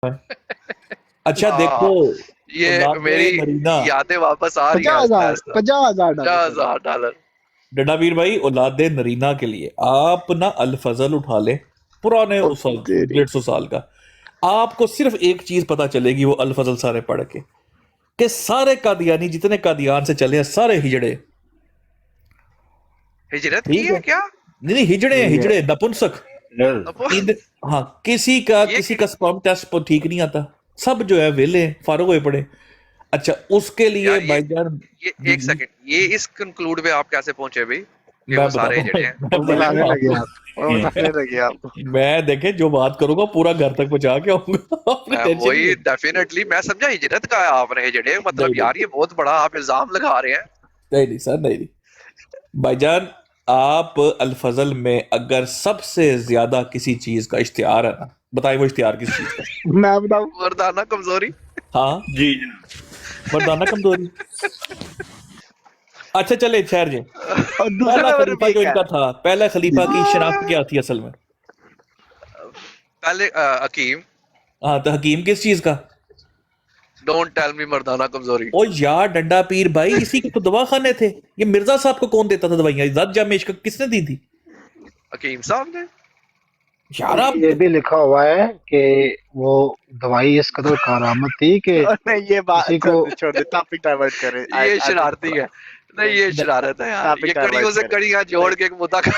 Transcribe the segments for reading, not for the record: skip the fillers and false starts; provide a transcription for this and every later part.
अच्छा देखो, ये औलादे मेरी नरीना, यादें वापस आ रही हैं पचास आहिस्ता हजार आहिस्ता। 50,000 डॉलर सर। $50,000। डडावीर भाई, औलादे नरीना के लिए आप ना अल फजल उठा ले, पुराने ओ उस साल तेरी 150 साल का। आपको सिर्फ एक चीज पता चलेगी वो अल फजल सारे पढ़ के, कि सारे कादियानी जितने कादियान से चले हैं सारे हिजड़े। हिजरत की ठीक है है, क्या? नहीं नहीं, हिजड़े हैं, ये हिजड़े नपुंसक। अब इन, हाँ, ये किसी का स्पर्म टेस्ट पर ठीक नहीं आता, सब जो है वेले हैं, फारुक हुए पड़े। अच्छा, उसके लिए यार भाईजान, ये जी एक जी, सेकंड, ये इस कंक्लूड पे आप कैसे पहुंचे भाई कि वो मैं सारे बताता हूँ हिजड़े हैं? मैं वो पहले बताने लगे आपको, आप, वो बताने लगे आपको। मैं देखे जो बात करूंगा पूरा घर तक पहुंचा के आऊंगा आपने टेंशन नहीं वही लेनी। डेफिनेटली मैं समझा हिजरत का है आपने हिजड़े, नहीं मतलब नहीं यार ये बहुत बड़ा आप इल्जाम लगा रहे हैं। नहीं नहीं सर, नहीं नहीं भाईजान, आप अल-फजल में अगर सबसे ज्यादा किसी चीज का इश्तिहार है ना, बताइए वो इश्तिहार किस चीज का? मैं बताऊं? मर्दाना कमजोरी। हाँ, जी जनाब। मर्दाना कमजोरी। अच्छा चले खैर जी, और दूसरा पहला नंबर खलीफा भी जो एक है। इनका था, पहला जी खलीफा जी। की शनाख्त क्या थी असल में? पहले हकीम। हाँ, तो हकीम किस चीज का? डोंट टेल मी मर्दाना कमजोरी। ओ यार डंडा पीर भाई, इसी के तो दवा खाने थे। ये मिर्जा साहब को कौन देता था दवाइयां? जद जामे इश्क किसने दी थी? हकीम साहब ने। यार आप, ये भी लिखा हुआ है कि वो दवाई इस कदर कारामद थी कि नहीं ये बात किसी को छोड़ दे, टॉपिक डाइवर्ट करे। ये शरारती है। नहीं ये शरारत है यार, टॉपिक ये कड़ियों डाइवर्ट से करे। कड़ियां जोड़ के एक मुद्दा कर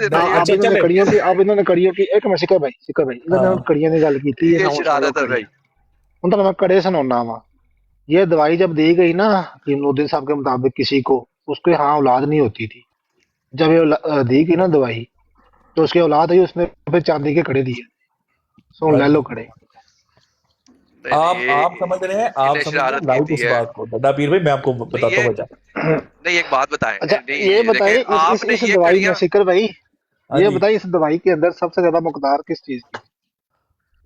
देना हाँ, ये अब अच्छा इन्होंने चले, कड़ियों की, अब इन्होंने कड़ियों की, एक मिनट सिक्का भाई इन्होंने हाँ कड़ियों की गल की थी, ये ये ना सुन लो शरारत है भाई। कड़ियां। उन तो मैं कड़े सुनाना वा। ये दवाई जब दी गई ना इमनुद्दीन साहब के मुताबिक किसी को, उसके यहाँ औलाद नहीं होती थी। जब ये दी गई ना दवाई, तो उसकी औलाद हुई, उसने फिर चांदी के कड़े दिए। सुन ले लो कड़े। नहीं नहीं ये आप समझ रहे हैं, आप इन्हें समझ रहे हैं शरारत की लाइट थी इस है। बात को। डंडा पीर भाई मैं आपको नहीं बताता ये हूँ वजह। नहीं एक बात बताएं, अच्छा ये नहीं देखें बताइए, आपने इस ये दवाई में, कड़ियां। सिकर भाई, हाँ ये जी, बताइए इस दवाई के अंदर सबसे ज्यादा मकदार किस चीज की?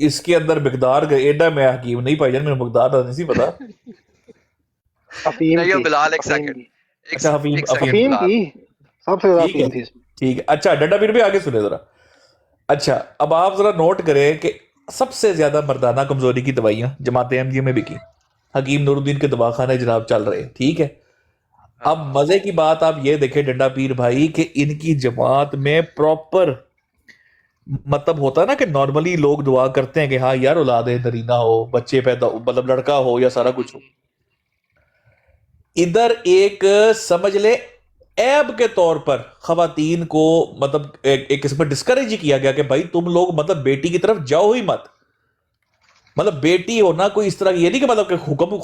इसके अंदर मिकदार एडा मैं हकीम नहीं पाई जान, मेरे मिकदार नहीं सी पता। अफीम नहीं हो की। बिलाल एक अफीम सेकंड, की। अच्छा, हफीम, एक सेकंड अफीम अफीम की, बिलाल। की सबसे ज्यादा ठीक है, अफीम थी इसमें। ठीक है। अच्छा डंडा पीर भी आगे सुने जरा। अच्छा, अब आप जरा नोट करें कि सबसे ज्यादा मर्दाना कमजोरी की दवाइयां जमात अहमदिया में बिकी, हकीम नूरुद्दीन के दवाखाने जनाब चल रहे हैं, ठीक है। अब हाँ मजे की बात आप ये देखें डंडा पीर भाई, कि इनकी जमात में प्रॉपर, मतलब होता है ना कि नॉर्मली लोग दुआ करते हैं कि हाँ यार औलादे नरीना हो, बच्चे पैदा, मतलब लड़का हो या सारा कुछ हो। इधर एक समझ ले ऐब के तौर पर खवातीन को, मतलब एक किस्म डिस्करेज ही किया गया कि भाई तुम लोग मतलब बेटी की तरफ जाओ ही मत। मतलब बेटी होना कोई इस तरह, ये नहीं कि मतलब कि हुक्म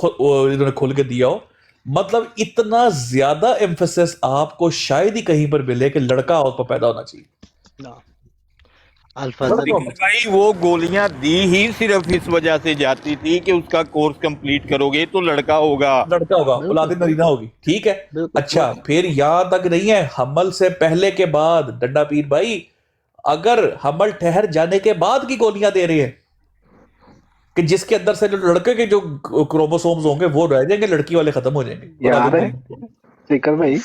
इन्होंने खोल के दिया हो। मतलब इतना ज्यादा एम्फेसिस आपको शायद ही कहीं पर मिले कि लड़का और पर पैदा होना चाहिए। अल्फाजल लड़कों लेकिन भाई वो गोलियां दी ही सिर्फ इस वजह से जाती थी कि उसका कोर्स कंप्लीट करोगे तो लड़का होगा। लड़का होगा, बिल्कुल औलाद नरीना बिल्कुल होगी, ठीक है। बिल्कुल अच्छा, फिर यहां तक नहीं है, हमल से पहले के बाद डंडा पीर भाई, अगर हमल ठहर जाने के बाद की गोलियां दे रहे हैं कि जिसके अंदर से जो लड़के के जो क्रोमोसोम्स होंगे वो रह जाएंगे, लड़की वाले खत्म हो जाएंगे, औलाद यार नरीना। सिकर भाई,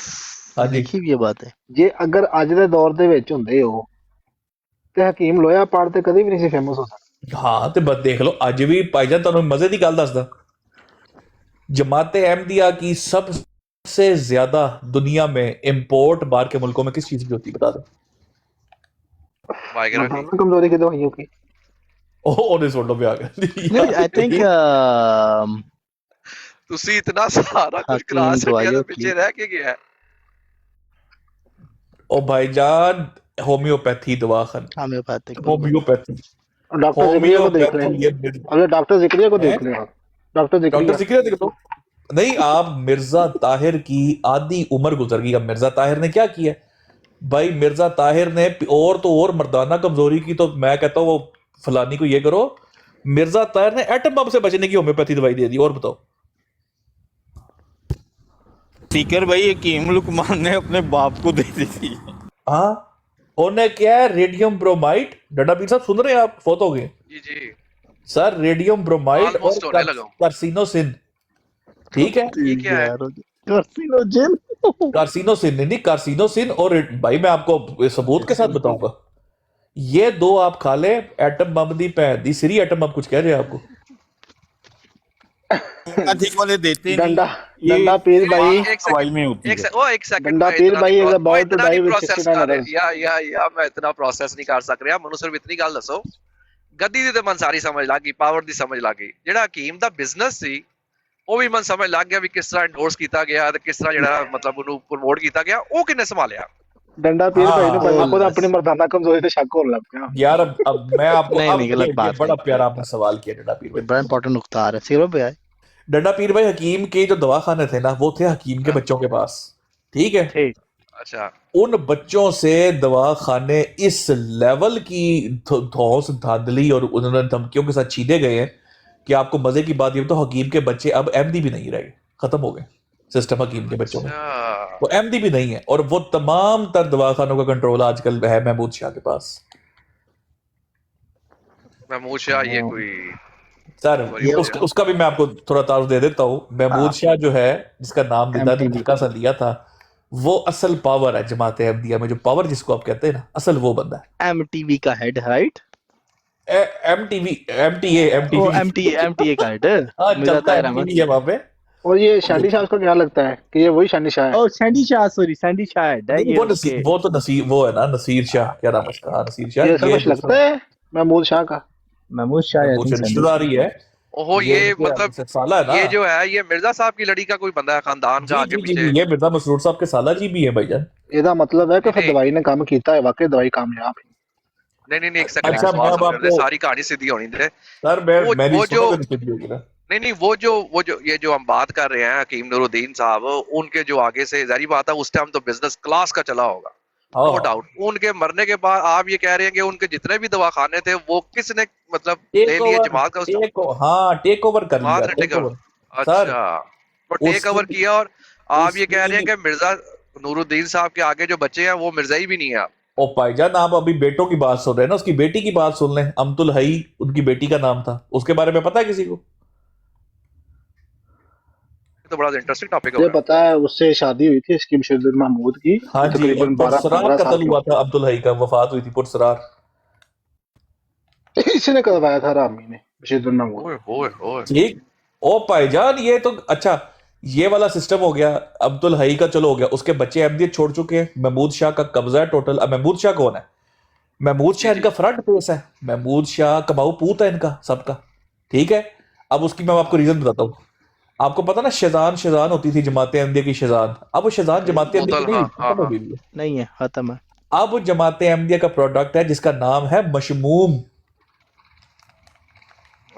हाँ जी, लिखी हुई ये बात है। ਜੇ ਅਗਰ ਅੱਜ ਦੇ ਦੌਰ ਦੇ ਵਿੱਚ ਹੁੰਦੇ ਹੋ ਤੇ ਹਕੀਮ ਲੋਇਆ ਪਾੜ ਤੇ ਕਦੀ ਵੀ ਨਹੀਂ ਸੀ ਫੇਮਸ ਹੋ ਸਕਦਾ। हाँ तो बस देख लो अज भी भाईजान, तुम मजे की गल दसदा, जमात अहमदिया की सबसे ज्यादा दुनिया में इंपोर्ट बाहर के मुल्कों में किस चीज की होती है, बता दो। वाइगरा की। मर्दाना कमजोरी की दवाइयों की। ओने सुन लो पे आ नहीं आई थिंक गया। तुसी इतना सारा कुछ करा हकीम छड़िया तो दवाइयों पीछे की। रह के गया है। ओ भाईजान, होम्योपैथी दवाखान, होम्योपैथिक बिल्कुल। होम्योपैथी, और डॉक्टर जिक्रिया को देख लें, होम्योपैथी ये अगर डॉक्टर जिक्रिया को है। देख लें आप, डॉक्टर डॉक्टर जिक्रिया। जिक्र देख लो, नहीं आप मिर्जा ताहिर की आधी उम्र गुजर गई। अब मिर्जा ताहिर ने क्या किया भाई? मिर्जा ताहिर ने और तो और मर्दाना कमजोरी की, तो मैं कहता हूँ वो फलानी को ये करो, मिर्जा ताहिर ने एटम बम से बचने की होम्योपैथी दवाई दे दी। और बताओ, सीकर भाई हकीम लुकमान ने अपने बाप को दे दी थी। हाँ, उन्हें क्या है, रेडियम ब्रोमाइड। डंडा पीर साहब सुन रहे हैं आप? फोत हो गए जी जी सर, रेडियम ब्रोमाइड और ऑलमोस्ट होने लगा हूँ। कार्सिनोसिन, ठीक है। ये क्या है? कार्सिनोजेन। कार्सिनोसिन नहीं, कार्सिनोसिन। और भाई मैं आपको सबूत के साथ बताऊंगा, ये दो आप खा ले, एटम बम दी भैन दी सिरी एटम बम कुछ कह रहे हैं आपको। अधिक वाले देते नहीं, डंडा ये डंडा पीर भाई, एक हवाई में होती है। एक सेकंड डंडा पीर भाई is about to die with process 69 कर others। या मैं इतना प्रोसेस नहीं कर सक ਰਿਹਾ ਮੈਨੂੰ ਸਿਰਫ ਇਤਨੀ ਗੱਲ ਦੱਸੋ ਗੱਦੀ ਦੀ ਤੇ ਮਨ ਸਾਰੀ ਸਮਝ ਲੱਗ ਗਈ ਪਾਵਰ ਦੀ ਸਮਝ ਲੱਗ ਗਈ ਜਿਹੜਾ ਹਕੀਮ ਦਾ ਬਿਜ਼ਨਸ ਸੀ ਉਹ ਵੀ ਮਨ ਸਮਝ ਲੱਗ ਗਿਆ ਵੀ ਕਿਸ ਤਰ੍ਹਾਂ ਐਂਡੋਰਸ ਕੀਤਾ ਗਿਆ ਤੇ ਕਿਸ ਤਰ੍ਹਾਂ ਜਿਹੜਾ ਮਤਲਬ ਉਹਨੂੰ ਪ੍ਰਮੋਟ ਕੀਤਾ ਗਿਆ ਉਹ ਕਿੰਨੇ ਸੰਭਾਲਿਆ डंडा पीर भाई ने हाँ, खुद अपनी मर्दाना कमजोरी से शक होने लग गया। यार अब मैं आपको नहीं, अब नहीं, गलत ये बात बड़ा है। प्यारा आपने सवाल किया डंडा पीर ये भाई। बड़ा इंपॉर्टेंट नुकता आ रहा है सीरो पे आए। डंडा पीर भाई हकीम के जो दवाखाने थे ना वो थे हकीम के बच्चों के पास, ठीक है। ठीक। अच्छा उन बच्चों से दवाखाने इस लेवल की धौंस धांधली और उन्होंने धमकियों के साथ छीने गए हैं कि आपको मजे की बात ये तो हकीम के बच्चे अब एमडी भी नहीं रहे, खत्म हो गए सिस्टम हकीम के बच्चों में, अच्छा वो एमडी भी नहीं है। और वो तमाम तर दवाखानों का कंट्रोल आजकल है महमूद शाह के पास। महमूद शाह ये कोई सर ये उसका भी मैं आपको थोड़ा तारुफ दे देता हूँ। महमूद हाँ। शाह जो है जिसका नाम दिदा ने MTV हल्का सा लिया था, वो असल पावर है जमात अहमदिया में, जो पावर जिसको आप कहते हैं ना, असल वो बंदा है। एमटीवी का हेड राइट। एमटीवी एमटीए ओ एमटीवी एमटीए का हेड है। हाँ मुझे चलता आता है है MTV है वहाँ पे। और ये शादी शाह को क्या लगता है कि ये वही शादी शाह है? Oh Sandy Shah, sorry Sandy Shah head है ये। वो नसीर, वो तो नसीर, वो है ना नसीर शाह, क्या नाम है उसका? हाँ, नसीर शाह। ये सब कुछ लगता है महमूद शाह का। महमूद शाह वो रिश्तेदारी है। ओहो ये मतलब साला है ना ये जो है ये मिर्जा साहब की लड़ी का कोई बंदा है खानदान का आगे जी, जी, पीछे। जी, ये मिर्जा मसरूर साहब के साला जी भी है भाईजान। ਇਹਦਾ मतलब है कि फिर नहीं। दवाई ने काम किया है, वाकई दवाई कामयाब है। नहीं एक सेकंड अच्छा, मैं अब आपको- सारी कहानी सीधी होनी दे। सर मेरी वो जो- सुनोगे तो सीधी होगी ना। नहीं वो जो ये जो हम बात कर रहे हैं हकीम नूरुद्दीन साहब, उनके जो आगे से जारी बात है उस टाइम तो बिजनेस क्लास का चला होगा हाँ, नो डाउट। उनके मरने के बाद आप ये कह रहे हैं कि उनके जितने भी दवाखाने थे वो किसने मतलब ले लिए जमात का उस टेक ओवर कर लिया, जमात ने टेक ओवर। अच्छा वो टेक उसकी- ओवर किया और आप ये कह रहे हैं उसकी- कि मिर्जा नूरुद्दीन साहब के आगे जो बच्चे हैं वो मिर्जाई भी नहीं है। ओ भाईजान आप अभी बेटों की बात सुन रहे हैं ना, उसकी बेटी की बात सुन लें। अमतुल हई उनकी बेटी का नाम था, उसके बारे में पता है किसी को? तो बड़ा इंटरेस्टिंग टॉपिक मुझे होगा। पता है उससे शादी हुई थी इसकी बशीरुद्दीन महमूद की। हाँ जी, और तकरीबन पुरसरार 12-15 कत्ल साल हुआ था, अब्दुल हई का वफात हुई थी पुरसरार। इसी ने करवाया था रामी ने बशीरुद्दीन महमूद। ओए ओए ओए ठीक। ओ भाईजान ये तो अच्छा, ये वाला सिस्टम हो गया। अब्दुल हई का चलो हो गया, उसके बच्चे अहमदियत छोड़ चुके हैं। महमूद शाह का कब्जा है टोटल। अब महमूद शाह कौन है? महमूद शाह इनका फ्रंट फेस है। महमूद शाह कमाऊ पूत है इनका सबका, ठीक है। अब उसकी मैं आपको रीजन बताता हूँ। आपको पता ना शेजान होती थी जमात अहमदिया की शेजान, अब वो शेजान जमात अहमदिया की नहीं, हाँ, खत्म हो हाँ। गई है। नहीं है, खत्म है। अब जमात अहमदिया का प्रोडक्ट है जिसका नाम है मशमूम।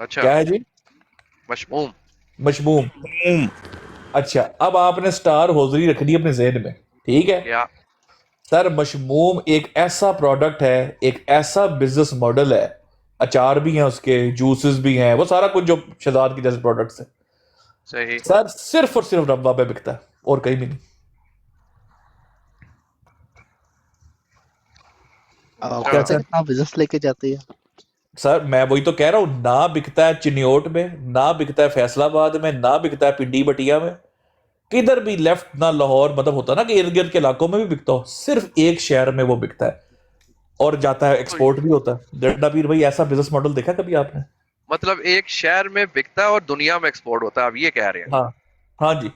अच्छा क्या है जी? मशमूम मशमूम। अच्छा, अब आपने स्टार होजरी रखनी है अपने जहन में, ठीक है। क्या सर मशमूम एक ऐसा प्रोडक्ट है, एक ऐसा बिजनेस मॉडल है। अचार भी हैं उसके, जूसेस भी हैं, वो सारा कुछ जो शहजाद के जैसे प्रोडक्ट्स हैं। सही सर सिर्फ और सिर्फ रब्बा पे बिकता है और कहीं भी नहीं। कैसे कितना बिजनेस लेके जाती है? सर मैं वही तो कह रहा हूँ, ना बिकता है चिन्योट में, ना बिकता है फैसलाबाद में, ना बिकता है पिंडी बटिया में, किधर भी लेफ्ट ना लाहौर, मतलब होता ना कि इर्द गिर्द के इलाकों में भी बिकता हो, सिर्फ एक शहर में वो बिकता है और जाता है, एक्सपोर्ट भी होता है। डंडा पीर भाई ऐसा बिजनेस मॉडल देखा कभी आपने? मतलब एक शहर में बिकता है और दुनिया में एक्सपोर्ट होता है, आप ये कह रहे हैं? हाँ हाँ जी,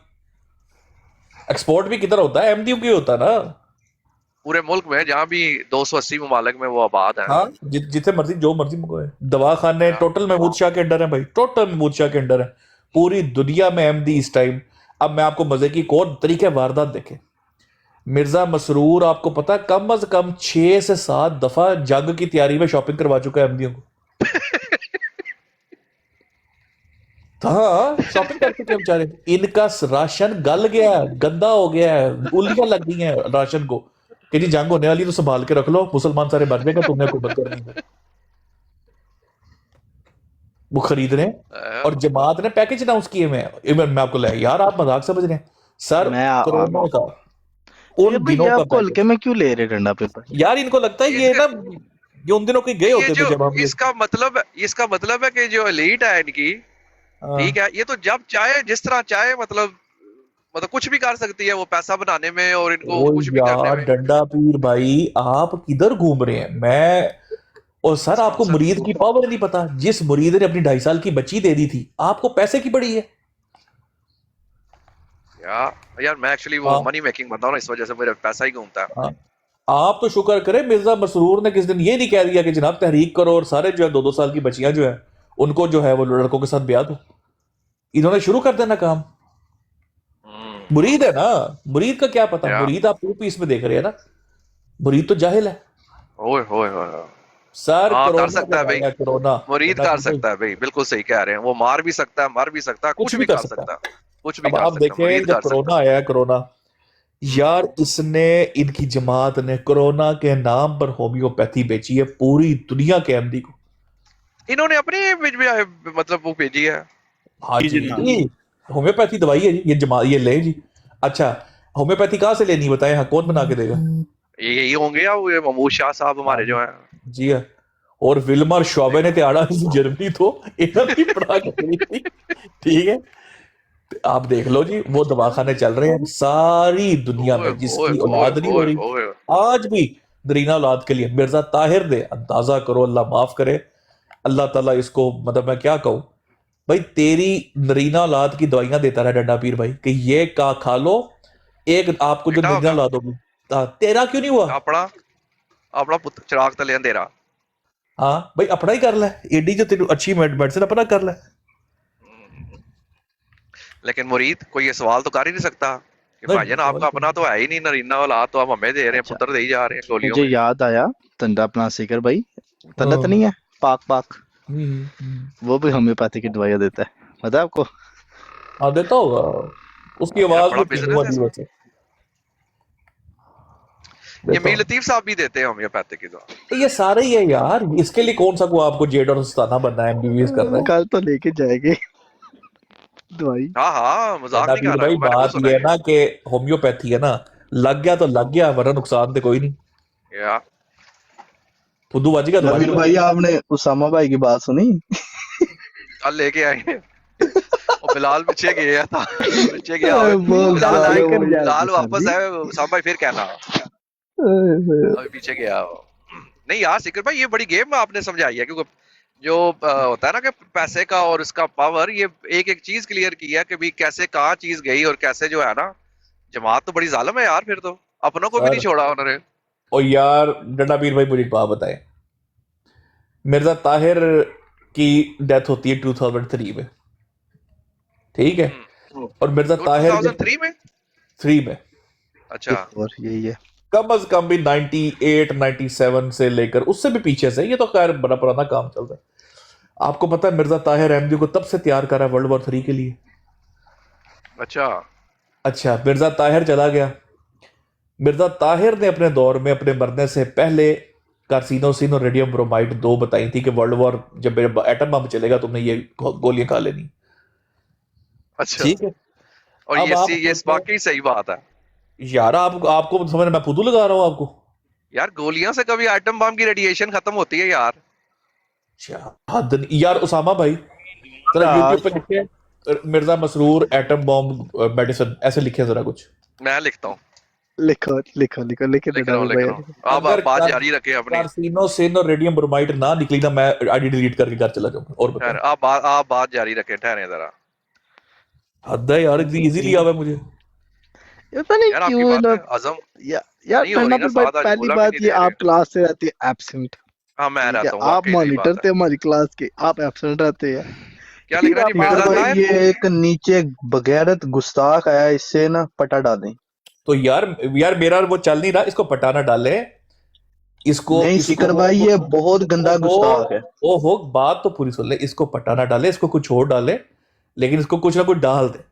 एक्सपोर्ट भी किधर होता है? एमडीयू की होता है ना पूरे मुल्क में जहाँ भी 280 ममालिक में वो आबाद है। हाँ, जितने मर्जी जो मर्जी मंगवाए। दवाखाने टोटल महमूद शाह के अंडर है भाई, टोटल महमूद शाह के अंडर है पूरी दुनिया में एमडी इस टाइम। अब मैं आपको मजे की कौन तरीके वारदात देखे। मिर्जा मसरूर आपको पता है कम अज कम 6 से 7 दफा जंग की तैयारी में शॉपिंग करवा चुका है एमडीओ को। हाँ शॉपिंग कर चुके हैं बेचारे। इनका राशन गल गया है, गंदा हो गया है, उल्लियां लग गई हैं राशन को कि जी जंग होने वाली तो संभाल के रख लो, मुसलमान सारे मर जाएंगे, तुमने कोई बदतर नहीं है। वो खरीद रहे हैं और जमात ने पैकेज अनाउंस किए हुए हैं। इवन मैं आपको ले यार, आप मजाक समझ रहे हैं सर? कोरोना का उन दिनों का आपको हल्के में क्यों ले रहे डंडा पेपर? यार इनको लगता है ये ना ये उन दिनों के गए होते थे जब हम इसका मतलब है कि जो एलीट है इनकी, ठीक है, ये तो जब चाहे जिस तरह चाहे मतलब कुछ भी कर सकती है वो पैसा बनाने में और इनको कुछ भी करने में। डंडा पीर भाई आप किधर घूम रहे हैं? मैं और सर आपको स्पॉन्सर मुरीद की पावर नहीं पता, जिस मुरीद ने अपनी 2.5 साल की बच्ची दे दी थी, आपको पैसे की पड़ी है। यार मैं एक्चुअली वो हाँ मनी मेकिंग बंदा हूं ना, इस वजह से मेरा पैसा ही घूमता है। हाँ, आप तो शुक्र करें मिर्जा मसरूर ने किस दिन ये नहीं कह दिया कि जनाब तहरीक करो और सारे जो है 2-2 साल की बच्चियां जो है उनको जो है वो लड़कों के साथ ब्याह दो। इन्होंने शुरू कर देना काम। मुरीद है ना, मुरीद का क्या पता, या मुरीद आप 2 पीस में देख रहे हैं ना, मुरीद तो जाहिल है। ओए होए होए। सर हाँ कर कोरोना सकता है जब भाई, आया, कोरोना मुरीद कर सकता है भाई, बिल्कुल सही कह रहे हैं। वो मार भी सकता है, मर भी सकता है, कुछ कुछ भी भी कर कर सकता है। सकता है, कुछ भी अब कर आप सकता है, देखें मुरीद जब कर सकता कोरोना आया, कोरोना है। यार इसने, इनकी जमात ने कोरोना के नाम पर होम्योपैथी बेची है पूरी दुनिया के एमडी को। इन्होंने अपनी मतलब वो भेजी है। हाँ जी जी, जनाब। ये होम्योपैथी दवाई है जी, ये जमा ये ले जी। अच्छा, होम्योपैथी कहाँ से लेनी बताएं, हाँ कौन बना के देगा? ये यही होंगे या वो ये महमूद शाह साहब हाँ हमारे जी, जो हैं। जी हाँ। और विल्मर शॉबे ने त्याड़ा जर्मनी तो इन्होंने ही पढ़ा के दी थी। ठीक है, आप देख लो जी, वो दवाखाने चल रहे हैं सारी दुनिया ओए में, ओए जिसकी ओए औलाद नहीं हो ओए रही ओए। आज भी दरीना औलाद के लिए मिर्जा ताहिर दे, अंदाजा करो, अल्लाह माफ करे, अल्लाह ताला इसको, मतलब मैं क्या कहूं भाई, तेरी नरीना औलाद की दवाइयां देता रहा डंडा पीर भाई कि ये का खा लो, एक आपको जो बेटा नरीना होगा औलाद होगी। तेरा क्यों नहीं हुआ? अपना, अपना पुत्र चिराग तले अंधेरा। हाँ भाई, अपना ही कर ले, एडी जो तेरी अच्छी मेडिसिन अपना कर ले। लेकिन मुरीद कोई ये सवाल तो कर ही नहीं सकता कि नहीं भाईजान आपका अपना तो है ही नहीं, नरीना वाला तो आप हमें दे रहे हैं, अच्छा, पुत्र दे ही जा रहे हैं गोलियों मुझे में। याद आया, तंदा अपना सीकर भाई, तंदा तो हाँ, नहीं है, पाक पाक, हम्म। वो भी होम्योपैथी की दवाइयाँ देता है, पता है आपको? हाँ देता होगा, उसकी यार आवाज बड़ा में पीने बिजनेस है वाली इसमें। वैसे ये देता मीर हूँ। लतीफ साहब भी देते हैं होम्योपैथिक की दवा। तो ये सारे ही है यार, इसके लिए कौन सा को आपको जेड और सुल्ताना बनना है, एमबीबीएस कर रहा है? कल तो लेके जाएंगे दवाई। हाँ हाँ, मजाक नहीं नबीर कर रहा भाई, हूँ, मैंने खुद बात सुना ये है है ना कि होम्योपैथी है ना, लग गया तो लग गया, वरना नुकसान तो कोई नहीं। ये। या फुद्दू बाजी का दवाई नबील लो। भाई आपने उसामा भाई की बात सुनी? कल लेके आए हैं। वो बिलाल पीछे गया था, पीछे गया हुआ है। बहुत बिलाल ज्यादा आए, लेकर वो जाएगी बिलाल सर वापस जी। आए, साहब भाई फिर कहना अभी पीछे गया वो। नहीं यार सिकर भाई, ये बड़ी गेम आपने समझाई है, क्योंकि जो होता है ना कि पैसे का और इसका पावर, ये एक एक चीज क्लियर की है कि भाई कैसे कहाँ चीज गई और कैसे जो है ना, जमात तो बड़ी जालिम है यार, फिर तो अपनों को भी नहीं सर छोड़ा उन्होंने। और यार डंडा पीर भाई, मुझे एक बात बताए, मिर्जा ताहिर की डेथ होती है 2003 में, ठीक है, और मिर्जा तो ताहिर जब 2003 में। 3 में, अच्छा और यही है। कम अज कम भी 98 97 से लेकर उससे भी पीछे से, ये तो खैर बड़ा पुराना काम चल रहा है। आपको पता है मिर्जा ताहिर अहमदी को तब से तैयार करा है वर्ल्ड वॉर 3 के लिए। अच्छा। अच्छा, मिर्जा ताहिर चला गया, मिर्जा ताहिर ने अपने दौर में अपने मरने से पहले कार्सिनोसिन और रेडियम ब्रोमाइड 2 बताई थी कि वर्ल्ड वॉर जब एटम बम चलेगा तुमने ये गोलियां खा लेनी। अच्छा। ठीक है, और अब आप ये सोचो, वाकई सही बात है यार आपको समझ, मैं फुदू लगा रहा हूं आपको? यार, गोलियां से कभी एटम बम की रेडिएशन खत्म होती है यार? हद नहीं यार। उसामा भाई जरा यूट्यूब पे लिखे Mirza Masroor atom bomb medicine, ऐसे लिखे जरा कुछ। मैं लिखता हूँ, लिखो लिखो लिखो, लेके लिख रहा हूँ, नबील लिख भाई। रहा हूँ। आप अगर बात जारी रखे अपनी। कार्सिनोसिन और रेडियम ब्रोमाइड ना निकली ना, मैं आईडी डिलीट करके घर चला जाऊंगा। और ठहर, बताओ, आप बात जारी रखें, ठहरे जरा। हद है यार, इतनी इजीली आवा मुझे। ये पता नहीं यार आपकी क्यों बात ना, है हजम यार नहीं हो रही ना, नबील भाई, साथ आज पहली बोला भी बात नहीं ये दे रहे। आप क्लास से रहती है एब्सेंट, हाँ मैं ठीक है? रहता हूँ, आप वाकई सही मॉनिटर बात थे है। हमारी क्लास के, आप एब्सेंट रहते हैं। क्या लिख फिर रहा है आप जी, सीकर मिर्जा भाई ताहिर? ये एक नीचे बगैरत गुस्ताख आया, इससे ना पटा डालें। तो यार मेरा वो चल नहीं रहा, इसको पटाना डाले, इसको नहीं इसको सीकर भाई ये बहुत गंदा ओहो, गुस्ताख है। ओहो, बात तो पूरी सुन ले, इसको पटाना डाले, इसको कुछ और डाले, लेकिन इसको कुछ ना कुछ डाल दे।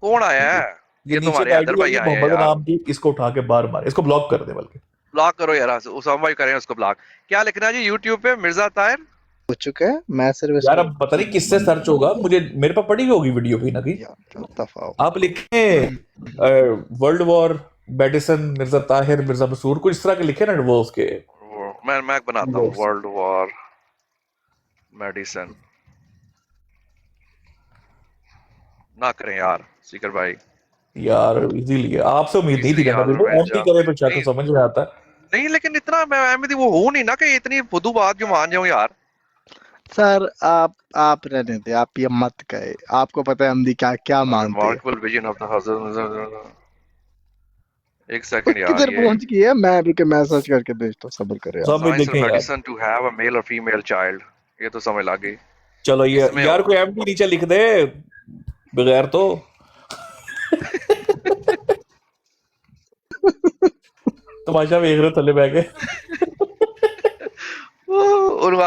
कौन आया है? ये ये नीचे तुम्हारे का हैदर आईडी है, भाई ये आए हैं मोहम्मद यार। नाम की, इसको उठा के बाहर मारे, इसको ब्लॉक कर दे बल्कि। ब्लॉक करो यार, उसामा भाई करें उसको ब्लॉक। क्या लिखना है जी यूट्यूब पे, मिर्जा ताहिर? हो चुका है, मैं सिर्फ यार इसको अब पता नहीं किससे सर्च होगा, मुझे मेरे पास पड़ी होगी वीडियो कहीं ना कहीं। यार दफा आप लिखे world war medicine Mirza Tahir Mirza मसूर, कुछ इस तरह के लिखे ना वो उसके। मैं बनाता हूँ, वर्ल्ड वॉर मेडिसिन। ना करें यार सीकर भाई, यार इजीली है, आपसे उम्मीद नहीं थी Easily ना, यार, ऑन भी करे तो शायद नहीं, तो समझ में आता है। नहीं लेकिन इतना मैं अहमदी वो हूं नहीं ना कि इतनी फुदू बात क्यों मान जाऊं यार। सर आप रहने दे, आप ये मत कहे, आपको पता है अहमदी क्या क्या मानते हैं। रिमार्केबल विजन ऑफ द हज़रत। एक सेकंड यार, किधर ये पहुंच गई है, मैं अभी के मैं सर्च करके भेजता हूँ, सब्र करो यार। सब भी साइंस देखें ऑफ यार। Medicine to have a male और फीमेल चाइल्ड, ये तो समझ लग गई। चलो ये इसमें यार और कोई एमडी नीचे लिख दे बगैर तो तमाशा देख रहे हो थल्ले बैठ के। और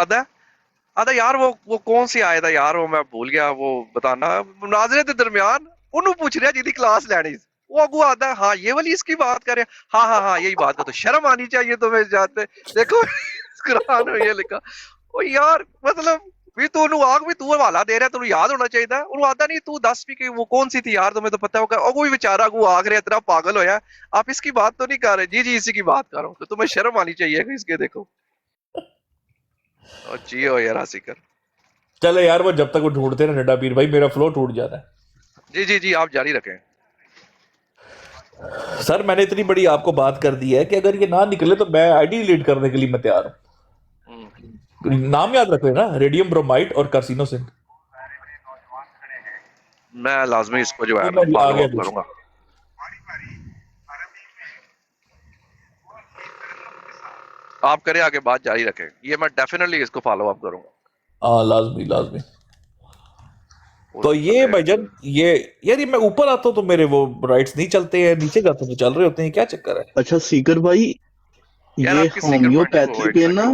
आधा यार वो कौन सी आया था यार, वो मैं भूल गया वो बताना। मुनाजरे के दरमियान उन्होंने पूछ रहा जिदी क्लास लेनी, वो अगू आता है हाँ ये वाली इसकी बात करे, हाँ हाँ हाँ यही बात कर, तो शर्म आनी चाहिए तुम्हें जाते देखो कुरान में ये लिखा। ओ यार मतलब भी तू आग भी तू हवाला दे रहा है, तुम याद होना चाहिए था। उन्होंने आता नहीं तू 10 भी कि वो कौन सी थी यार, तुम्हें तो पता होगा। और कोई बेचारा को आग रहा इतना पागल होया, आप इसकी बात तो नहीं कर रहे। जी जी इसी की बात कर रहा हूँ, तो तुम्हें शर्म आनी चाहिए इसके देखो। और जी हो यार आसिकर। चले यार वो जब तक वो ढूंढते ना नड्डा पीर भाई, मेरा फ्लो टूट जाता है। जी जी जी आप जारी रखें। सर मैंने इतनी बड़ी आपको बात कर दी है कि अगर ये ना निकले तो मैं आईडी डिलीट करने के लिए मैं तैयार हूं। नाम याद रख लेना, रेडियम ब्रोमाइड और कार्सिनोसिन। मैं लाजमी इसको जो है मैं ना आगे फॉलो अप करूंगा। आप करें आगे, बात जारी रखें, ये मैं डेफिनेटली इसको फॉलो अप करूंगा। हाँ लाजमी लाजमी। तो ये भाईजान ये यार ये मैं ऊपर आता हूँ तो मेरे वो राइट्स नहीं चलते हैं, नीचे जाता हूँ तो चल रहे होते हैं, क्या चक्कर है? अच्छा सीकर भाई, यार ये आपकी सीकर होम्योपैथी पे ना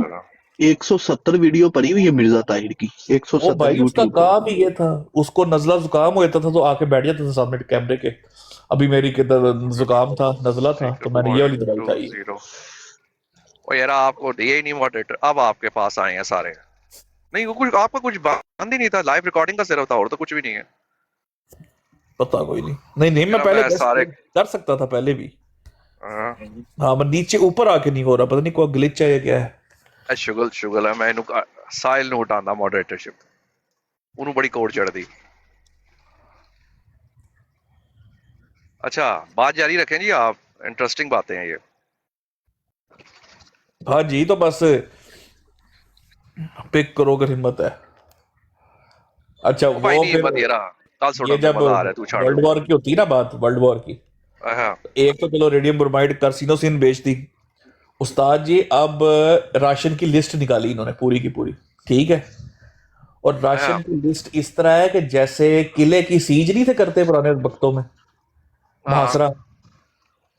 170 वीडियो पड़ी हुई है मिर्जा ताहिर की, वो 170 भाई उसका यूट्यूब पे। काम ही ये था, उसको नजला जुकाम हो जाता था तो आके बैठ जाता था सामने कैमरे के। अभी मेरी किधर जुकाम था, नजला था, तो मैंने ये वाली दवाई खाई है। ओ यार आपको दिए ही नहीं मॉडरेटर, अब आपके पास आए हैं सारे। नहीं वो कुछ आपका कुछ बंद ही नहीं था, लाइव रिकॉर्डिंग का सिर्फ था और तो कुछ भी नहीं है। पता कोई नहीं, नहीं नहीं मैं मेरा पहले मैं सारे कर सकता था पहले भी। हाँ, हाँ मैं नीचे ऊपर आके नहीं हो रहा, पता नहीं कोई ग्लिच है या क्या है। शुगल है। मैं साहिल ਨੂੰ ਹਟਾਉਂਦਾ ਮੋਡਰੇਟਰਸ਼ਿਪ, ਉਹਨੂੰ बड़ी कोड़ चढ़ दी। अच्छा बात जारी रखें जी आप, इंटरेस्टिंग बातें हैं ये। हाँ जी तो बस पिक करो अगर हिम्मत है। अच्छा ओ भाई वो नहीं फिर हिम्मत ये रहा, कल ये सुना जब मजा आ रहा है, तू छाड़। वर्ल्ड वॉर की होती है ना बात, वर्ल्ड वॉर की, हाँ एक तो चलो रेडियम ब्रोमाइड कार्सिनोसिन बेच दी उस्ताद जी, अब राशन की लिस्ट निकाली इन्होंने पूरी की पूरी, ठीक है। और राशन हाँ की लिस्ट इस तरह है कि जैसे किले की सीज नहीं थे करते पुराने वक्तों में, हाँ मुहासरा,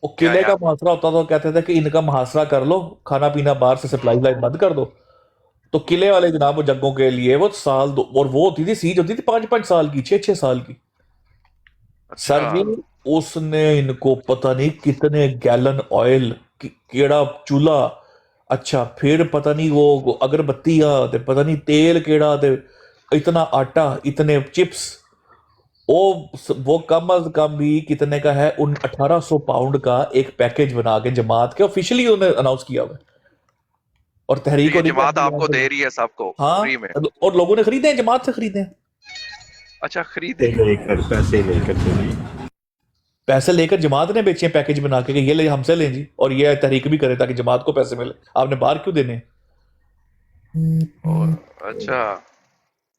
वो या किले या का मुहासरा होता था, कहते थे कि इनका मुहासरा कर लो, खाना पीना बाहर से सप्लाई लाइन बंद कर दो। तो किले वाले जनाब वो जंगों के लिए वो साल दो, और वो होती थी सीज होती थी 5-5 साल की, 6-6 साल की। अच्छा सर जी उसने इनको पता नहीं कितने गैलन ऑयल, केड़ा चूल्हा, अच्छा फिर पता नहीं वो अगरबत्तियां, ते पता नहीं तेल केड़ा, ते इतना आटा, इतने चिप्स, वो कम अज कम भी कितने का है, उन 1800 पाउंड का एक पैकेज बना के जमात के ऑफिशियली उन्होंने अनाउंस किया हुआ है। और तहरीक ये और जमात आपको दे रही है सबको हाँ, फ्री में? और लोगों ने खरीदे हैं, जमात से खरीदे हैं। अच्छा खरीदे पैसे लेकर जमात ने बेचे हैं पैकेज बना के कि ये ले हमसे लें जी, और ये तहरीक भी करे ताकि जमात को पैसे मिले, आपने बाहर क्यों देने हैं? अच्छा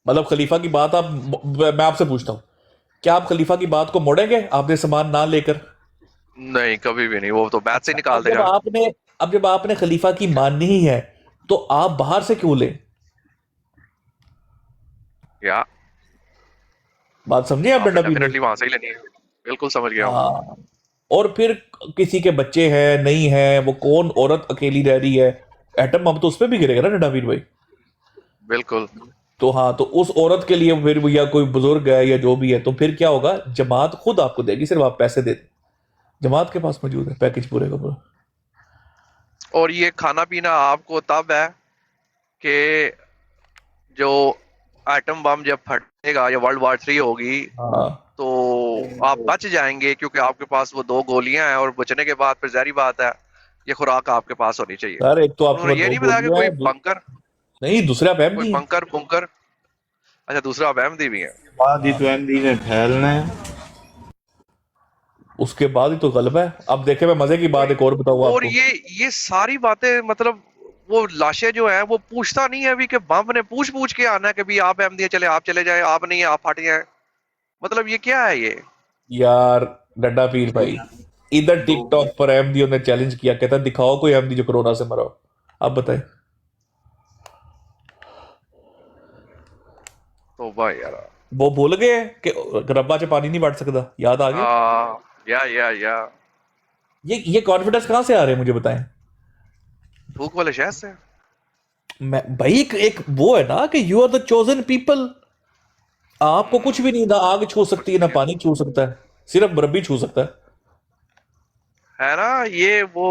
मतलब खलीफा की बात आप, मैं आपसे पूछता हूँ, क्या आप खलीफा की बात को मोड़ेंगे आपने सामान ना लेकर? नहीं कभी भी नहीं, वो तो बैच से निकाल अब जब देगा। आपने अब जब आपने खलीफा की माननी ही है तो आप बाहर से क्यों लें? या बात समझे आप डंडा पीर? डेफिनेटली वहां से ही लेनी है, बिल्कुल समझ गया हूँ। हाँ, और फिर किसी के बच्चे हैं नहीं है, वो कौन औरत अकेली रह रही है, एटम बम तो उस पर भी गिरेगा ना डंडा पीर भाई। बिल्कुल तो हाँ, तो उस औरत के लिए फिर या कोई बुजुर्ग है या जो भी है, तो फिर क्या होगा, जमात खुद आपको देगी, सिर्फ आप पैसे दे दें, जमात के पास मौजूद है पैकेज पूरे का पूरा। और ये खाना पीना आपको तब है कि जो एटम बम जब फटेगा या वर्ल्ड वॉर 3 होगी हाँ तो आप बच जाएंगे, क्योंकि आपके पास वो 2 गोलियां हैं, और बचने के बाद फिर जारी बात है ये खुराक आपके पास होनी चाहिए। सर एक तो आपके उन्होंने पास ये दो नहीं बताया कि गोलियां कोई हैं, बंकर, नहीं दूसरे आप कोई अहमदी हैं। बंकर बुंकर। अच्छा दूसरा आप अहमदी भी है। बाद इस अहमदी ने फैलना है। उसके बाद ही तो गलबा है। अब देखे, मैं मजे की बात एक और बताऊंगा और आपको। ये सारी बातें मतलब वो लाशें जो है वो पूछता नहीं है अभी कि बम ने पूछ के आना है कि भी आप अहमदिया चले, आप चले जाए, आप नहीं है आप हट जाए। मतलब ये क्या है ये? यार डड्डा पीर भाई, इधर टिकटॉक पर अहमदियों ने चैलेंज किया, कहता दिखाओ कोई अहमदी जो कोरोना से मरा हो। आप बताएं। तो भाई यार, वो भूल गए कि रब्बा च पानी नहीं बढ़ सकता, याद आ गया। या ये कॉन्फिडेंस कहां से आ रहे हैं मुझे बताएं। थूक वाले शहर से। मैं भाई एक वो है ना कि you are the chosen people. आपको कुछ भी नहीं, ना आग छू सकती है ना पानी छू सकता है, सिर्फ रब्बी छू सकता है ना ये वो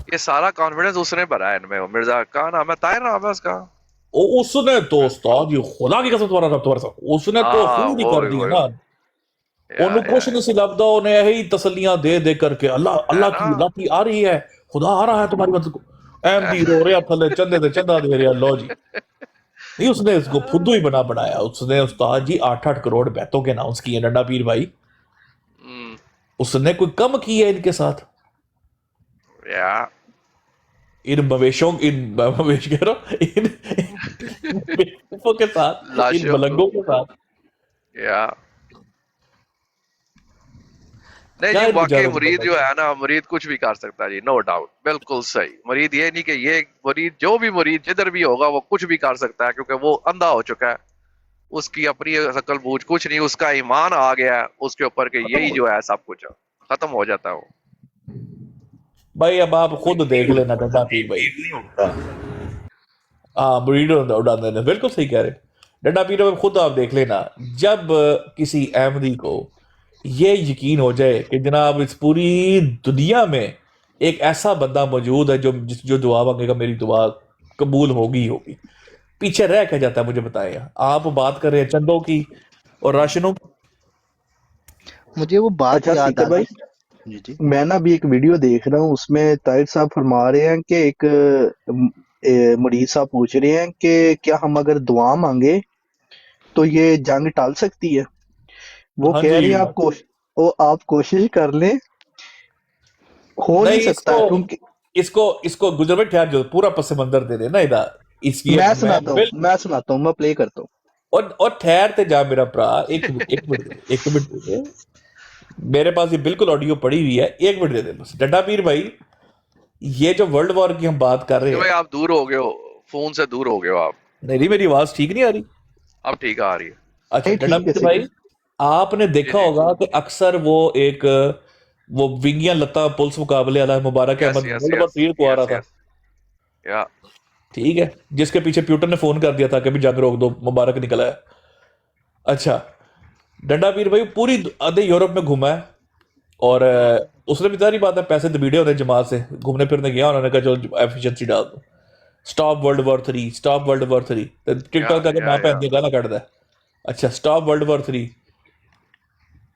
ये सारा कॉन्फिडेंस उसने भरा है इनमें। वो मिर्जा का नाम है, ताहिर नाम है उसका। है। उसने तो उस्ताद, ये खुदा की कसम तुम्हारा रब तुम्हारे साथ, उसने तो हाँ खून ही वो कर दिया ना। या ਉਹਨੂੰ ਕੁਛ नहीं सिलबदा, उन्हें यही तसल्लियां दे दे करके अल्लाह है अल्लाह ना। की लाठी आ रही है, खुदा आ रहा है तुम्हारी मदद को। अहमदी रो रहा थले चंदे ते चंदा दे रहा, लो जी। नहीं, उसने इसको फुद्दू ही बना बनाया। उसने उस्ताद जी 8-8 करोड़ बैतों के अनाउंस किए डंडा पीर भाई। हम्म, उसने कोई कम की है इनके साथ? या इन मवेशों, इन मवेश कह रहा हूं, इन बेवकूफों के साथ, इन लाशों मलंगों के साथ या नहीं क्या जी, इनको वाकई इजाजत मुरीद करना जो चाहिए? है ना, मुरीद कुछ भी कर सकता है जी, नो डाउट, बिल्कुल सही। मुरीद ये नहीं कि ये मुरीद, जो भी मुरीद जिधर भी होगा वो कुछ भी कर सकता है, क्योंकि वो अंधा हो चुका है। उसकी अपनी अकल बूझ कुछ नहीं, उसका ईमान आ गया है उसके ऊपर कि यही जो है सब कुछ है। खत्म हो जाता है वो। भाई अब आप खुद देख लेना डंडा पीर भाई। हाँ, मुरीदों उड़ाने ने बिल्कुल सही कह रहे। डंडा पीर भाई खुद आप देख लेना, जब किसी अहमदी को ये यकीन हो जाए कि जनाब इस पूरी दुनिया में एक ऐसा बंदा मौजूद है जो दुआ मांगेगा मेरी दुआ कबूल होगी ही होगी, पीछे रह क्या जाता है मुझे बताएं। आप बात कर रहे हैं चंदों की और राशनों की। मुझे वो बात अच्छा याद सीकर आ भाई, गई। जी जी। मैं ना अभी एक वीडियो देख रहा हूँ, उसमें ताहिर साहब फरमा रहे हैं कि एक मुरीद साहब पूछ रहे हैं कि क्या हम अगर दुआ मांगे तो ये जंग टल सकती है। वो हाँ कह जी। रहे हैं आप कोशिश कर लें, हो नहीं नहीं, सकता इसको क्योंकि इसको इसको गुजर में ठहर जो पूरा पस मंजर दे देना इधर इसकी मैं बिल्कुल। मैं सुनाता हूँ, मैं प्ले करता हूँ। और ठहरते जा मेरा भरा, एक मिनट दे, एक मिनट दे दे। मेरे पास ये बिल्कुल ऑडियो पड़ी हुई है, एक मिनट दे दे बस। डंडा पीर भाई, ये जो वर्ल्ड वॉर की हम बात कर रहे कि भाई हैं। आप दूर हो गए हो, फोन से दूर हो गए हो आप। नहीं नहीं, मेरी आवाज ठीक नहीं आ रही? अब ठीक आ रही है। अच्छा नहीं डंडा ठीक है पीर सीकर। भाई, आपने जी देखा जी, होगा कि अक्सर वो विंगियां लता पुलिस मुकाबले वाला Mubarak yes Ahmad yes world war yes 3 को आ रहा यस था। यस या ठीक है, जिसके पीछे प्यूटन ने फोन कर दिया था कि भी जंग रोक दो, मुबारक निकला है। अच्छा, डंडा पीर भाई पूरी आधे यूरोप में घूमा है। और उसने भी सारी बात है, पैसे दबीड़े होने जमात से घूमने फिरने गया, उन्होंने कहा चलो एफिशिएंसी डाल दो, stop world war 3, stop world war 3। TikTok का या नाम पे गाना काटता है। अच्छा, स्टॉप वर्ल्ड वॉर 3।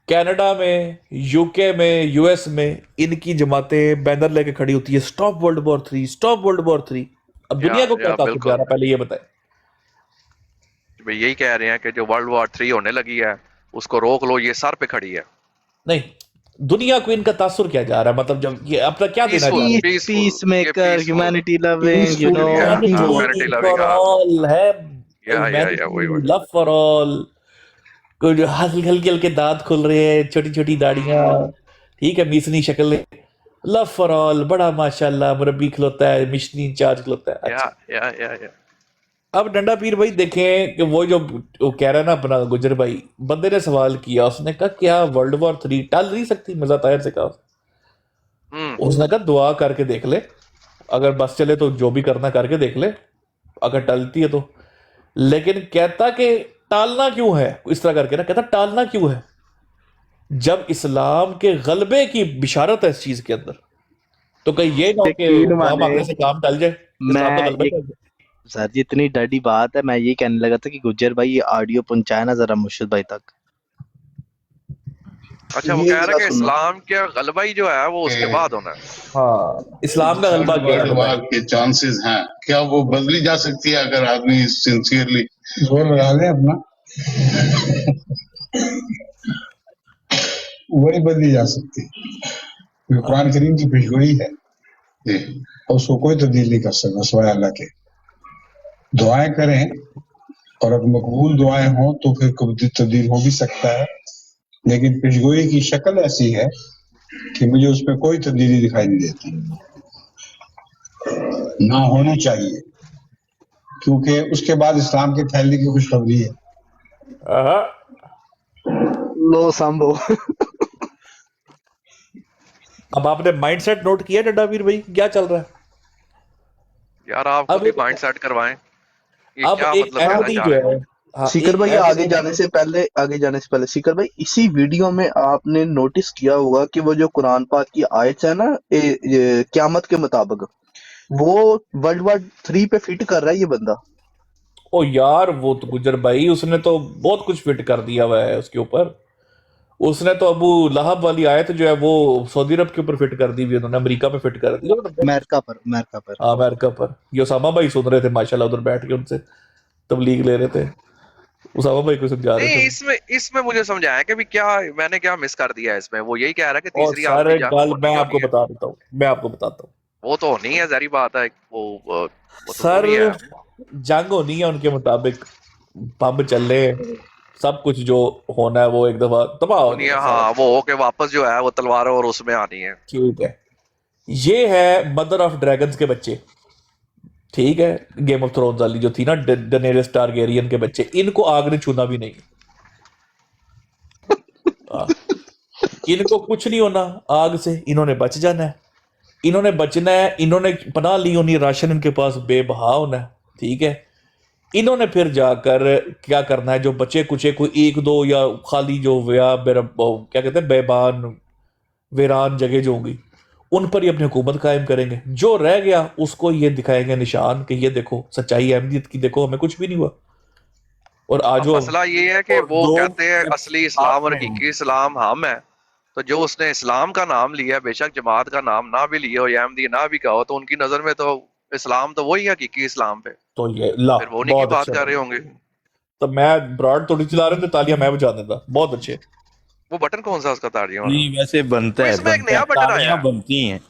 कनाडा में, यूके में, यूएस में इनकी जमातें बैनर लेके खड़ी होती है, stop world war 3, stop world war 3। अब दुनिया को क्या या तासुर जा बिल्कुल। रहा है, पहले ये बताए। भाई यही कह रहे हैं कि जो वर्ल्ड वॉर 3 होने लगी है उसको रोक लो, ये सर पे खड़ी है। नहीं, दुनिया को इनका तासुर क्या जा रहा है, मतलब जब ये अपना क्या देना चाह पीसफुल रहे हैं? पीस पीसफुल, पीस ये maker, peaceful humanity loving, peaceful humanity humanity loving. For all है। या वही ह्यूमैनिटी, वही। Love for all. कुछ हल्के हल्के हल्के दांत खुल रहे हैं, छोटी छोटी दाढ़ियां, ठीक है, मीसनी शक्ल। लव फॉर ऑल, बड़ा माशाल्लाह मुरब्बी खिलौता है, मिशनी इंचार्ज खिलौता है। अच्छा, या अब डंडा पीर भाई देखें कि वो कह रहा है ना अपना गुजर भाई, बंदे ने सवाल किया, उसने कहा क्या वर्ल्ड वॉर 3 टल नहीं सकती? मजा ताहिर से कहा। उसने कहा दुआ करके देख ले, अगर बस चले तो जो भी करना करके देख ले, अगर टलती है तो। लेकिन कहता कि टालना क्यों है, इस तरह करके ना कहता टालना क्यों है, जब इस्लाम के गलबे की बिशारत है इस चीज के अंदर, तो कहीं ये ना हो कि यकीन दुआ माने, मांगने से काम टल जाए, इस्लाम का मैं गलबा ये टल जाए। सर जी इतनी डरी बात है, मैं ये कहने लगा था कि गुज्जर भाई ये ऑडियो पहुंचाए ना जरा मुर्शिद भाई तक। अच्छा, वो ये कह रहा जरा है कि सुनो। इस्लाम के गलबा ही जो है वो उसके बाद होना है। हाँ, इस्लाम का गलबा क्या है वर्ल्ड बताएं। वार के चांसेस हैं, क्या वो बदली जा सकती है अगर आदमी सिंसियरली जोर लगा ले अपना? वही बदली जा सकती है, क्योंकि कुरान करीम की पेशगोई है ये, और उसको कोई तब्दील नहीं कर सकता सिवाय अल्लाह के। दुआएं करें, और अगर मकबूल दुआएं हों तो फिर कभी तब्दील हो भी सकता है, लेकिन पेशगोई की शक्ल ऐसी है कि मुझे उसमें कोई तब्दीली दिखाई नहीं देती, ना होनी चाहिए, क्योंकि उसके बाद इस्लाम के फैलने की खुशखबरी है। आहा, लो सांभो। अब आपने माइंडसेट नोट किया डड्डावीर भाई, क्या चल रहा है? यार आप अब खुद ही माइंड सेट करवाएं, ये अब क्या एक मतलब कहना एमडी चाह जो रहे हैं? है, हाँ, सीकर एक भाई एमडी आगे जाने से पहले सीकर भाई, इसी वीडियो में आपने नोटिस किया होगा कि वो जो कुरान पाक की आयत है ना, ये क़यामत के मुताबिक, वो वर्ल्ड वार 3 पे फिट कर रहा है ये बंदा। ओ यार, वो तो गुजर भाई, उसने तो बहुत कुछ फिट कर दिया हुआ है उसके ऊपर। उसने तो अबू लहब वाली आयत जो है वो सऊदी अरब के ऊपर फिट कर दी हुई, उन्होंने अमेरिका पे फिट कर दी। अमेरिका पर अमेरिका पर ये उसामा भाई सुन रहे थे माशाल्लाह, उधर बैठ के उनसे तबलीग ले रहे थे, उसामा भाई को समझा रहे नहीं, थे। इसमें मुझे समझाया कि भी क्या मैंने क्या मिस कर दिया इसमें। वो यही कह रहा है कि और तीसरी आलमी सारे जंग गल होनी मैं ही आपको होनी है। बता देता हूँ, मैं आपको बताता हूँ वो तो नहीं है, जहरी बात है, वो तो सर, भी है। जंग होनी है उनके मुताबिक, बम चले, सब कुछ जो होना है वो एक दफा तबाह हो दुनिया, जाएगा सारा। हाँ, वो के वापस जो है वो तलवारों और उसमें आनी है। ठीक है, ये है मदर ऑफ ड्रैगन्स के बच्चे, ठीक है, गेम ऑफ थ्रोन्स वाली जो थी ना, डेनेरिस टारगेरियन के बच्चे, इनको आग ने छूना भी नहीं। हाँ, इनको कुछ नहीं होना आग से, इन्होंने बच जाना है, इन्होंने बचना है, इन्होंने पनाह ली होनी, राशन इनके पास बेबहा होना है, ठीक है। इन्होंने फिर जाकर क्या करना है, जो बचे कुचे कोई एक दो या खाली जो क्या कहते हैं बेबान वीरान जगह जो होंगी, उन पर ही अपनी हुकूमत कायम करेंगे। जो रह गया उसको ये दिखाएंगे निशान कि ये देखो सच्चाई अहमियत की, देखो हमें कुछ भी नहीं हुआ। और अब आजो मसला ये है कि और वो लोग कहते हैं असली इस्लाम और हकीकी इस्लाम हम है, तो जो उसने इस्लाम का नाम लिया, बेशक जमात का नाम ना भी लिया हो या अहमदी ना भी कहा हो, तो उनकी नजर में तो इस्लाम तो वही है हकीकी इस्लाम पे, तो ये ला फिर वो उन्हीं की बहुत बात अच्छे, कर रहे होंगे। तो मैं ब्रॉड थोड़ी चला रहे थे, तालियां मैं बजा देता, बहुत अच्छे। वो बटन कौन सा उसका ताड़ियों वाला? नहीं वैसे बनता वो है, इसमें एक नया बटन आया तालियां है, बनती हैं।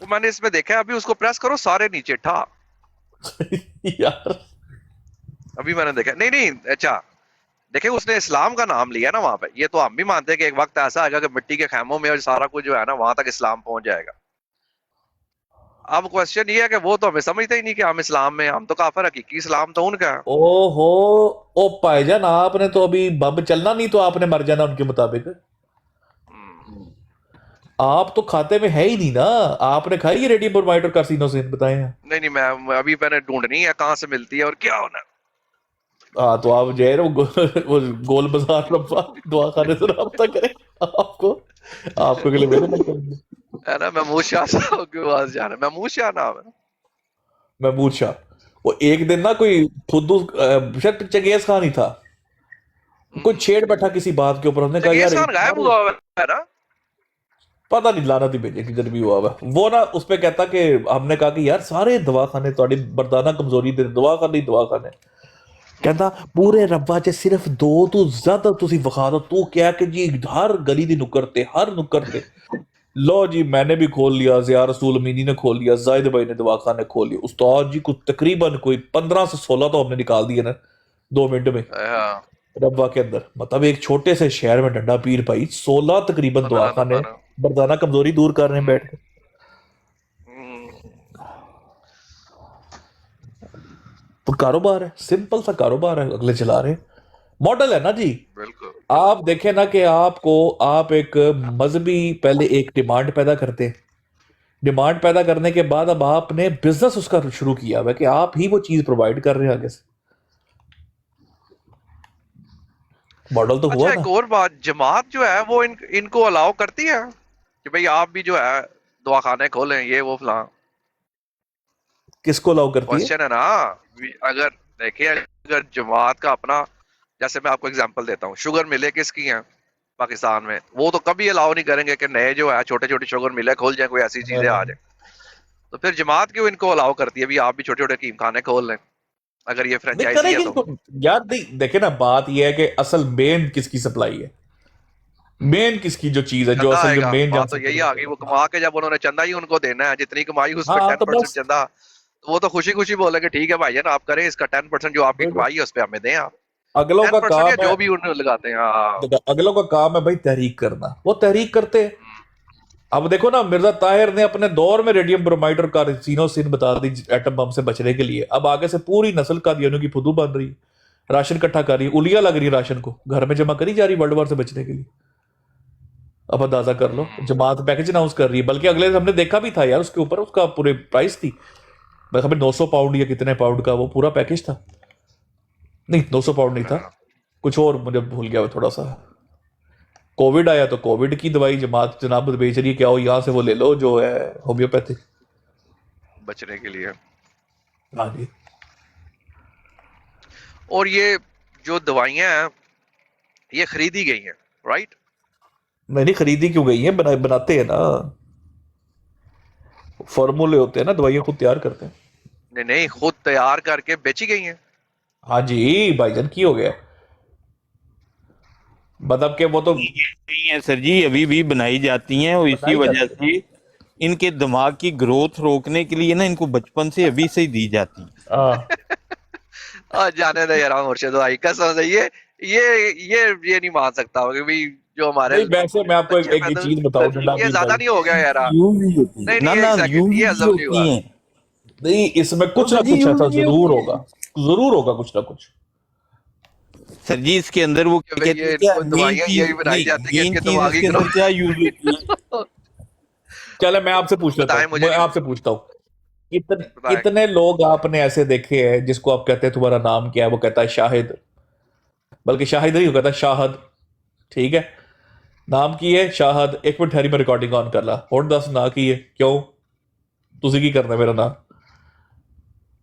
वो मैंने इसमें देखा है, अभी उसको प्रेस करो सारे नीचे ठा। यार अभी मैंने देखा, नहीं नहीं, अच्छा देखिए, उसने इस्लाम का नाम लिया ना वहां पे, ये तो हम भी मानते हैं कि एक वक्त ऐसा आएगा कि मिट्टी के खैमों में और सारा कुछ जो है ना वहां तक इस्लाम पहुंच जाएगा। अब क्वेश्चन ये है कि वो तो हमें समझते ही नहीं कि हम इस्लाम में, हम तो काफिर, हकीकी इस्लाम तो उनका है। ओहो, ओ भाईजान, आपने तो अभी बम चलना नहीं तो आपने मर जाना उनके मुताबिक। आप तो खाते में है ही नहीं ना, आपने खाई है रेडियम ब्रोमाइड और कार्सिनोसिन, बताए हैं? नहीं नहीं, मैं अभी मैंने ढूंढनी है कहाँ से मिलती है और क्या होना है। हाँ, तो आप जो है ना वो गोल बाजार रब्बा दुआ खाने से रब्ता करें, आपको आपको के लिए मेरे लग करेंगे। है ना, महमूद शाह साहब के पास जाना, महमूद शाह नाम है। महमूद शाह, वो एक दिन ना कोई फुद्दू शायद चंगेज खान ही था, कोई छेड़ बैठा किसी बात के ऊपर, उसने कहा यार चंगेज खान गायब हुआ हुआ है ना। पता नहीं, लानत ही भेजे कि जब भी हुआ हुआ वो ना, उस पे कहता कि हमने कहा कि यार सारे दवाखाने ਤੁਹਾਡੀ ਮਰਦਾਨਾ ਕਮਜ਼ੋਰੀ ਦੇ ਦਵਾਖਾਨੇ ਹੀ ਦਵਾਖਾਨੇ, ਕਹਿੰਦਾ ਪੂਰੇ ਰੱਬਾ 'ਚ ਸਿਰਫ 2 ਤੋਂ ਜ਼ਿਆਦਾ ਤੁਸੀਂ ਵਿਖਾ ਦੋ, ਤੂੰ ਕਿਹਾ कि जी हर गली ਦੀ ਨੁੱਕਰ ਤੇ हर नुक्कड़ पे। लो जी, मैंने भी खोल लिया, ज़िया रसूल अमीनी ने खोल लिया, जाहिद भाई ने दवाखाने खोल लिया, उस्ताद जी को तकरीबन कोई 15 से 16 तो हमने निकाल दिए ना 2 मिनट में हाँ, रब्बा के अंदर। मतलब एक छोटे से शहर में डंडा पीर भाई 16 तकरीबन 15 दवाखाने नंबर। मर्दाना कमजोरी दूर कर रहे हैं बैठ के। तो कारोबार है, सिंपल सा कारोबार है, अगले चला रहे हैं, मॉडल है ना जी। बिल्कुल। आप देखें ना कि आप एक मजहबी पहले एक डिमांड पैदा करते हैं, डिमांड पैदा करने के बाद अब आपने बिजनेस उसका शुरू किया हुआ है कि आप ही वो चीज प्रोवाइड कर रहे हैं आगे से। मॉडल तो हुआ अच्छा, ना। एक और बात, जमात जो है वो इनको अलाउ करती है कि भाई आप भी जो है दवाखाने खोलें, ये वो फलां? किसको अलाउ करती है? क्वेश्चन है ना। अगर देखिए, अगर जमात का अपना, जैसे मैं आपको एग्जांपल देता हूँ, शुगर मिले किसकी हैं पाकिस्तान में, वो तो कभी अलाउ नहीं करेंगे कि नए जो है छोटे छोटे शुगर मिले खोल जाए, कोई ऐसी चीजें आ जाए। तो फिर जमात क्यों इनको अलाउ करती है भी आप भी छोटे छोटे कीम खाने खोल लें, अगर ये नहीं फ्रेंचाइजी करेगी है तो? यार, नहीं देखे ना, बात यह है कि असल मेन किसकी सप्लाई है, मेन किसकी जो चीज है, जो चंदा असल आएगा, में मेन बात तो यही आ गई। वो कमा के जब उन्होंने चंदा ही उनको देना है, जितनी कमाई उस पर हाँ तो 10% बस चंदा, तो वो तो खुशी खुशी बोलेंगे ठीक है भाईजान आप करें, इसका 10% जो आपकी बिल्कुल। कमाई है उस पर हमें दें आप अगलों का 10% या काम है, जो भी उन्हें लगाते हैं। हाँ देखो, अगलों का काम है भाई तहरीक करना, वो तहरीक करते हैं। अब देखो ना, मिर्जा ताहिर ने अपने दौर में रेडियम ब्रोमाइड और कार्सिनोसिन बता दी एटम बम से बचने के लिए। अब आगे से पूरी नस्ल कादियानियों की फुदू बन रही है, राशन इकट्ठा कर रही है, उलिया लग रही है राशन को, घर में जमा करी जा रही वर्ल्ड वार से बचने के लिए। अब अंदाजा कर लो, जमात पैकेज अनाउंस कर रही है, बल्कि अगले दिन हमने देखा भी था यार, उसके ऊपर उसका पूरे प्राइस थी, हमें 900 पाउंड या कितने पाउंड का वो पूरा पैकेज था। नहीं 900 पाउंड नहीं था, कुछ और मुझे भूल गया थोड़ा सा। कोविड आया तो कोविड की दवाई जमात जनाब बेच रही है, क्या हो यहाँ से वो ले लो जो है होम्योपैथिक। बचने के लिए। हाँ जी। और ये जो दवाइयां हैं ये खरीदी गई हैं, राइट? मैंने खरीदी क्यों गई है, बनाते हैं ना, फॉर्मूले होते हैं ना, दवाइयाँ खुद तैयार करते हैं। नहीं नहीं, खुद तैयार करके बेची गई हैं। हाँ जी भाईजान, की हो गया, मतलब कि वो तो नहीं है सर जी, अभी भी बनाई जाती हैं और इसी बनाई वजह जाती से इनके दिमाग की ग्रोथ रोकने के लिए ना इनको बचपन से अभी से ही दी जाती है। हाँ जाने दे यार मुर्शिद भाई, कसम से ये नहीं मान सकता कि भाई जो हमारे नहीं, वैसे मैं आपको एक, बच्चे एक ये पैदा, चीज बताऊं डंडा ये पीर ज्यादा भाई, नहीं हो गया यार? यूं भी होती है नहीं ना नहीं, ना, एक सेकंड, यूं ये भी हजम नहीं हुआ। होती हैं। नहीं इसमें कुछ तो ना सर जी कुछ यूं ऐसा भी जरूर होती होगा, जरूर होगा कुछ ना कुछ। सर जी इसके अंदर वो कि क्या भाई कहते ये हैं, क्या इनको मेन दवाइयां चीज ये भी बनाई नहीं, जाती है कि मेन इनके चीज दिमागी इसके अंदर ग्रोथ। क्या यूज होती है। चले मैं आपसे पूछ लेता बताएं हूँ, मुझे, मैं आपसे पूछता हूँ, कितने बताएं। कितने लोग आपने ऐसे देखे हैं जिसको आप कहते हैं तुम्हारा नाम क्या है, वो कहता है शाहिद, बल्कि शाहिद नहीं, वो कहता है शाहद, ठीक है, नाम की है शाहद, एक मिनट ठहरी मैं रिकॉर्डिंग ऑन कर ला, और 10 ना की है, क्यों तुझे की करना है मेरा नाम,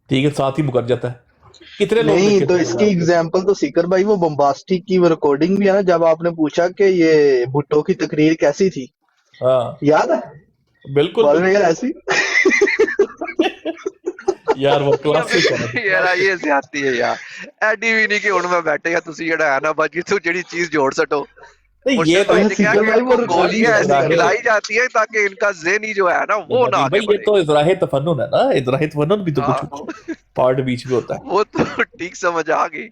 ठीक है, साथ ही मुकर जाता है। कितने लोग नहीं देखे तो थे इसकी आपने? एग्जाम्पल तो सीकर भाई वो बम्बास्टिक की रिकॉर्डिंग भी है ना, जब आपने पूछा कि ये भुट्टो की तकरीर कैसी थी, हाँ याद है? बिल्कुल बोल रहे यार ऐसी। यार, वो क्लासिक है। यार ये ज्यादती है यार, ਐਡੀ ਵੀ ਨਹੀਂ ਕਿ ਹੁਣ ਮੈਂ ਬੈਠੇ ਆ ਤੁਸੀਂ ਜਿਹੜਾ ਹੈ ਨਾ ਬਸ ਜਿੱਥੋਂ ਜਿਹੜੀ चीज जोड़ सको। नहीं ये मुर्शिद तो भाई अरे ने क्या सीकर कि भाई वो इनको रिकॉर्डिंग गोलियां ऐसी इजराहे खिलाई जाती है ताकि इनका ज़हनी जो है ना वो ना आगे भाई, ये बढ़े। तो इजराहे तफन्नुन है ना, इजराहे तफन्नुन भी तो हाँ, कुछ पार्ट बीच में होता है। वो तो ठीक समझ आ गई।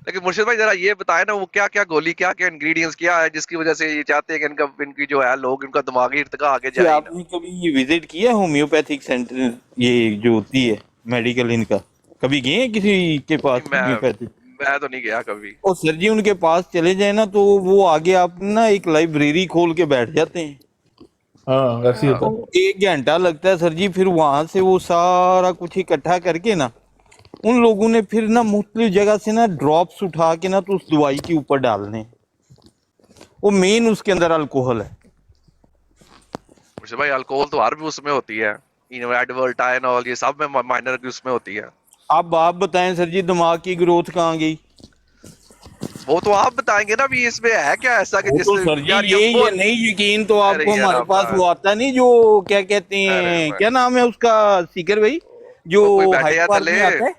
लेकिन मुर्शिद भाई जरा ये बताए ना, वो क्या क्या गोली, क्या क्या इंग्रेडिएंट्स क्या है जिसकी वजह से ये चाहते हैं कि इनका इनकी जो है लोग इनका दिमागी इर्तिका आगे कि जाए ना। आपने कभी विजिट किया होम्योपैथिक सेंटर, ये जो होती है मेडिकल, इनका कभी गए हैं किसी के पास मैं होम्योपैथिक? मैं तो नहीं गया कभी। और सर जी उनके पास चले जाए ना तो वो आगे आप ना एक लाइब्रेरी खोल के बैठ जाते हैं, हाँ ऐसे ही होता है। तो 1 घंटा लगता है सर जी, फिर वहां से वो सारा कुछ इकट्ठा करके ना उन लोगों ने फिर ना मुख्तलिफ जगह से ना ड्रॉप्स उठा के ना तो उस दवाई के ऊपर डालने, वो मेन उसके अंदर अल्कोहल है। मुर्शिद भाई अल्कोहल तो हर भी उसमें होती है, एडवर्टाइनॉल ये सब में माइनर उसमें होती है। अब आप बताएं सर जी दिमाग की ग्रोथ कहाँ गई? वो तो आप बताएंगे ना भी इसमें है क्या ऐसा कि वो तो जिससे सर जी यार ये नहीं यकीन तो अरे आपको यार हमारे आप पास वो आता नहीं जो क्या कहते अरे हैं, भाई। क्या नाम है उसका सीकर भाई, जो कोई बैठे हाइड या पार्क थले, में आता है।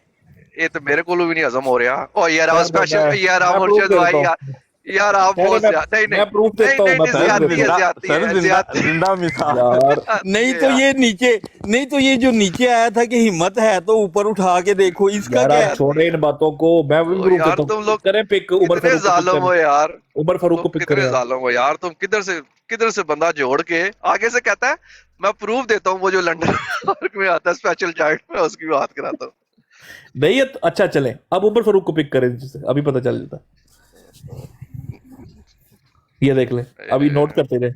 ये तो मेरे को भी नहीं हजम हो रहा। ओ यार मैं स्पेशल यार मैं प्रूफ मुर्शिद दे भाई देता हूँ, यार आप नहीं बहुत मैं ज्यादा नहीं मैं प्रूफ देता हूँ, मैं नहीं प्रूफ ज्यादती है देता ज्यादती सर है जिंदा ज्यादती जिंदा मिसाल यार। नहीं तो ये नीचे, नहीं तो ये जो नीचे आया था कि हिम्मत है तो ऊपर उठा के देखो, इसका यार क्या आप है? छोड़े इन बातों को, मैं भी ओ प्रूफ यार देता तुम हूँ, लोग करें पिक उमर कितने फारूक को पिक जालिम हो करें, यार, उमर फारूक को तुम पिक कितने करें। जालिम हो यार, तुम किधर से बंदा जोड़ के आगे से कहता है मैं प्रूफ देता हूँ, वो जो लंदन पार्क में आता है स्पेशल चाइल्ड में उसकी बात कराता हूँ। नहीं ये तो अच्छा चले, अब उमर फारूक को पिक करें जिससे अभी पता चल जाता है। ये देख ले, अभी नोट करते रहे।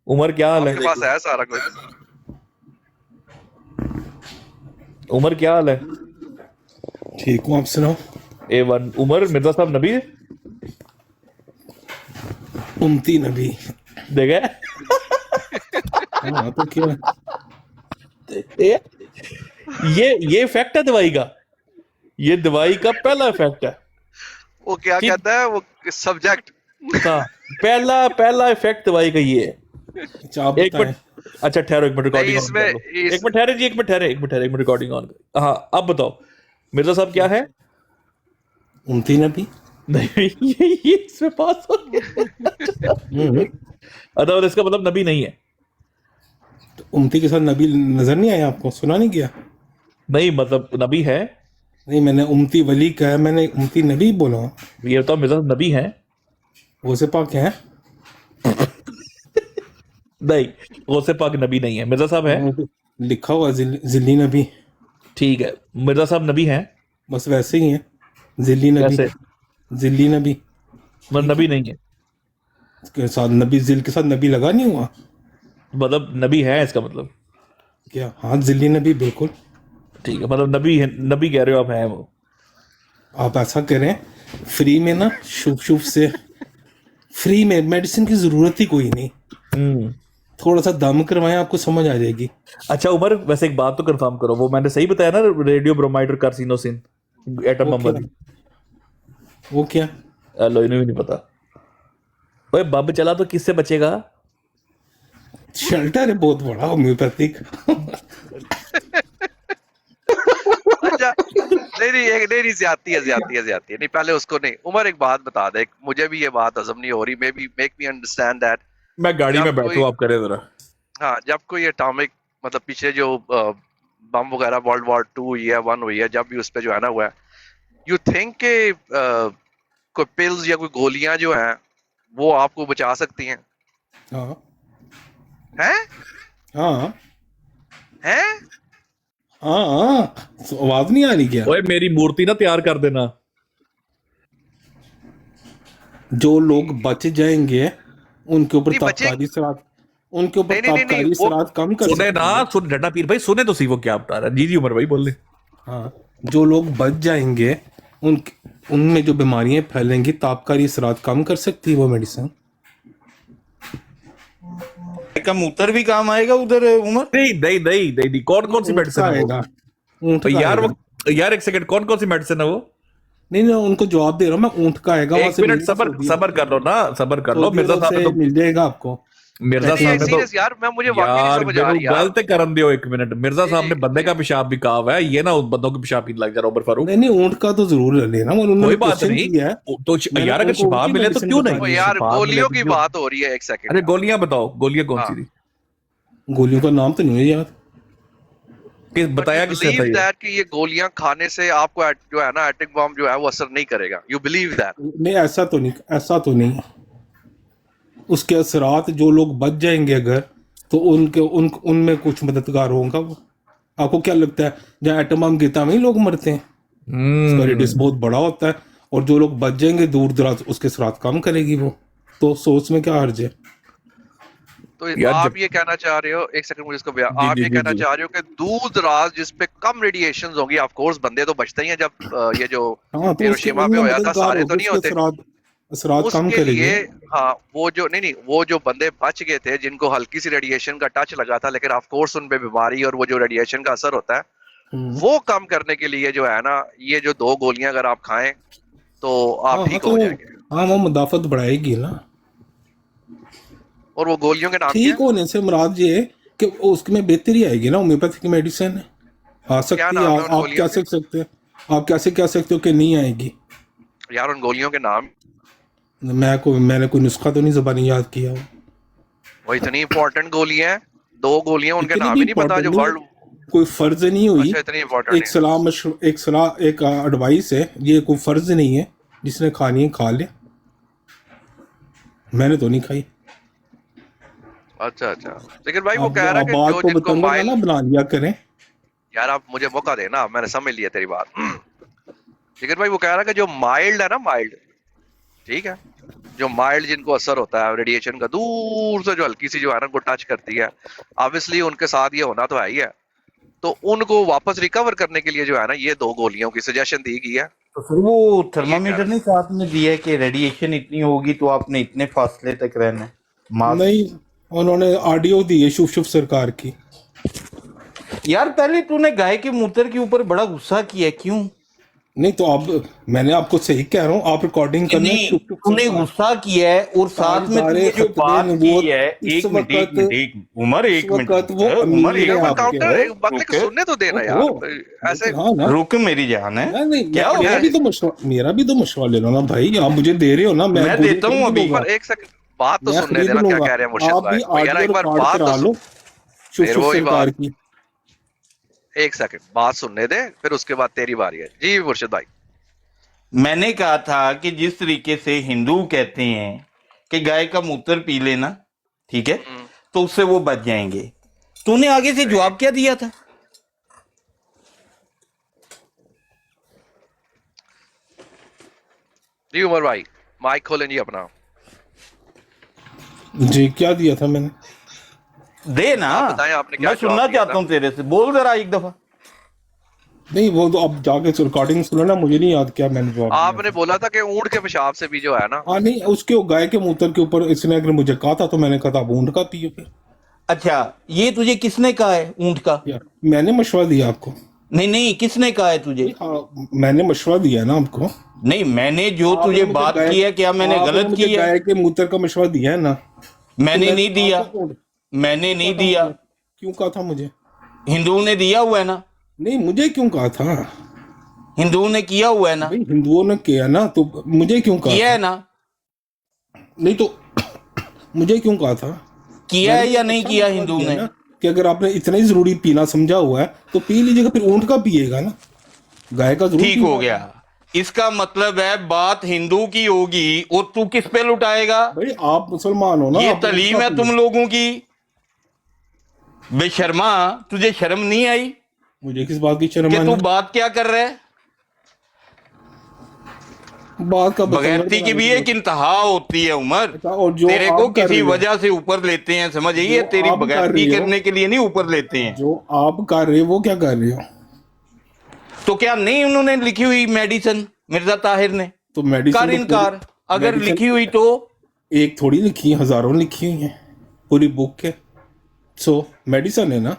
उमर क्या हाल आपके है? पास है सारा कुछ? उमर क्या हाल है? ठीक हूँ, आप सुनाओ। A1 उमर मिर्जा साहब नबी है? उमती नबी। देखा हाँ तो क्यों? ये फैक्ट है दवाई का, ये दवाई का पहला फैक्ट है। वो क्या ठीक। कहता है वो सब्जेक्ट? हाँ पहला इफेक्ट दवाई का ये है। अच्छा आप एक बताएं। मिनट, अच्छा ठहरो, एक मिनट रिकॉर्डिंग ऑन इसमें- कर लो। एक मिनट ठहरे जी, एक मिनट ठहरे, एक मिनट रिकॉर्डिंग ऑन। हाँ अब बताओ मिर्जा साहब क्या है? उमती नबी। नहीं, ये इसमें पास हो गया। अच्छा, और इसका मतलब नबी नहीं है? तो उम्ती के साथ नबी नजर नहीं आया आपको, सुना नहीं गया? नहीं, मतलब नबी है। नहीं, मैंने उम्ती वली कहा, मैंने उम्ती नबी बोला। ये तो मिर्जा साहब नबी हैं? गौसे पाक है? नहीं, गौसे पाक नबी नहीं है, मिर्जा साहब है। लिखा हुआ जिल्ली नबी। ठीक है, मिर्जा साहब नबी हैं? बस वैसे ही है, जिल्ली नबी। कैसे? जिल्ली नबी मतलब नबी नहीं है? के साथ नबी, जिल के साथ नबी लगा नहीं हुआ मतलब नबी है इसका मतलब? क्या? हाँ, जिल्ली नबी बिल्कुल। ठीक है, मतलब नबी है, नबी कह रहे हो आप, हैं वो? आप ऐसा करें, फ्री में ना, शुभ शुभ से फ्री में, मेडिसिन की जरूरत ही कोई नहीं, थोड़ा सा दम करवाएं, आपको समझ आ जाएगी। अच्छा उमर, वैसे एक बात तो कंफर्म करो, वो मैंने सही बताया ना, रेडियो ब्रोमाइड और कार्सिनोसिन एटम बम वाली? वो क्या? लो, इन्हें भी नहीं पता। ओए, बम चला तो किससे बचेगा? शेल्टर है बहुत बड़ा होम्योपैथिक। अच्छा, नहीं, ज्यादती है। नहीं, पहले उसको नहीं। उमर, एक बात बता दे, मुझे भी ये बात हजम नहीं हो रही। Make me understand that. मैं गाड़ी जब में बैठू, कोई- आप करें जरा। हाँ, जब कोई एटॉमिक, मतलब पीछे जो बम वगैरह वर्ल्ड वॉर 2 हुई है, 1 हुई है, जब भी उस पे जो है ना हुआ है, यू थिंक के कोई पिल्स या कोई गोलियां जो हैं वो आपको बचा सकती हैं? हाँ हैं? हाँ हैं? हाँ, तो आवाज नहीं आ रही क्या? ओए, मेरी मूर्ति ना तैयार कर देना। जो लोग बच जाएंगे उनके ऊपर नहीं बचे। ताबकारी सराहत, उनके ऊपर नहीं, ताबकारी वो सराहत कम कर सुने सकते ना, हैं। सुन डंडा पीर भाई, सुने तो सी वो क्या बता रहा है। जी जी उमर भाई, बोल ले। हाँ, जो लोग बच जाएंगे उनमें जो बीमारियां फैलेंगी, ताबकारी सराहत कम कर सकती है वो मेडिसिन। का मूत्र भी काम आएगा उधर उमर? नहीं नहीं नहीं नहीं नहीं, कौन कौन सी ऊँट मेडिसिन का है वो? आएगा, ऊँट तो का यार आएगा। वो, यार एक सेकंड, कौन कौन सी मेडिसिन है वो? नहीं नहीं, उनको जवाब दे रहा हूँ मैं, ऊँट का आएगा। वहां एक से मिनट, मिलेगा, सबर सऊदी सबर कर लो ना, सबर कर लो। सऊदी मिर्जा अरब साहब ने से तो, मिल जाएगा आपको। मिर्जा नहीं, साहब ने तो, सीरियस यार, मुझे वाकई नहीं यार समझ आ मेरे रही यार। गलत करन दियो एक मिनट। मिर्जा साहब जी, ने बंदे जी। का पेशाब भी कहा हुआ है, ये ना उन बंदों के पेशाब पीने लग जा रहा उमर फारूक। नहीं नहीं, ऊँट का तो जरूर ले लेना, उन्होंने कोई बात क्वेश्चन नहीं, किया है। तो मैंने यार अगर उनको शिफा उनकी मिले तो मेडिसिन क्यों बता नहीं? ओ दी है। यार, शिफा मिले गोलियों तो की क्यों? बात हो रही है, एक सेकंड अरे यार। गोलियां बताओ, गोलियां कौन सी हाँ। थी? गोलियों का नाम तो नहीं है याद। कि बट बताया यू किसने था बिलीव ये? दैट कि ये गोलियां खाने से आपको जो है ना, एटॉमिक बम जो है वो असर नहीं करेगा? You believe that? नहीं, ऐसा तो नहीं, ऐसा तो नहीं। उसके असरात, जो लोग बच जाएंगे अगर, तो उनमें कुछ मददगार होगा वो। आपको क्या लगता है, जहाँ एटम बम गिरता वहीं लोग मरते हैं? उसका रेडियस बहुत बड़ा होता है, और जो लोग बच जाएंगे दूर दराज, उसके असरात कम करेगी वो। तो सोच में क्या हर्ज है? तो यार आप जब, ये कहना चाह रहे हो, एक सेकंड मुझे इसको जी आप जी ये जी कहना जी, चाह रहे हो कि दूर दराज जिस पे कम रेडिएशंस होंगी, ऑफ कोर्स बंदे तो बचते ही हैं। जब ये जो हाँ, तो उसके हिरोशिमा पे उनमें होया था, मददगार सारे तो होगी, नहीं उसके होते। असरात असरात कम उसके करेगी। लिए हाँ, वो जो नहीं नहीं, वो जो बंदे बच गए थे जिनको हल्की सी रेडिएशन का टच लगा था, लेकिन ऑफ कोर्स उन पे बीमारी और वो जो रेडिएशन का असर होता है वो कम करने के लिए जो है ना, ये जो 2 गोलियां अगर आप खाएं तो आप हाँ हाँ, ठीक तो हो जाएंगे। हाँ, वो मुदाफत बढ़ाएगी ना। और वो गोलियों के नाम क्या ठीक है? होने से मुराद ये है कि उसमें बेहतरी आएगी ना। होम्योपैथिक मेडिसिन आ क्या सकती है। नाम है उन आप गोलियों कैसे के? कह सकते हैं, आप कैसे कह सकते हो कि नहीं आएगी? यार, उन गोलियों के नाम। मैंने कोई नुस्खा तो नहीं ज़बानी याद किया हो। वो इतनी इंपॉर्टेंट गोलियां हैं, 2 गोलियां, उनके इतनी नाम भी ही नहीं पता इम्पोर्टेंट जो नहीं, वर्ल्ड। कोई फर्ज नहीं हुई। अच्छा, इतनी इंपॉर्टेंट एक नहीं है। सलाह एक सलाह, एक एडवाइस है, ये कोई फर्ज नहीं है। जिसने खानी है खा ले, मैंने तो नहीं खाई। अच्छा अच्छा, लेकिन भाई वो आप कह रहा है आप कि बात जो को जिनको बतंगा ना माइल्ड। बना लिया करें। यार, आप मुझे मौका देना, मैंने समझ लिया तेरी बात। लेकिन भाई वो कह रहा है कि जो माइल्ड है ना, माइल्ड, ठीक है, जो माइल्ड जिनको असर होता है रेडिएशन का, दूर से जो हल्की सी जो है ना को टच करती है, ऑब्वियसली उनके साथ ये होना तो है ही है। तो उनको वापस रिकवर करने के लिए जो है ना, ये 2 गोलियों की सजेशन दी गई है। तो फिर वो ये कह थर्मामीटर रहा नहीं साथ में दिया है कि रेडिएशन इतनी होगी तो आपने इतने फासले तक रहना है? मास्क। नहीं, उन्होंने ऑडियो दी है शुभ शुभ सरकार की। यार पहले तूने गाय के मूत्र के ऊपर बड़ा गुस्सा किया, क्यों? नहीं तो आप, मैंने आपको सही कह रहा हूँ, आप रिकॉर्डिंग करना नहीं, चुप चुप तूने गुस्सा किया है और साथ में तूने जो बात की है, इस एक मिनट उमर, इस एक मिनट वक्त वो उमर, अमीर एक है मिनट आपके। काउंटर एक बात लेके रुक सुनने तो देना यार, ऐसे हाँ ना, रुक मेरी जान है। नहीं नहीं, क्या हो मेरा गया? भी तो मशवरा ले लो ना भाई, आप मुझे दे रहे हो ना, मैं खुद ही देता हूँ खरीद अभी। लूंगा। पर एक सेकंड बात तो मैं सुनने खरीद देना, क्या लूंगा। कह रहे हैं मुर्शिद आप भाई। भी भैया ना ऑडियो एक बार रिकॉर्ड बात करा तो लो, शुभ फिर शुभ वही सरकार बात। की। एक सेकंड बात सुनने दे, फिर उसके बाद तेरी बारी है। जी मुर्शिद भाई। मैंने कहा था कि जिस तरीके से हिंदू कहते हैं कि गाय का मूत्र पी लेना, ठीक है, तो उससे वो बच जाएंगे। तूने आगे से जवाब क्या दिया था? जी उमर भाई माइक खोलें जी अपना। जी क्या दिया था मैंने? दे ना, आप बताएं आपने क्या मैं सुनना जवाब दिया चाहता था? हूं तेरे से, बोल जरा एक दफा। नहीं वो तो अब जाके रिकॉर्डिंग सुनो ना, मुझे नहीं याद क्या मैंने जवाब दिया आपने था। बोला था कि ऊंट के पेशाब से भी जो है ना। हाँ नहीं, उसके वो गाय के मूत्र के ऊपर इसने अगर मुझे कहा था तो मैंने कहा था आप ऊँट का पियो फिर। अच्छा, ये तुझे किसने कहा है ऊंट का? यार मैंने मशवरा दिया आपको। नहीं नहीं, किसने कहा है तुझे? हाँ, मैंने मशवरा दिया ना आपको। नहीं, मैंने जो आपने तुझे मुझे बात गाय- की है, क्या मैंने आपने गलत मुझे की है? गाय के मूत्र का मशवरा दिया है ना। तो मैंने नहीं दिया, आपको- मैंने नहीं दिया। क्यों कहा था मुझे? हिंदुओं ने दिया हुआ है ना, नहीं मुझे क्यों कहा था? हिंदुओं ने किया हुआ है ना, भाई हिंदुओं ने किया ना, तो मुझे क्यों कहा किया था? है ना, नहीं तो मुझे क्यों कहा था? किया है मैंने या तो नहीं अच्छा किया मशवरा हिंदुओं दिया ने? ना कि अगर आपने इतना ही जरूरी पीना समझा हुआ है तो पी लीजिएगा, फिर ऊँट का पिएगा ना, गाय का जरूर ठीक हो पिएगा। गया। इसका मतलब है बात हिंदू की होगी और तू किस पे लुटाएगा? भाई आप मुसलमान हो ना, ये आप ऊँट तालीम का है तुम पियो। लोगों की। बेशर्मा, तुझे शर्म नहीं आई मुझे किस बात की शर्म कि तू आनी? बात क्या कर रहा है? बात का बगैरती की भी एक इंतहा होती है उमर। अच्छा, और जो तेरे आप को कर किसी रहे हो, वजह से ऊपर लेते हैं, समझ ये जो तेरी आप कर बगैरती रहे हो, करने के लिए नहीं ऊपर लेते हैं। जो आप कर रहे हो वो क्या कर रहे हो? तो क्या नहीं उन्होंने लिखी हुई मेडिसिन मिर्जा ताहिर ने? तो मेडिसिन कर तो इनकार, अगर मेडिसिन लिखी हुई तो एक थोड़ी लिखी है, हजारों लिखी हुई है, पूरी बुक है। सो मेडिसिन है ना।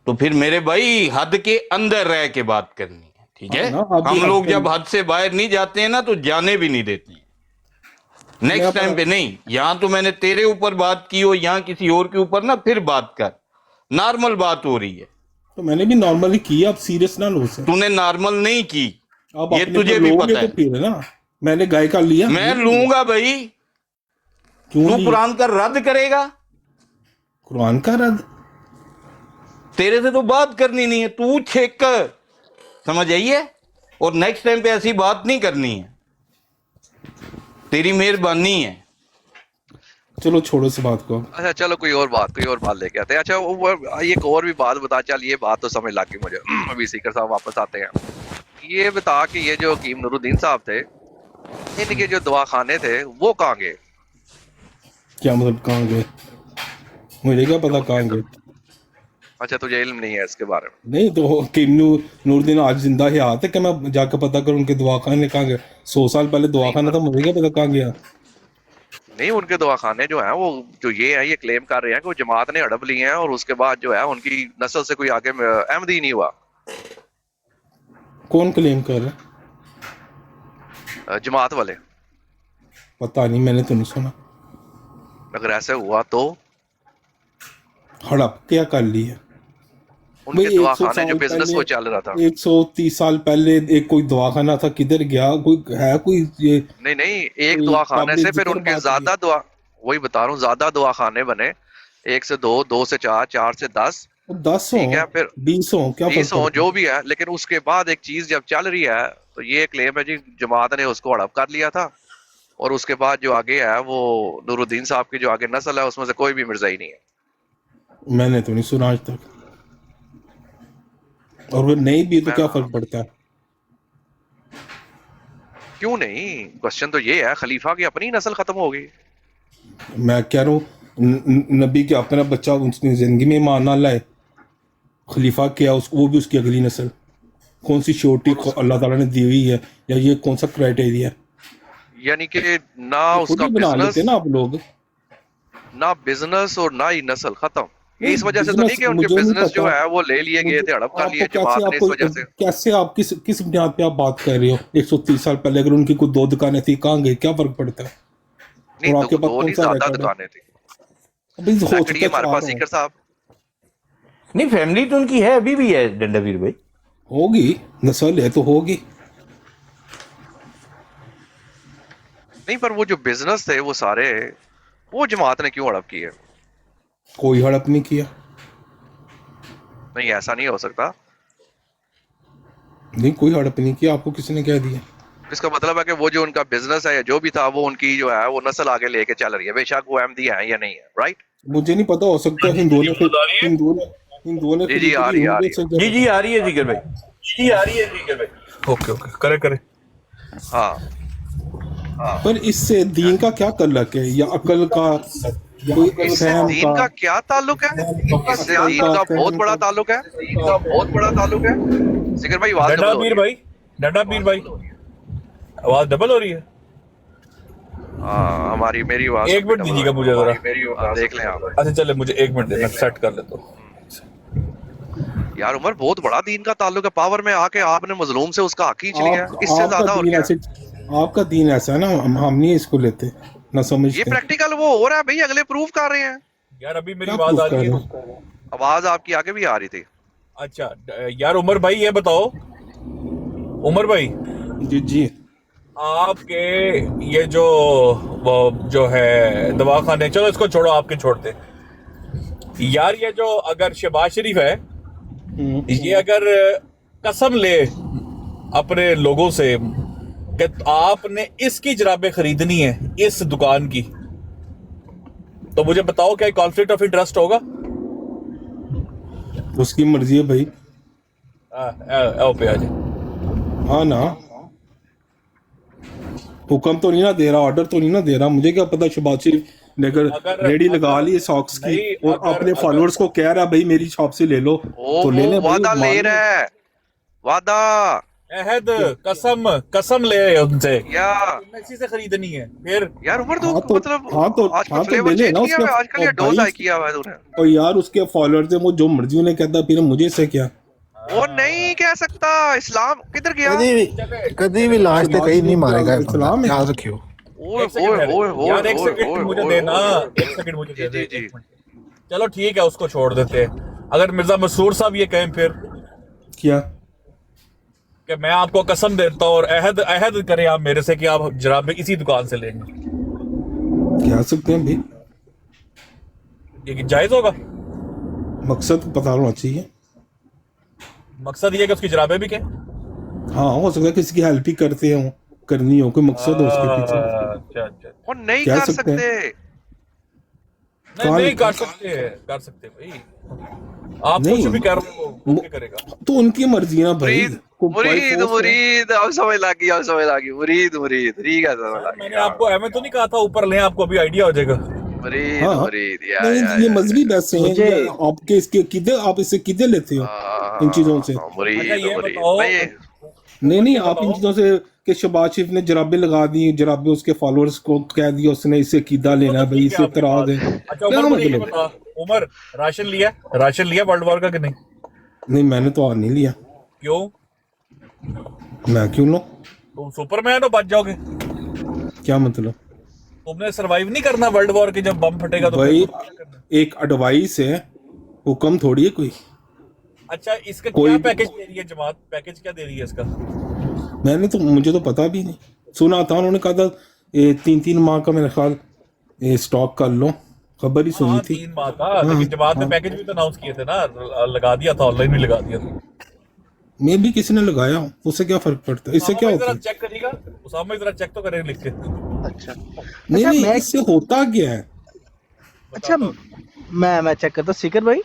तो फिर मेरे भाई हद के अंदर रह के बात करनी है, ठीक है? हाँ ना, आप भी हम हद लोग के जब हद से बाहर नहीं जाते हैं ना तो जाने भी नहीं देती है। नेक्स्ट टाइम पे नहीं, यहां तो मैंने तेरे ऊपर बात की हो, यहां किसी और के ऊपर ना फिर बात कर। नॉर्मल बात हो रही है, तो मैंने भी नॉर्मली की, आप सीरियस ना लो उसे। तूने नॉर्मल नहीं की, आप ये अपने तुझे को भी लोगे पता तो है। फिर ना, मैंने गाय का लिया, मैं लूंगा भाई, क्यों तू लिया? कुरान का रद्द करेगा? कुरान का रद्द? तेरे से तो बात करनी नहीं है, तू छेक कर, समझ आई है? और नेक्स्ट टाइम पे ऐसी बात नहीं करनी है, तेरी मेहरबानी है। चलो छोड़ो इस बात को। अच्छा चलो कोई और बात लेके आते हैं। अच्छा एक और भी बात बता, चल ये बात तो समझ लग गई मुझे। अभी सीकर साहब वापस आते हैं। ये बता कि ये जो हकीम नूरुद्दीन साहब थे, इनके जो दवाखाने थे वो कहाँ गए? क्या मतलब कहाँ गए? मुझे क्या पता कहाँ गए। अच्छा तुझे इल्म नहीं है इसके बारे में? नहीं तो हकीम नूरुद्दीन आज जिंदा हयात है कि मैं जाकर पता करूं उनके दवाखाने कहाँ गए? 100 साल पहले दवाखाना था, मुझे क्या पता कहाँ गया। नहीं उनके दवाखाने जो हैं वो जो ये है, ये क्लेम कर रहे हैं कि वो जमात ने हड़प लिए हैं और उसके बाद जो है उनकी नस्ल से कोई आगे अहमदी नहीं हुआ। कौन क्लेम कर रहा है? जमात वाले। पता नहीं, मैंने तो नहीं सुना। अगर ऐसे हुआ तो हड़प क्या कर ली है? उनके भाई 100 दवाखाने जो साल बिजनेस पहले, वो चल रहा था। 130 साल पहले एक कोई दवाखाना था, किधर गया? कोई है कोई ये? नहीं एक कोई दवाखाने काबिल से फिर जिक्र उनके बात ज्यादा वही बता रहा हूँ, ज्यादा दवाखाने बने। 1 से 2, 2 से 4, 4 से 10, 10 हो, ठीक है, फिर 20 हो, क्या 20 फर्क हो, पड़ता जो है? भी है। लेकिन उसके बाद एक चीज जब चल रही है तो ये क्लेम है जी जमात ने उसको हड़प कर लिया था, और उसके बाद जो आगे है वो नूरुद्दीन साहब की जो आगे नस्ल है उसमें से कोई भी मिर्जा ही नहीं है। मैंने तो नहीं सुना आज तक। और वो नहीं भी तो क्या फर्क पड़ता है? क्यों नहीं? क्वेश्चन तो ये है, खलीफा की अपनी नस्ल खत्म हो गई। मैं कह रहा हूँ नबी के अपना बच्चा उसने जिंदगी में ईमान ना लाए, खलीफा क्या वो भी उसकी अगली नस्ल? कौन सी श्योरिटी अल्लाह ताला ने दी हुई है, या ये कौन सा क्राइटेरिया है? यानी कि ना खुद उसका ही बना लेते बिजनेस, ना आप लोग। ना बिजनेस और ना ही नस्ल खत्म। ये इस वजह से तो नहीं कि उनके मुझे नहीं बिजनेस जो पता। है वो ले लिए गए थे, हड़प कर लिए आपको जमात ने इस वजह से। कैसे आप किस बुनियाद पे आप बात कर रहे हो? 130 साल पहले अगर उनकी कोई 2 दुकानें थी, कहाँ गई? क्या फर्क पड़ता है? नहीं और आपके पास दो कौन नहीं सा ज्यादा रिकॉर्ड है? दुकानें थी। अभी हो लकड़ी चुका हमारे 4 पास हो। सीकर साहब। नहीं फैमिली तो उनकी है, अभी भी है डंडावीर भाई। होगी, नस्ल है तो होगी। नहीं पर वो जो बिजनेस थे वो सारे, वो जमात ने क्यों हड़प की है? कोई हड़प नहीं किया। नहीं ऐसा नहीं हो सकता। नहीं, कोई हड़प नहीं किया। आपको किसने कह दिया? इसका मतलब है कि वो जो उनका बिजनेस है या जो भी था वो उनकी जो है वो नस्ल आगे लेके चल रही है, बेशक वो अहमदी है या नहीं है, राइट? मुझे नहीं पता, हो सकता है हिंदुओं ने जी जी आ रही है, आ रही है। जी जी आ रही है जिगर भाई, जी आ रही है जिगर भाई। ओके ओके, करे करे। हाँ पर इससे दीन का क्या तल्लक है, या अकल का, कोई इससे फहम दीन का क्या ताल्लुक है? इससे दीन का बहुत बड़ा ताल्लुक है, दीन का बहुत बड़ा ताल्लुक है। जिगर भाई आवाज डंडा डबल हो पीर रही है। भाई, डंडा पीर भाई, आवाज डबल हो रही है। हाँ हमारी मेरी आवाज एक मिनट दीजिएगा मुझे जरा। मेरी देख लें आप। अच्छा चले, मुझे 1 मिनट देना, सेट कर लेता हूँ। यार उमर बहुत बड़ा दीन का ताल्लुक है, पावर में आके आपने मजलूम से उसका हक खींच लिया, इससे आपका ज्यादा और दीन क्या? ऐसे, आपका दीन ऐसा है ना, हम नहीं इसको लेते ना ये समझते। प्रैक्टिकल वो हो रहा है भाई, अगले प्रूफ कर रहे हैं। यार अभी मेरी क्या आवाज आ proof रही कर है? रहे हो? आवाज आपकी आगे भी आ रही थी। अच्छा यार उमर भाई ये बताओ, उमर भाई जी जी। आपके ये जो वो जो है दवाखाने, चलो इसको छोड़ो, आपके छोड़ते यार, ये जो अगर शहबाज शरीफ है, ये अगर कसम ले अपने लोगों से कि आपने इसकी जराबें खरीदनी है इस दुकान की, तो मुझे बताओ क्या कॉन्फ्लिक्ट ऑफ इंटरेस्ट होगा? उसकी मर्जी है भाई। आओ पे आ जाए। हाँ ना, हुक्म तो नहीं ना दे रहा, ऑर्डर तो नहीं ना दे रहा। मुझे क्या पता शहबाज शरीफ ने अगर रेडी लगा ली सॉक्स की नहीं, और अपने फॉलोअर्स को कह रहा भाई मेरी शॉप से ले लो, ओ तो ले ले वो भाई, वादा मान ले लो। रहा है, वादा अहद कसम ले रहे हो उनसे, या इसी से खरीदनी है फिर। यार उमर तो हाँ तो मतलब हाँ तो आजकल हाँ तो फ्लेवर ले चेंज लेना किया हुआ है, उसके। आजकल ये और डोज भाई, आई किया हुआ है तूने। और यार उसके फॉलोअर्स है, वो जो मर्जी उन्हें कहता, फिर मुझे से क्या? वो नहीं कह सकता, इस्लाम किधर गया? कभी भी लाश पे कहीं नहीं मारेगा ये इस्लाम बंदा, है। याद रखियो। ओए एक सेकंड ओए ओए यार, एक ओए सेकंड ओए मुझे ओए देना, ओए। एक सेकंड मुझे जी, दे दे, जी, जी। 1 मिनट। चलो ठीक है, उसको छोड़ देते हैं। अगर मिर्जा मसूर साहब ये कहें फिर क्या? कि मैं आपको कसम देता हूँ और अहद करें आप मेरे से कि आप जराबे इसी दुकान से लेंगे, कह सकते हैं भाई, ये जायज होगा? मकसद पता होना चाहिए। मकसद ये है कि उसकी जराबे भी क्या? हाँ, हो सकता है किसी की हेल्प ही करते हो, करनी हो, कोई मकसद हो उसके पीछे। अच्छा अच्छा, वो नहीं कह कर सकते हैं। सकते। नहीं कर सकते भाई, आप नहीं, कुछ भी कर रहे हो, वो क्या करेगा? तो उनकी मर्जी है ना भाई। मुरीद कोई by मुरीद force है। मुरीद, अब समझ लगी, अब समझ लगी। मुरीद मुरीद ठीक है, समझ लगी। मैंने आपको एम तो नहीं कहा था ऊपर लें, आपको अभी आइडिया हो जाएगा। मुरीद हाँ, मुरीद या नहीं, ये मजहबी बहसें हैं, ये आपके इसके किधर, आप इससे किधर लेते हो इन चीजों से? मुरीद अच्छा, ये मुरीद बताओ, नहीं, नहीं, आप इन चीजों से कि शहबाज शरीफ ने जराबे लगा दी, जराबे उसके फॉलोअर्स को कह दिया उसने इससे कीदा लेना है भाई, इससे इतराज है। अच्छा क्या उमर मुझे ये मतलब? बता, उमर राशन लिया वर्ल्ड वॉर का कि नहीं? नहीं, मैंने तो और नहीं लिया। क्यों? मैं क्यों लो? तुम सुपरमैन हो, बच जाओगे। क्या मतलब? तुमने सरवाइव नहीं करना वर्ल्ड वॉर के, जब बम फटेगा तो भाई फिर क्या करना? एक एडवाइस है, हुक्म थोड़ी है कोई। अच्छा इसका कोई क्या भी- पैकेज दे रही है जमात? पैकेज क्या दे रही है इसका? मुझे तो पता भी नहीं, सुना था उन्होंने कहा था 3 माह का मेरे ख्याल स्टॉक कर लो, खबर ही सुनी हाँ, थी। 3 माह का, लेकिन जमात ने पैकेज भी तो अनाउंस किए थे ना, लगा दिया था, ऑनलाइन भी लगा दिया था। मैं भी किसी ने लगाया, उससे क्या फर्क पड़ता है? इससे क्या होता है? चेक करिएगा, उसामा जरा चेक तो करें लिख के। अच्छा नहीं अच्छा, नहीं, मैं इससे होता क्या है? अच्छा मैं चेक करता हूँ। सिकर भाई,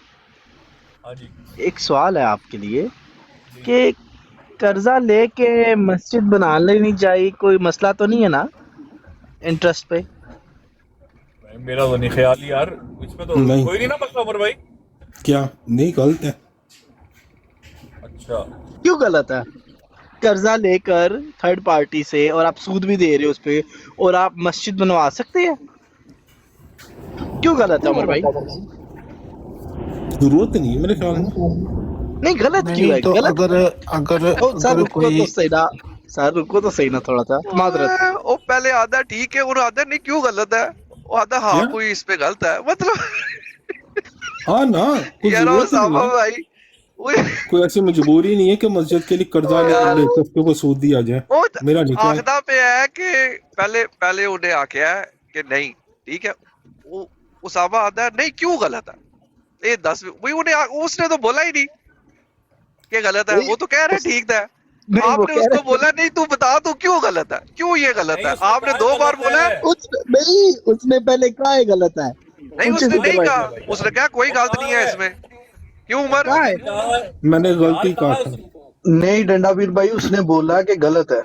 हाँ जी, एक सवाल है आपके लिए कि कर्जा लेके मस्जिद बना लेनी चाहिए, कोई मसला तो नहीं है ना इंटरेस्ट पे? मेरा तो नहीं ख्याल यार, इसमें तो नहीं। कोई नहीं ना मसला उमर भाई। क्या नहीं, गलत है। अच्छा क्यों गलत है? कर्जा लेकर थर्ड पार्टी से और आप सूद भी दे रहे हो उस पे, और आप मस्जिद बनवा सकते हैं, क्यों गलत है उमर भाई? जरूरत नहीं है मेरे ख्याल में। नहीं गलत क्यों नहीं है? तो गलत अगर अगर ओ सर अगर रुको कोई तो सही ना, सर रुको तो सही ना थोड़ा सा माजरत। वो पहले आधा ठीक है, और आधा नहीं, क्यों गलत है? वो आधा हाँ क्या? कोई इस पे गलत है, मतलब हाँ ना, कोई यार जरूरत नहीं उसामा है, भाई वो कोई ऐसी मजबूरी नहीं है कि मस्जिद के लिए कर्जा यार लेकर उसके ऊपर सूद दिया जाए। वो मेरा नहीं ख्याल। आखदा पे है कि पहले पहले उन्हें आख्या है कि नहीं ठीक है, वो उसामा आता है नहीं क्यों गलत है, ये 10 वही उसने तो बोला ही नहीं कि गलत है, वही वो तो कह रहा है ठीक है। नहीं वो आपने कह उसको रहे बोला नहीं तू बता तू क्यों गलत है, क्यों ये गलत नहीं, है, उसने आपने कहा 2 बार गलत बोला है। नहीं उसने पहले कहा है गलत है। नहीं पूछे उसने तो नहीं भाई कहा, उसने कहा कोई गलत नहीं है इसमें, क्यों उमर? कहा है मैंने गलती कहा था। नहीं डंडावीर भाई उसने बोला कि गलत है।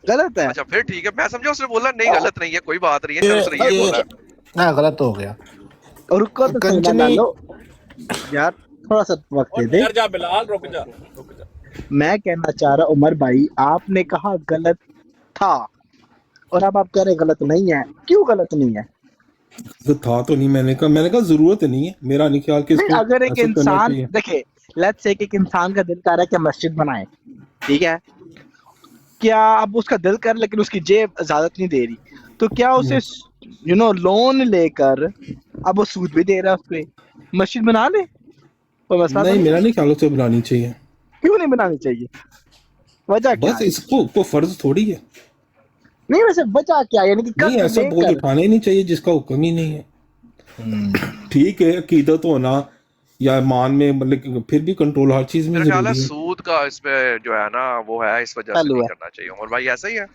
गलत है। अच्छा फिर ठीक है, मैं समझा उसने बोला नहीं गलत नहीं है, कोई बात नहीं है, चलो उसने ये बोला। हाँ गलत हो गया। और रुको तो सही ना कंचनी डालो यार, थोड़ा सा वक्त दे दे। यार जा बिलाल, रुक जा रुक जा। मैं कहना चाह रहा उमर भाई, आपने कहा गलत था और अब आप कह रहे गलत नहीं है, क्यों गलत नहीं है? तो था तो नहीं, मैंने कहा जरूरत नहीं है, मेरा नहीं ख्याल कि नहीं इसको अगर एक ऐसा करना इंसान चाहिए। देखे, लेट्स से एक इंसान का दिल कर रहा है कि मस्जिद बनाए, ठीक है, क्या अब उसका दिल कर लेकिन उसकी जेब इजाजत नहीं दे रही, तो क्या उसे लोन लेकर अब वो सूद भी दे रहा है उस पे, मस्जिद बना ले, कोई मसला तो नहीं, नहीं? मेरा नहीं ख्याल उसे बनानी चाहिए। क्यों नहीं बनानी चाहिए? वजह क्या बस है? इसको को फर्ज थोड़ी है। नहीं वैसे वजह क्या है, यानी कि नहीं, कर्ज ऐसा बोझ लेकर उठाना ही नहीं चाहिए जिसका हुक्म ही नहीं है। ठीक है, अकीदत होना या ईमान में मतलब कि फिर भी कंट्रोल हर चीज में मेरा ख्याल है जरूरी सूद का इसमें जो है ना वो है, इस वजह से चालू नहीं है। करना चाहिए। उमर भाई ऐसा ही है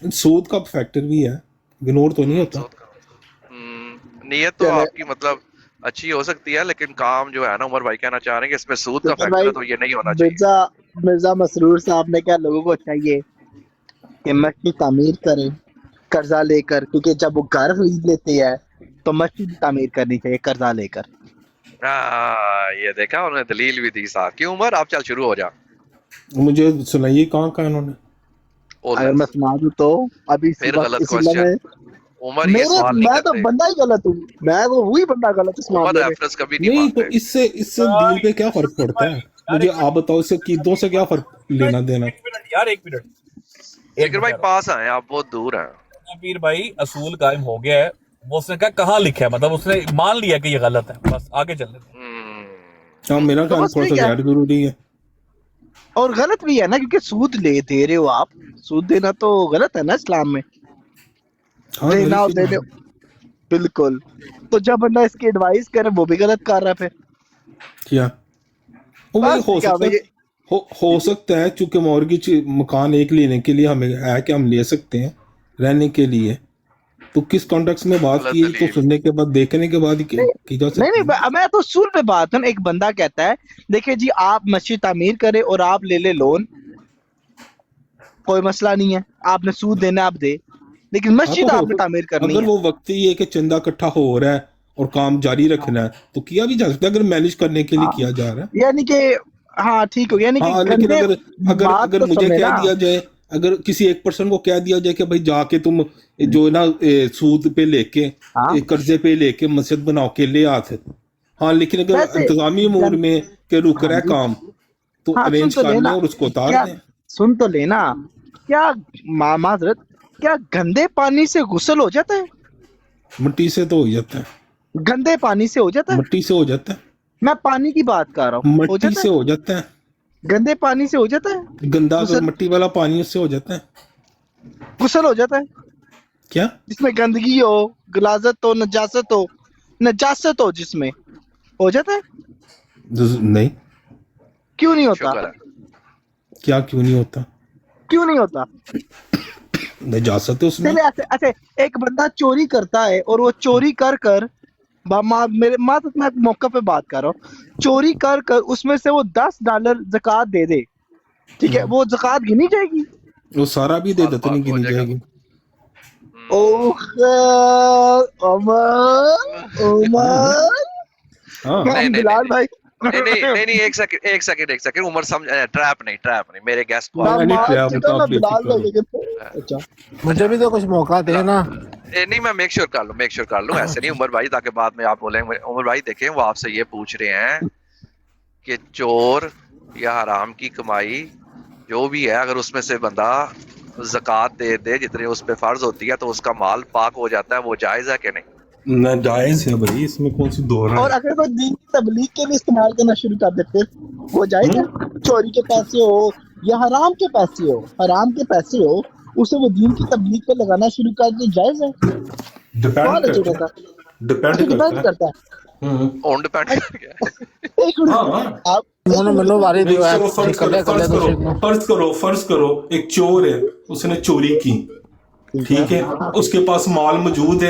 है। सूद का फैक्टर भी है, इग्नोर तो नहीं होता। सूद का। नीयत तो चले आपकी मतलब अच्छी हो सकती है, लेकिन काम जो है ना उमर भाई कहना चाह रहे हैं कि इसमें सूद का तो फैक्टर भाई है, तो ये नहीं होना चाहिए। मिर्जा मसरूर साहब ने क्या लोगों को चाहिए कि मस्जिद तामीर करें कर्जा लेकर, क्योंकि जब वो घर खरीद लेते हैं तो मस्जिद तामीर करनी चाहिए कर्जा लेकर। ये देखा उन्होंने दलील भी दी साहब की। उमर आप चल शुरू हो जा। मुझे सुनाइए कहाँ का इन्होंने। अगर मैं सुना दूं तो अभी इसी फिर वक्त गलत इसी लम्हे क्वेश्चन। उमर ये सवाल नहीं मैं तो करते, बंदा ही गलत हूँ, मैं तो वही बंदा गलत इस उमर मामले में। रेफरेंस कभी नहीं नहीं तो मांगते। इससे दीन पे क्या फर्क पड़ता है? मुझे आप बताओ, इससे कीदों से क्या फर्क लेना देना? एक मिनट यार, एक मिनट। जिक्र भाई पास आए, आप बहुत दूर हैं। पीर भाई असूल कायम हो गया है, वो उसने कहा कहाँ लिखा है, मतलब उसने मान लिया कि ये गलत है, बस आगे चल रहे हाँ, मेरा तो ख्याल बस थोड़ा सा ठीक है। ज्यादा जरूरी है। और गलत भी है ना, क्योंकि सूद दे रहे हो आप, सूद देना तो गलत है ना इस्लाम में। हाँ, देना और गलत ही देने बिल्कुल। तो जब बंदा इसकी एडवाइस करे वो भी गलत कर रहा है फिर। क्या वो बस हो क्या सकता भाई, हो सकता है, चूंकि मॉर्गेज मकान एक लेने के लिए हमें है कि हम ले सकते हैं रहने के लिए, तो किस कॉन्टेक्स्ट में बात गलत की तो दलील। सुनने के बाद देखने के बाद ही की जा नहीं सकती नहीं है। मैं तो सूद पे बात हूँ। एक बंदा कहता है देखिए जी आप मस्जिद तामीर करें और आप ले लोन, कोई मसला नहीं है, आपने सूद देना आप दे, लेकिन हाँ, मस्जिद तो आपने तामीर करनी अगर है। वो वक्त ही है कि चंदा इकट्ठा हो रहा है और काम जारी रखना है तो किया भी जा सकता है, अगर मैनेज करने के लिए हाँ, किया जा रहा है। यानी कि हाँ ठीक हो गया, यानी कि हाँ, लेकिन गंदे अगर अगर बात अगर तो मुझे सुने कह ना। दिया जाए, अगर किसी एक पर्सन को कह दिया जाए कि भाई जाके तुम जो है ना सूद पे लेके हाँ कर्जे पे लेके मस्जिद बनाओ के ले आते, हाँ, लेकिन अगर वैसे इंतजामी अमूर में के रुक रहा है काम तो हाँ सुन अरेंज तो कर लेना, लें और उसको उतार क्या दें। सुन तो लेना, क्या माजरत, क्या गंदे पानी से गुस्ल हो जाता है? मिट्टी से तो हो जाता है, गंदे पानी से हो जाता है? मिट्टी से हो जाता है, मैं पानी की बात कर रहा हूँ, हो मिट्टी जाता से है? हो जाता है, गंदे पानी से हो जाता है? गंदा गुस्ल मिट्टी वाला पानी उससे हो जाता है। गुस्ल हो जाता है क्या? जिसमें गंदगी हो, गलाजत हो, नजासत हो, जिसमें हो जाता है? नहीं, क्यों नहीं होता? शुक्र है। क्या क्यों नहीं होता? क्यों नहीं होता? नजासत है उसमें। चले ऐसे ऐसे एक बंदा चोरी करता है और वो चोरी कर कर मेरे तो मैं मौका पे बात कर रहा हूँ, चोरी कर कर उसमें से वो $10 ज़कात दे दे, ठीक है, वो ज़कात गिनी जाएगी? वो सारा भी दे देते नहीं हो गिनी जाएगा। जाएगी। ओह उमर उमर हाँ, नहीं, नहीं, बिलाल नहीं, भाई नहीं, एक सेकंड उमर समझ ट्रैप नहीं मेरे गेस्ट को मैं नहीं, मार क्या चुका, बताओ, मैं आप बेइज्जती बिलाल करो। भाई के। अच्छा मुझे भी तो कुछ मौका दे ना। नहीं मैं मेक श्योर कर लूं ऐसे नहीं उमर भाई, ताकि बाद में आप बोलेंगे। उमर भाई देखें, वो आपसे ये पूछ रहे हैं कि चोर या हराम की कमाई जो भी है, अगर उसमें से बंदा ज़कात दे दे जितनी उस पे फर्ज होती है तो उसका माल पाक हो जाता है, वो जायज़ है कि नहीं? नाजायज है भाई, इसमें कौन सी दो और अगर कोई दीन की तबलीग के लिए इस्तेमाल करना शुरू कर देते वो जायज है? चोरी के पैसे हो या हराम के पैसे हो उसे वो दीन की तबलीग पे लगाना शुरू कर दे, जायज है? डिपेंड करता है। ऑन डिपेंड कर गया। एक मिनट, आप फर्ज करो एक चोर है, उसने चोरी की, ठीक है, उसके पास माल मौजूद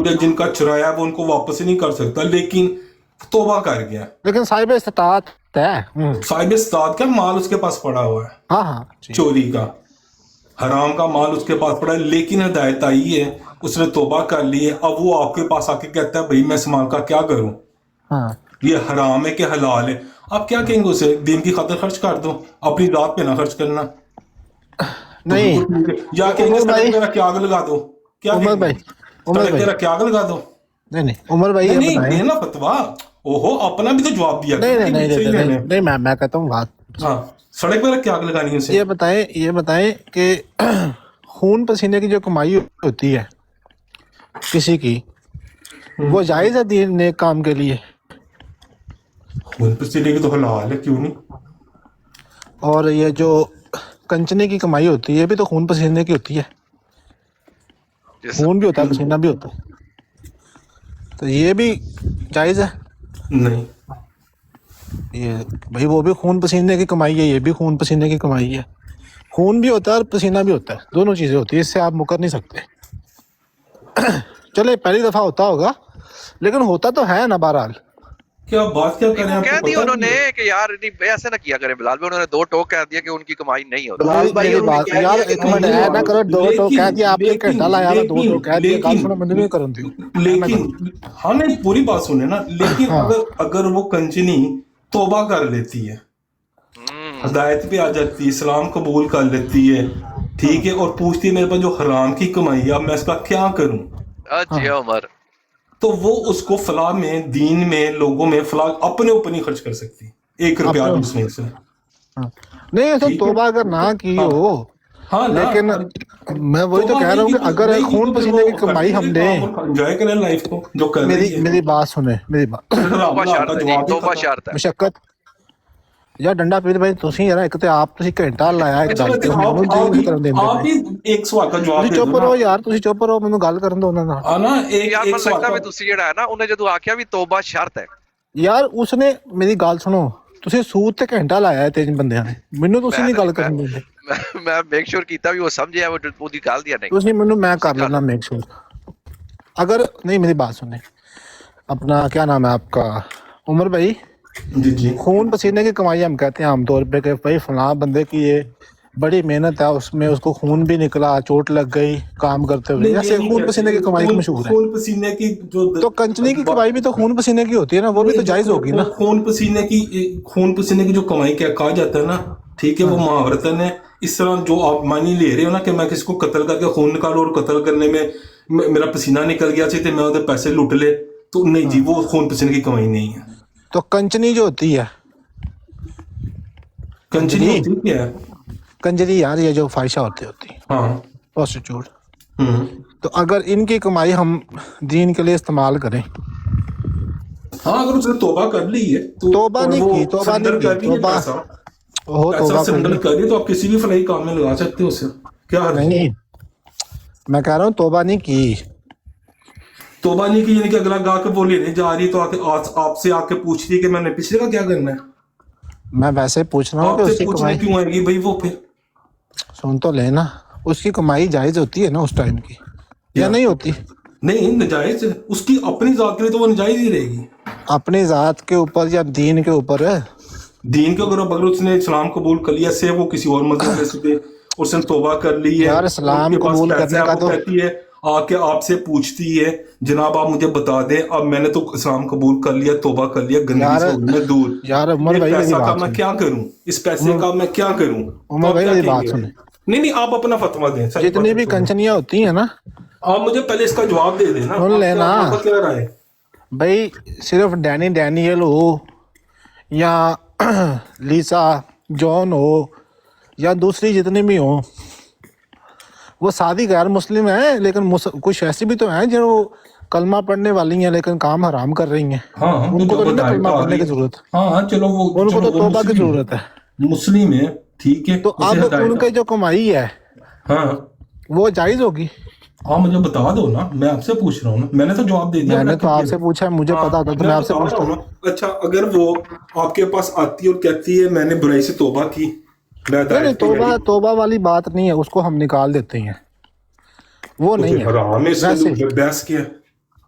है जिनका चुराया वो उनको वापस ही नहीं कर सकता, लेकिन तौबा कर गया, लेकिन साहिब इस्तात है, साहिब इस्तात का माल उसके पास पड़ा हुआ है, हाँ चोरी का हराम का माल उसके पास पड़ा है, लेकिन हिदायत आई है, उसने तौबा कर ली है, अब वो आपके पास आके कहता है भाई मैं इस माल का क्या करूं, ये हराम है कि हलाल है, आप क्या कहेंगे उसे? दीन की खातिर खर्च कर दो, अपनी रात पे ना खर्च करना। नहीं, या कहेंगे सड़क पे रख के आग लगा दो, क्या उमर भाई, सड़क पे रख के आग लगा दो? नहीं उमर भाई, नहीं देना फतवा, ओहो अपना भी तो जवाब दिया। नहीं मैं कहता हूँ बात, हाँ सड़क पे रख के आग लगानी है उसे। ये बताएं कि खून पसीने की जो कमाई होती है किसी की, वो जायज है दीन नेक काम के लिए? खून पसीने की तो हलाल है, क्यों नहीं? और ये जो कंचने की कमाई होती है ये भी तो खून पसीने की होती है, खून भी होता है पसीना भी होता है, तो ये भी जायज है? नहीं, ये भाई वो भी खून पसीने की कमाई है, ये भी खून पसीने की कमाई है, खून भी होता है और पसीना भी होता है, दोनों चीजें होती है, इससे आप मुकर नहीं सकते। चले पहली दफा होता होगा, लेकिन होता तो है ना बहरहाल। क्या बात क्या करें, कह दिया उन्होंने कि यार नहीं ऐसे ना किया करें बिलाल भाई, उन्होंने 2 टोक कह दिया कि उनकी कमाई नहीं होती। बिलाल भाई बात यार एक मिनट है ना करो, 2 टोक कह दिया आपने, घंटा लाया 2 टोक कह दिया, गाल सुनो बंद नहीं करन दियो, लेकिन हाँ नहीं पूरी बात सुने ना, लेकिन अगर वो कंचनी तौबा कर लेती है, हिदायत पे आ जाती है, इस्लाम कबूल कर लेती है, ठीक है, और पूछती है मेरे पास जो हराम की कमाई है, अब मैं इसका क्या करूं, अच्छा उमर, तो वो उसको फलाह में, दीन में, लोगों में फलाह अपने ऊपर नहीं खर्च कर सकती 1 रुपया भी उसमें से। नहीं ऐसा तौबा अगर ना की हो, हाँ लेकिन मैं वही तो कह रहा हूँ कि अगर खून पसीने की कमाई हम दें, एंजॉय करें लाइफ को, जो कर मेरी बात सुने, मेरी बात, तौबा शर्त है, मुशक्कत यार डंडा पीर भाई ਤੁਸੀਂ ਯਾਰ ਇੱਕ ਤੇ ਆਪ ਤੁਸੀਂ ਘੰਟਾ ਲਾਇਆ ਇੱਕ ਗੱਲ ਤੇ ਮੈਨੂੰ ਜੀਵਨ ਕਰਨ ਦੇ आप भी एक सवाल का जवाब दे ਚੁੱਪ ਰਹੋ ਯਾਰ, ਤੁਸੀਂ ਚੁੱਪ ਰਹੋ, ਮੈਨੂੰ ਗੱਲ ਕਰਨ ਦਿਓ ਉਹਨਾਂ ਨਾਲ। ਆ ਨਾ यार एक मन लगता है ਤੁਸੀਂ ਜਿਹੜਾ ਹੈ ਨਾ ਉਹਨੇ ਜਦੋਂ ਆਖਿਆ ਵੀ ਤੌਬਾ ਸ਼ਰਤ ਹੈ, ਯਾਰ ਉਸਨੇ ਮੇਰੀ ਗੱਲ ਸੁਣੋ, ਤੁਸੀਂ ਸੂਤ ਤੇ ਘੰਟਾ ਲਾਇਆ ਤਿੰਨ ਬੰਦਿਆਂ ਨੇ, ਮੈਨੂੰ ਤੁਸੀਂ ਨਹੀਂ ਗੱਲ ਕਰਨ ਦਿੰਦੇ। ਮੈਂ ਮੇਕ ਸ਼ੋਰ ਕੀਤਾ ਵੀ ਉਹ ਸਮਝਿਆ वो ਉਹਦੀ ਗੱਲ ਦੀ ਨਹੀਂ, ਤੁਸੀਂ ਮੈਨੂੰ मैं कर लेना मेक श्योर, अगर नहीं मेरी बात सुने, अपना क्या नाम है आपका, उमर भाई, जी खून पसीने की कमाई हम कहते हैं आमतौर पे कि भाई फलां बंदे की ये बड़ी मेहनत है, उसमें उसको खून भी निकला, चोट लग गई काम करते हुए, ऐसे खून पसीने की कमाई मशहूर है। खून पसीने की जो तो कंचनी की कमाई भी तो खून पसीने की होती है ना, वो भी तो जायज होगी ना। खून पसीने की जो कमाई क्या कहा जाता है ना, ठीक है, वो महावरतन है। इस तरह जो आप मानी ले रहे हो ना कि मैं किसी को कत्ल करके खून निकालू और कत्ल करने में मेरा पसीना निकल गया चाहिए मैं उधर पैसे लूट ले, तो नहीं जी, वो खून पसीने की कमाई नहीं है। तो कंचनी जो होती है, कंचनी होती है कंजरी यार, ये जो फाहिशा होती है, हाँ प्रोस्टिट्यूट, तो अगर इनकी कमाई हम दीन के लिए इस्तेमाल करें, हाँ अगर उसने तौबा कर ली है तो तौबा नहीं की, तौबा करिए तो आप किसी भी फलाई काम में लगा सकते हो उसे, क्या नहीं, मैं कह रहा हूँ तौबा नहीं की, तौबा नहीं की यानी कि अगला गा के बोली नहीं जा रही तो आपसे आके पूछ रही कि मैंने पिछले का क्या करना है। मैं वैसे पूछ रहा हूँ कि उसकी कमाई क्यों आएगी भाई, वो फिर सुन तो लेना, उसकी कमाई जायज होती है ना उस टाइम की, या नहीं होती? नहीं नजायज है, उसकी अपनी जात के लिए तो वो नजायज ही रहेगी, अपनी जात के ऊपर या दीन के ऊपर है, दीन के अगर उसने इस्लाम कबूल कर लिया से वो किसी और मजहब में से उसने तौबा कर ली है यार, इस्लाम कबूल करने का तो कहती है, आके आपसे पूछती है जनाब आप मुझे बता दें, अब मैंने तो इस्लाम कबूल कर लिया, तौबा कर लिया, गंदगी से मैं दूर, यार उमर भाई पैसा का मैं क्या करूं, इस पैसे का मैं क्या करूं? उमर भाई मेरी बात सुने, नहीं आप अपना फतवा दें। जितनी भी कंचनियां होती हैं ना, आप मुझे पहले इसका जवाब दे देना। सुन लेना। आपका क्या राय है? भाई सिर्फ डैनियल हो या लीसा जॉन हो या दूसरी जितनी भी हो, वो सादी गैर मुस्लिम है, लेकिन कुछ ऐसी भी तो हैं जो कलमा पढ़ने वाली हैं लेकिन काम हराम कर रही हैं। हाँ उनको तो नहीं ना कलमा पढ़ने की जरूरत। हाँ चलो वो, उनको तो वो तौबा की मुस्लिम जरूरत है। मुस्लिम है, ठीक है। तो उसे अब हटाएगा। उनके जो कमाई है हाँ वो जायज होगी। आप मुझे बता दो ना, मैं आपसे पूछ रहा हूँ ना, मैंने तो जवाब दे दिया। मैंने तो आपसे पूछा है, मुझे पता होता तो मैं आपसे बता पूछता। रहा हूँ ना। अच्छा, अगर वो आपके पास आती और कहती है मैंने बुराई से तौबा की, मैं नहीं, तौबा वाली बात नहीं है, उसको हम निकाल देते हैं, वो नहीं है हराम है, इसके वैसे। ऊपर बहस किया।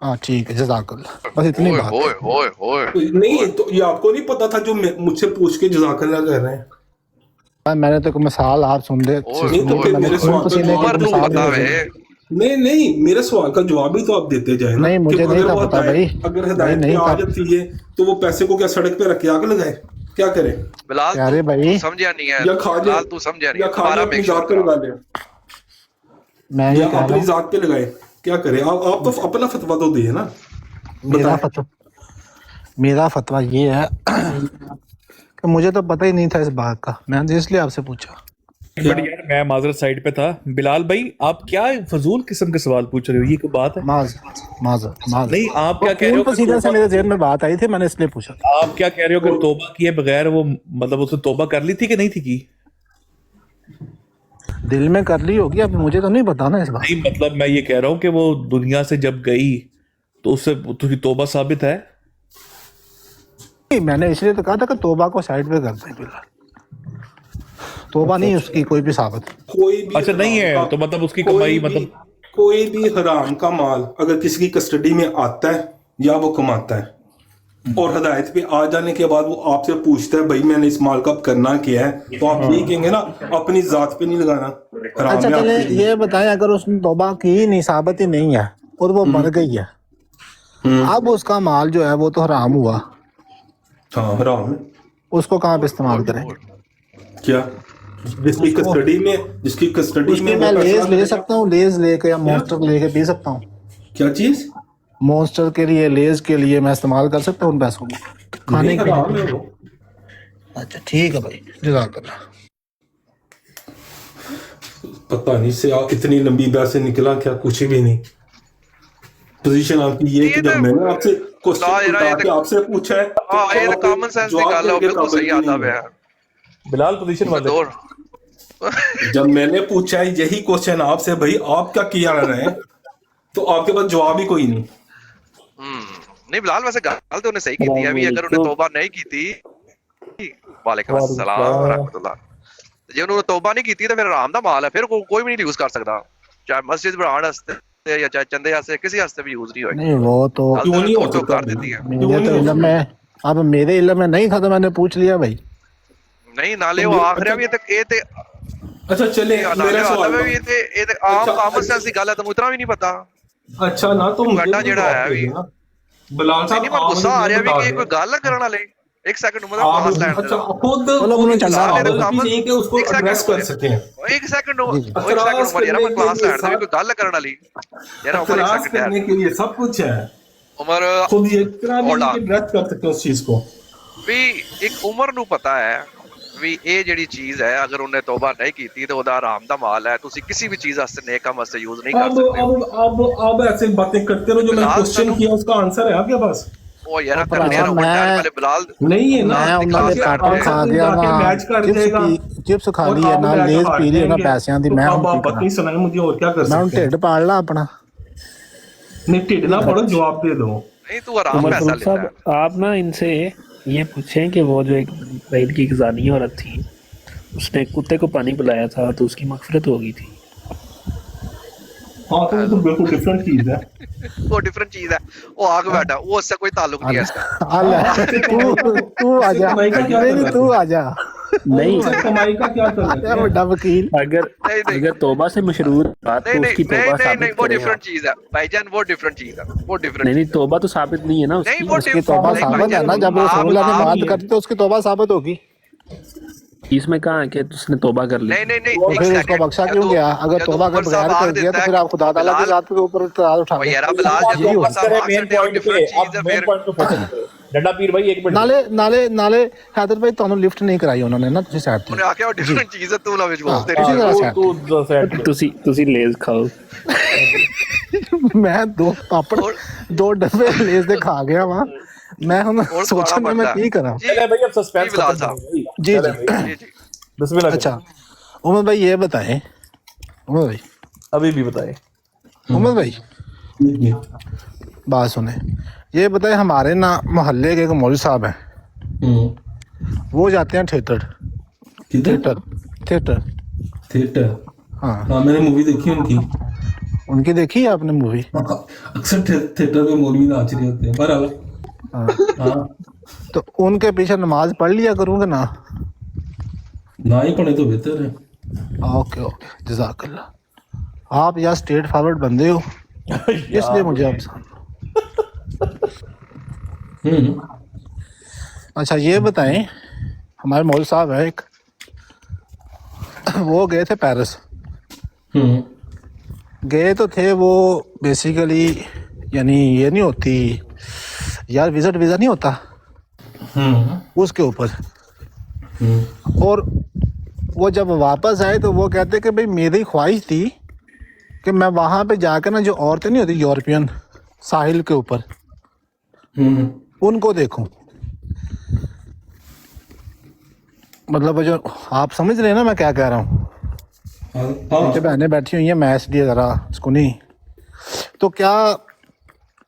हाँ ठीक है, जज़ाकल्लाह, बस इतनी ओए बात ओए है। ओए ओए नहीं तो ये आपको नहीं पता था जो मुझसे पूछ के जज़ाकल्लाह कर रहे हैं? मैंने तो मिसाल आप सुन रहे नहीं तो फिर मेरे सवाल का जवाब उमर नू तो पता वे। नहीं मेरे सवाल का जवाब भी तो आप देते जाए ना। नहीं, मुझे कि नहीं अगर था वो पता हदायत- भाई। अगर भाई हिदायत नहीं पे आ था। जाती है तो वो पैसे को क्या सड़क पे रख के आग लगाए, क्या करे? बिलाल अरे भाई, तू समझिया नहीं है, या खा जाए, बिलाल तू समझिया नहीं या है, खा दोबारा जाए अपनी मेक जात पे श्योर लगा ले, मैं ये या कह रहा अपनी हूँ, जात पे लगाए, क्या करे? आप तो अपना फतवा तो दिए ना। मेरा फतवा ये है कि मुझे तो पता ही नहीं था इस बात का, मैंने इसलिए आपसे पूछा। बट यार मैं माजरत साइड पे था। बिलाल भाई आप क्या फजूल किस्म के सवाल पूछ रहे हो, ये कोई बात है? माजर नहीं, आप क्या कह रहे हो कि सीधे से मेरे जहन में बात आई थी, मैंने इसलिए पूछा। आप क्या कह रहे हो कि तौबा किए बगैर वो, मतलब उसने तौबा कर ली थी कि नहीं थी की? दिल में कर ली होगी, अब मुझे तो नहीं पता ना इस बात। नहीं, मतलब मैं ये कह रहा हूँ कि वो दुनिया से जब गई तो उससे उसकी तौबा साबित है। नहीं, मैंने इसलिए तो कहा था कि तौबा को साइड पे करते हैं फिलहाल, तौबा नहीं उसकी कोई भी साबित। कोई भी अच्छा नहीं है तो मतलब उसकी कमाई, मतलब कोई भी हराम का माल अगर किसी की कस्टडी में आता है या वो कमाता है और हदायत पे आ जाने के बाद वो आपसे पूछता है भाई मैंने इस माल का अब करना क्या है, तो आप यही कहेंगे ना अपनी जात पे नहीं लगाना। हराम अच्छा में चले आपकी- ये बताएं, अगर उसने तौबा की नहीं, साबित ही नहीं है और वो मर गई है, अब उसका माल जो है वो तो हराम हुआ, हाँ हराम है। उसको कहाँ पे इस्तेमाल करेंगे? क्या जिसकी कस्टडी में उसकी मैं लेज ले सकता हूँ, लेज लेके या मॉन्स्टर लेके पी सकता हूँ? क्या चीज? मॉन्स्टर के लिए, लेज के लिए मैं इस्तेमाल कर सकता हूँ उन पैसों को खाने नहीं, के हराम लिए? है वो। अच्छा ठीक है भाई, जज़ाकल्लाह। पता नहीं से इतनी लंबी बहस से निकला क्या, कुछ भी नहीं। पोजीशन आपकी ये है कि जब मैंने आपसे क्वेश्चन उठा के आपसे पूछा है तो हाँ ये तो आप कॉमन सेंस जवाब निकाल लो, देने के बिल्कुल सही काबिल आता नहीं है। है। बिलाल पोजीशन वाले दौड़ जब मैंने पूछा है यही क्वेश्चन आपसे भाई आप क्या किया रहे हैं, तो आपके पास जवाब ही कोई नहीं। नहीं बिलाल वैसे गल तो उन्हें सही की थी अभी, अगर उन्हें तौबा नहीं की थी, वालेकुम अस्सलाम व रहमतुल्लाह, जे उन्होंने तौबा नहीं की थी तो फिर हराम दा माल है, फिर कोई भी नहीं यूज कर सकता, चाहे मस्जिद बनाने वास्ते या चाहे चंदे वास्ते, किसी वास्ते भी यूज नहीं होएगी। नहीं वो तो क्यों नहीं हो तो सकता? कर देती है। मेरे तो इल्म में, अब मेरे इल्म में नहीं था तो मैंने पूछ लिया भाई। नहीं नाले वो आखिर भी ये ते अच्छा चले नाले मेरा आता सवाल है ये ते आम कॉमन सेंस की गल है, तुम इतना भी नहीं पता। अच्छा ना तो मुझे गड्ढा भी जेड़ा जवाब है दे भी। देना। बिलाल साहब नहीं पर आप गुस्सा मुझे आ रहा ये है बता कि दें। कोई गल करना ले, एक सेकंड मतलब आप पास लैंड अच्छा खुद चलो, खुद चंगा इंसान नाले हो कॉमन कि नहीं कि उसको एक एड्रेस कर सेकंड सकें। एक सेकंड जी, जी। एक सेकंड उमर यार मैं करने क्लास के लिए लैंड दी कोई गल करना ली यार उमर एक एतराज सेकंड करने यार के लिए सब कुछ है, उमर खुद ये इतना Hold नहीं on. कि एड्रेस कर सकते उस चीज को। भी एक उमर ਨੂੰ ਪਤਾ ਹੈ ਵੀ ਇਹ ਜਿਹੜੀ ਚੀਜ਼ ਹੈ ਅਗਰ ਉਹਨੇ ਤੋਬਾ ਨਹੀਂ ਕੀਤੀ ਤੇ ਉਹਦਾ ਆਰਾਮ ਦਾ ਮਾਲ ਹੈ, ਤੁਸੀਂ ਕਿਸੇ ਵੀ ਚੀਜ਼ ਵਾਸਤੇ ਨੇਕ ਕੰਮ ਵਾਸਤੇ ਯੂਜ਼ ਨਹੀਂ ਕਰ ਸਕਦੇ। अब ऐसे बातें करते रहो, जो मैंने बिलाल क्वेश्चन सानू- किया उसका आंसर है आपके पास? ਉਹ ਯਾਰ ਉਹ ਕਰਨੇ ਭਰਾਵਾ ਆ ਮੈਂ- वाले बिलाल नहीं है ना, मैं उन्होंने क्लास पार्टी लैंड खा दे। गया जाके ना, मैच कर देगा चिप्स खा और ली है आप ना, मैच लेज हार पी रही है ना जाएंगे। पैसियां दी, तो मैं अब हूं आप की बात नहीं करा, सुनाए मुझे, और क्या कर मैं हूं सकते हैं? ढिड पाल ला अपना। नहीं टिड ना पड़ो, जवाब दे दो। नहीं तू आराम उमर पैसा फारूक लेता है। साहब आप ना इनसे ये पूछें कि वो जो एक बैल की ज़ानी औरत थी, उसने एक कुत्ते को पानी पिलाया था तो उसकी मगफिरत हो गई थी। हाँ तो ये तो बिल्कुल डिफरेंट चीज है। वो डिफरेंट चीज है, वो आगे बैठा, वो उससे कोई ताल्लुक नहीं है इसका। तू आ जा, कमाई का क्या नहीं करना तू आ जा, नहीं उससे कमाई का क्या आ जा कर बड़ा वकील। अगर नहीं, नहीं। अगर तौबा से मशरूर बात नहीं तो नहीं उसकी नहीं तौबा नहीं नहीं साबित वो करें डिफरेंट आप। चीज है भाईजान, वो डिफरेंट चीज है, वो डिफरेंट नहीं नहीं तौबा तो साबित नहीं है ना नहीं उसकी। वो उसकी तौबा साबित है ना, जब वो आप- रसूलुल्लाह ने आप- बात करती तो उसकी तौबा साबित होगी। इसमें कहा है कि उसने तौबा कर ली? नहीं नहीं नहीं, तो एक फिर उसको सेकंड, बख्शा क्यों गया? अगर तौबा के बगैर कर दिया तो फिर आप खुदा ताला की जात के ऊपर इतराज उठा ओ लें। यार बिलाल आप जब यही ऊपर होता साहब करें मार्क्स मेन हैं और पॉइंट पे, डिफरेंट आप चीज है मेन फिर पॉइंट पे फोकस करो। डंडा पीर भाई एक मिनट नाले नाले नाले हैदर भाई ਤੁਹਾਨੂੰ ਲਿਫਟ ਨਹੀਂ ਕਰਾਈ ਉਹਨਾਂ ਨੇ ਨਾ, ਤੁਸੀਂ ਸਾਈਡ ਤੇ ਉਹਨੇ ਆਖਿਆ ਉਹ ਡਿਫरेंट ਚੀਜ਼ ਹੈ ਤੂੰ ਨਾ ਵਿੱਚ ਬੋਲ ਤੇਰੀ ਤੁਸੀਂ ਚੀਜ਼ ਜਰਾ ਤੂੰ ਸਾਈਡ ਤੂੰ ਸੈਟ ਤੁਸੀਂ ਲੇਜ਼ ਖਾਓ। ਮੈਂ ਦੋ ਪਾਪੜ ਦੋ ਡੱਬੇ ਲੇਜ਼ ਦੇ ਖਾ ਗਿਆ ਵਾਂ। ਮੈਂ ਹੁਣ और ਸੋਚਣ खाना ਮੈਂ पड़ता ਕੀ करा। जी चले भाई अब सस्पेंस जी बिलाल खत्म साहब। करो भाई। जी चले जी भाई, जी जी बिस्मिल्लाह करो। अच्छा उमर भाई ये बताएं, उमर भाई अभी भी बताए। उमर भाई बात सुने, ये बताएं हमारे ना मोहल्ले के एक मौलवी साहब हैं, वो जाते हैं थिएटर किधर? Theatre theatre? हाँ हाँ मैंने मूवी देखी उनकी। उनकी देखी है आपने मूवी? अक्सर थिएटर में मौलवी नाच रहे होते हैं पर हाँ हाँ तो उनके पीछे नमाज पढ़ लिया करूँगा ना? ना ही पढ़े तो बेहतर है। ओके ओके जज़ाकल्लाह। आप यार स्ट्रेट फॉरवर्ड बंदे हो इसलिए मुझे आप अच्छा ये बताएं, हमारे मौलवी साहब है एक, वो गए थे पेरिस। गए तो थे वो बेसिकली, यानी ये नहीं होती यार विजिट वीज़ा नहीं होता उसके ऊपर। और वो जब वापस आए तो वो कहते कि भाई मेरी ख्वाहिश थी कि मैं वहाँ पे जाकर ना जो औरतें नहीं होती यूरोपियन साहिल के ऊपर उनको देखूं। मतलब जो आप समझ रहे हैं ना मैं क्या कह रहा हूँ। नीचे बहनें बैठी हुई हैं, मैं इसलिए ज़रा इसको नहीं। तो क्या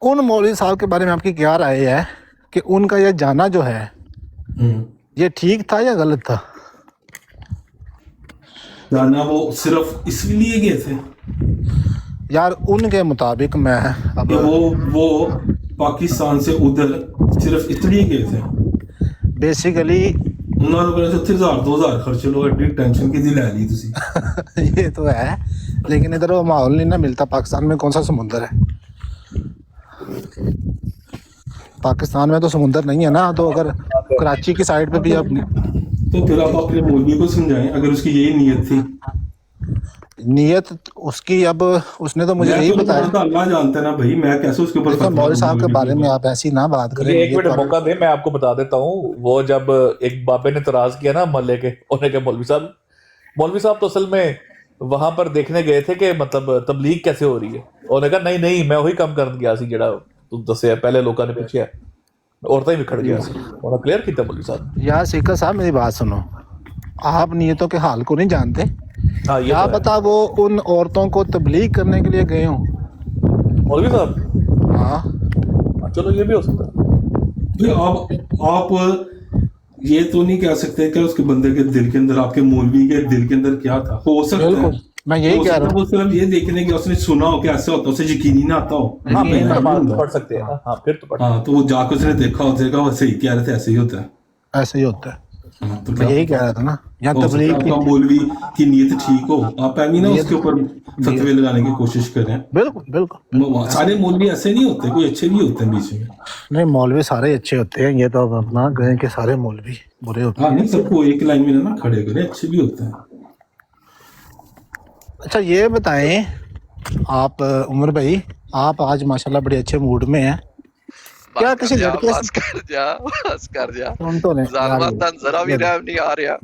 उन मौलवी साहब के बारे में आपकी क्या राय है कि उनका यह जाना जो है ये ठीक था या गलत था? जाना वो सिर्फ इसलिए गए थे यार उनके मुताबिक मैं अब कि वो पाकिस्तान से उधर सिर्फ इसलिए गए थे। बेसिकली उन्होंने बोला था 1000-2000 खर्च लो, एडी टेंशन की लै ली तुसी। ये तो है, लेकिन इधर वो माहौल नहीं ना मिलता। पाकिस्तान में कौन सा समुंदर है? पाकिस्तान में तो समुंदर नहीं है ना। तो अगर कराची की साइड पे भी अब तो फिर आप अपने मौलवी को समझाएं, अगर उसकी यही नीयत थी। नीयत उसकी, अब उसने तो मुझे यही मैं तो बताया। तो अल्लाह जानता है ना भाई, मैं कैसे उसके ऊपर देखो फतवा मौलवी साहब के दूंगा बारे में आप ऐसी ना बात करें। मुझे एक ये मिनट तो मौका दे, मैं आपको बता देता हूँ। वो जब एक बाबे ने तराज किया ना मोहल्ले के, उन्होंने कहा मौलवी साहब तो असल में वहां पर देखने गए थे कि मतलब तबलीग कैसे हो रही है। उन्होंने कहा नहीं नहीं मैं वही काम करन गया सी जेड़ा तुम दस्या पहले लोगों ने पूछा, औरतें भी खड़ गया सी। उन्होंने क्लियर किया मौलवी साहब। यार सीकर साहब मेरी बात सुनो, आप नियतों के हाल को नहीं जानते। हाँ ये क्या तो है। पता वो उन औरतों को तबलीग करने के लिए गए हों। मौलवी साहब हाँ चलो ये भी हो सकता है। भाई आप ये तो नहीं कह सकते कि उसके बंदे के दिल के अंदर, आपके मौलवी के दिल के अंदर क्या था। हो सकता है, बिल्कुल मैं यही हो कह सकता रहा है हूँ। वो सिर्फ ये देखने की उसने सुना हो कि ऐसे होता, उसे यकीन ही ना आता हो। हाँ ये फिर मैं तो बात मानूंगा। पढ़ सकते हैं ना। हाँ फिर तो पढ़ हाँ तो वो जाकर उसने देखा हो जाएगा, वो सही कह रहे थे, ऐसे ही होता है। ऐसे ही होता है। हाँ, तो मैं क्या यही कह रहा था ना, यहाँ हो सकता है तबलीग आपका की। मौलवी की नीयत ठीक हो, आप ऐनी ना नीयत- उसके ऊपर फतवे लगाने की कोशिश करें। बिल्कुल बिल्कुल। सारे मौलवी ऐसे नहीं होते, कोई अच्छे भी होते हैं बीच में। नहीं मौलवी सारे अच्छे होते हैं, ये तो अब अपना कहें कि सारे मौलवी बुरे होते हाँ नहीं, सबको एक लाइन में ना खड़े करें, अच्छे भी होते हैं। हैं। अच्छा ये बताएं आप उमर भाई, आप आज माशाल्लाह बड़े अच्छे मूड में हैं। क्या किसी लड़के से बस कर जा सुन तो नहीं जालमा यार, तन जरा भी रहम नहीं आ रहा।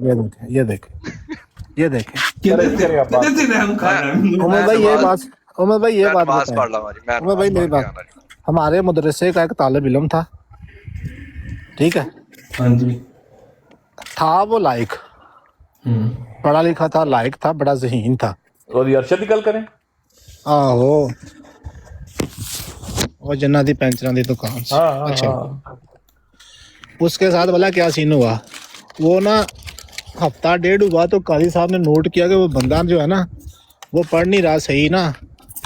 ये देखें ये देखें। किधर से रहम खा रहा है? उमर भाई ये बात, उमर भाई ये बात नमाज बताएं। पढ़ ला हमारी, मैं उमर भाई मेरी बात, हमारे मदरसे का एक तालिब इल्म था, ठीक है, हाँ जी। था वो लायक, पढ़ा लिखा था, लायक था, बड़ा ज़हीन था। और ये अरशद की गल करें। आहो वो जन्ना दी पेंचर दी दुकान से। हाँ अच्छा हाँ उसके साथ वाला क्या सीन हुआ, वो ना हफ्ता डेढ़ हुआ तो काजी साहब ने नोट किया कि वो बंदा जो है ना वो पढ़ नहीं रहा सही ना।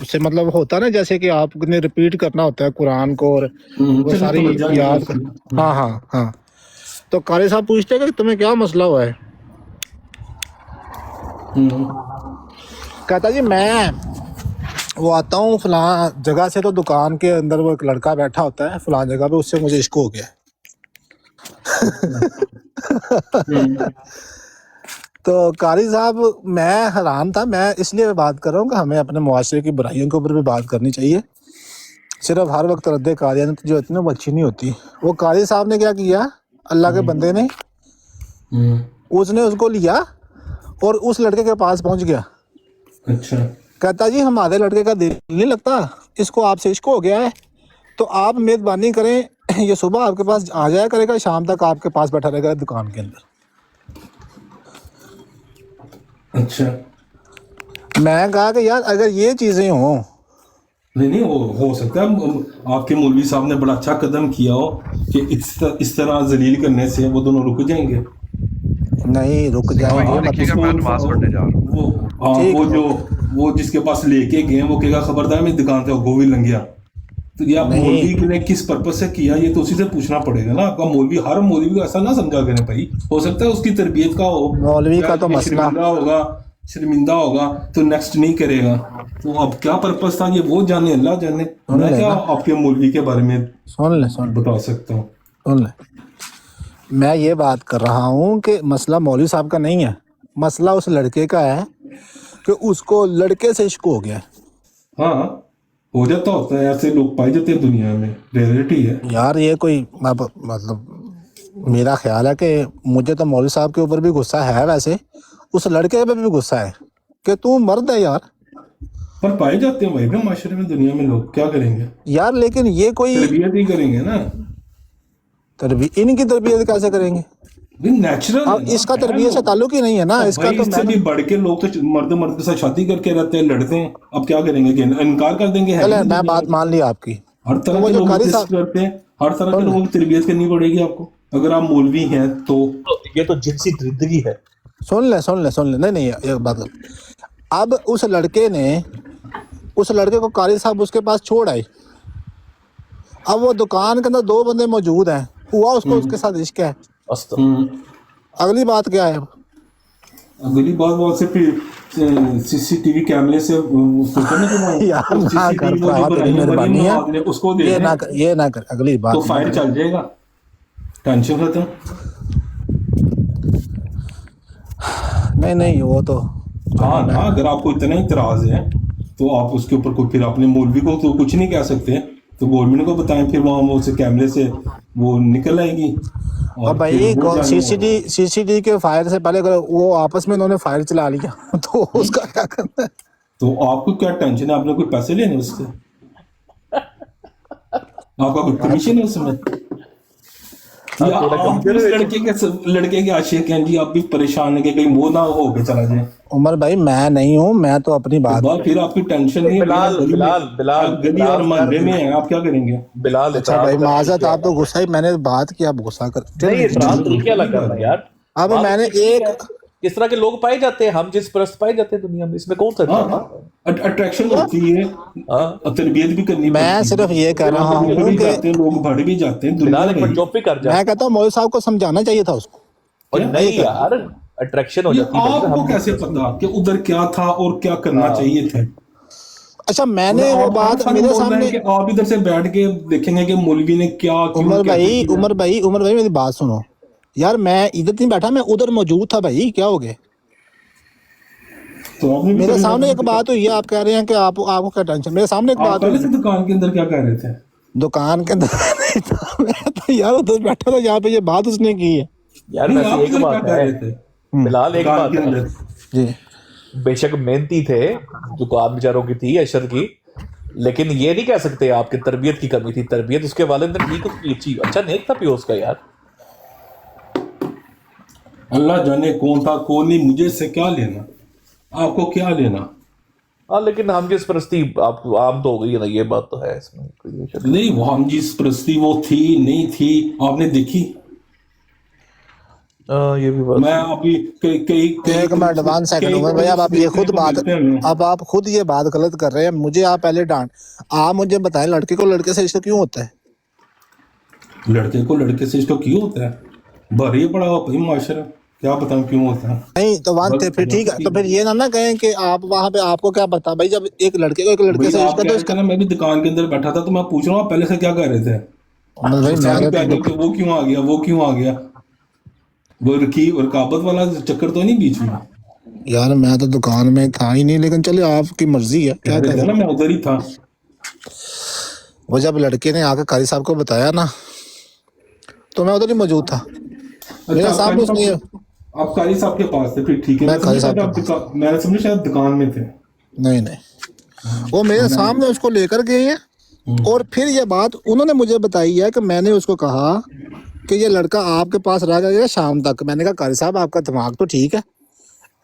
उससे मतलब होता ना जैसे कि आपने रिपीट करना होता है कुरान को और वो सारी याद कर। हाँ हाँ हाँ। तो काजी साहब पूछते हैं कि तुम्हें क्या मसला हुआ है। कहता जी मैं वो आता हूँ फलां जगह से, तो दुकान के अंदर वो एक लड़का बैठा होता है फलां जगह पे, उससे मुझे इश्क हो गया। तो कारी साहब मैं हैरान था, मैं इसलिए बात कर रहा हूँ कि हमें अपने मुआशरे की बुराइयों के ऊपर भी बात करनी चाहिए। सिर्फ हर वक्त रद्द कादियानत जो होती है ना वो अच्छी नहीं होती। वो कारी साहब ने क्या किया, अल्लाह के बंदे ने, उसने उसको लिया और उस लड़के के पास पहुंच गया। अच्छा, कहता जी हमारे लड़के का दिल नहीं लगता, इसको आपसे इश्क हो गया है, तो आप मेहरबानी करें, ये सुबह आपके पास आ जाया करेगा, शाम तक आपके पास बैठा रहेगा दुकान के अंदर। अच्छा। मैं कहा कि यार अगर ये चीज़ें हों, नहीं वो हो सकता है आपके मौलवी साहब ने बड़ा अच्छा कदम किया हो कि इस तरह जलील करने से वो दोनों रुक जाएंगे। नहीं रुक भाई जाएंगे ये मतलब देखिएगा, मैं नमाज पढ़ने जा रहा हूँ। वो जिसके पास लेके गए वो कहेगा खबरदार मेरी दुकान से गोभी लंघ गया, तो ये आप मौलवी ने किस पर्पज से किया, ये तो उसी से पूछना पड़ेगा ना। आपका मौलवी, हर मौलवी को ऐसा ना समझा करें भाई, हो सकता है उसकी तरबियत का हो, मौलवी का तो मसला शर्मिंदा होगा तो नेक्स्ट नहीं करेगा। तो अब क्या पर्पज था ये वो जाने, अल्लाह जाने। मैं क्या आपके मौलवी के बारे में सुन बता सकता हूँ। सुन ले, मैं ये बात कर रहा हूँ कि मसला मौलवी साहब का नहीं है, मसला उस लड़के का है कि उसको लड़के से इश्क हो गया। हाँ हो जाता होता है, ऐसे लोग पाए जाते हैं दुनिया में, रियलिटी है यार। ये कोई मतलब मेरा ख्याल है कि मुझे तो मौलवी साहब के ऊपर भी गुस्सा है, वैसे उस लड़के पे भी गुस्सा है कि तू मर्द है यार। पर पाए जाते हैं भाई माशरे में, दुनिया में, लोग क्या करेंगे यार। लेकिन ये कोई तरबियत ही करेंगे ना, इनकी तरबियत कैसे करेंगे? नेचुरल। अब इसका तरबियत से ताल्लुक ही नहीं है ना इसका। तो इससे भी बढ़ के लोग तो मर्द के साथ शादी करके रहते हैं, लड़ते हैं, अब क्या करेंगे, इनकार कर देंगे? चले मैं बात मान ली आपकी। हर तरह के लोग करते हैं, हर तरह के लोगों की तरबियत करनी पड़ेगी आपको अगर आप मौलवी हैं तो। ये तो जिनसी दरिंदगी है। सुन ले नहीं एक बात। अब उस लड़के को कारी साहब उसके पास छोड़ आए। अब वो दुकान के अंदर दो बंदे मौजूद हैं, हुआ उसको उसके साथ इश्क है। अगली बात क्या है? अगली बात वो सिर्फ सीसीटीवी कैमरे से यार ना कर, मेहरबानी है उसको ये ना कर। अगली बात तो फायर चल जाएगा, टेंशन खत्म। नहीं वो तो हाँ ना, अगर आपको इतना इतराज है तो आप उसके ऊपर कोई, फिर अपने मौलवी को तो कुछ नहीं कह सकते, तो मौलवी को बताएं, फिर वहाँ वो उसे कैमरे से वो निकल आएगी। और भाई सीसीटीवी के फायर से पहले अगर वो आपस में उन्होंने फायर चला लिया तो उसका क्या करना है? तो आपको क्या टेंशन है? आपने कोई पैसे लेने उससे? आपका कोई कमीशन है उसमें? या आप इस लड़के के आशिक हैं जी, आप भी परेशान है कि कहीं वो ना हो के चला जाए। उमर भाई मैं नहीं हूँ, मैं तो अपनी बात। फिर आपकी टेंशन नहीं है। बिलाल गली और मोहल्ले में है, आप क्या करेंगे? बिलाल अच्छा भाई माजरत, आप तो गुस्सा ही, मैंने बात की, आप गुस्सा कर नहीं, इतराज तो क्या लगा यार। अब मैंने एक इस तरह के लोग पाए जाते हैं, हम जिस परस्त पाए जाते हैं दुनिया में, इसमें कौन सा अट्रैक्शन होती है, तरबियत भी करनी। मैं सिर्फ ये कह रहा हूँ कि लोग बढ़ भी जाते हैं। मैं कहता हूँ मौलवी साहब को समझाना चाहिए था उसको। नहीं यार, अट्रैक्शन हो जाती है। आपको कैसे पता कि उधर क्या था और क्या करना चाहिए था? अच्छा मैंने वो बात मेरे सामने, आप इधर से बैठ के देखेंगे कि मौलवी ने क्या। उमर भाई मेरी बात सुनो यार, मैं इधर नहीं बैठा, मैं उधर मौजूद था भाई, क्या हो गया? तो मेरे सामने एक बात हुई है, आप कह रहे हैं कि आपको क्या टेंशन? मेरे सामने एक बात हुई। दुकान के अंदर क्या कह रहे थे? दुकान के अंदर नहीं था मैं तो यार, उधर बैठा था जहाँ पे ये बात उसने की है यार। एक बात है बिलाल, एक बात है जी, बेशक मेहनती थे, दुकान बेचारों की थी अशर की, लेकिन ये नहीं कह सकते आपकी तरबियत की कमी थी। तरबियत उसके वालिद ने ठीक की, अच्छा नेक था पियोस का यार। अल्लाह जाने कौन था कौन नहीं, मुझे इससे क्या लेना, आपको क्या लेना? हाँ लेकिन हम जिस परस्ती आपको आम तो हो गई है ना, ये बात तो है इसमें नहीं। वो हम जिस परस्ती वो थी नहीं थी, आपने देखी? ये भी बात। मैं अभी एक मिनट 1 सेकंड भाई, अब आप ये खुद बात, अब आप खुद ये बात गलत कर रहे हैं। मुझे आप पहले आप मुझे बताएं, लड़के को लड़के से इश्क क्यों होता है? लड़के को लड़के से इश्क क्यों होता है? भरी पड़ा हुआ भाई माशरा, क्या बताऊं क्यों होता है? नहीं तो फिर ठीक है, तो फिर ये ना कहें कि आप वहाँ पे, आपको क्या पता भाई, जब एक लड़के को एक लड़के से इश्क, तो इसका मैं भी दुकान के अंदर बैठा था, तो मैं पूछ रहा हूँ पहले से क्या कह रहे थे? वो क्यों आ गया, वो क्यों आ गया? वो रकाबत वाला चक्कर तो नहीं बीच में? यार मैं तो दुकान में था ही नहीं, लेकिन चलिए आपकी मर्जी है, क्या कहते थे कर ना मैं उधर ही था। वो जब लड़के ने आकर कारी साहब को बताया ना, तो मैं उधर ही मौजूद था। मेरा अच्छा, सामने उसने आप कारी साहब के पास थे, फिर ठीक है। मैं कारी साहब के मैंने समझा शायद दुकान में थे। नहीं नहीं, वो मेरे सामने उसको लेकर गए हैं, और फिर ये बात उन्होंने मुझे बताई है कि मैंने उसको कहा कि ये लड़का आपके पास रह गया शाम तक। मैंने कहा कारी साहब आपका दिमाग तो ठीक है,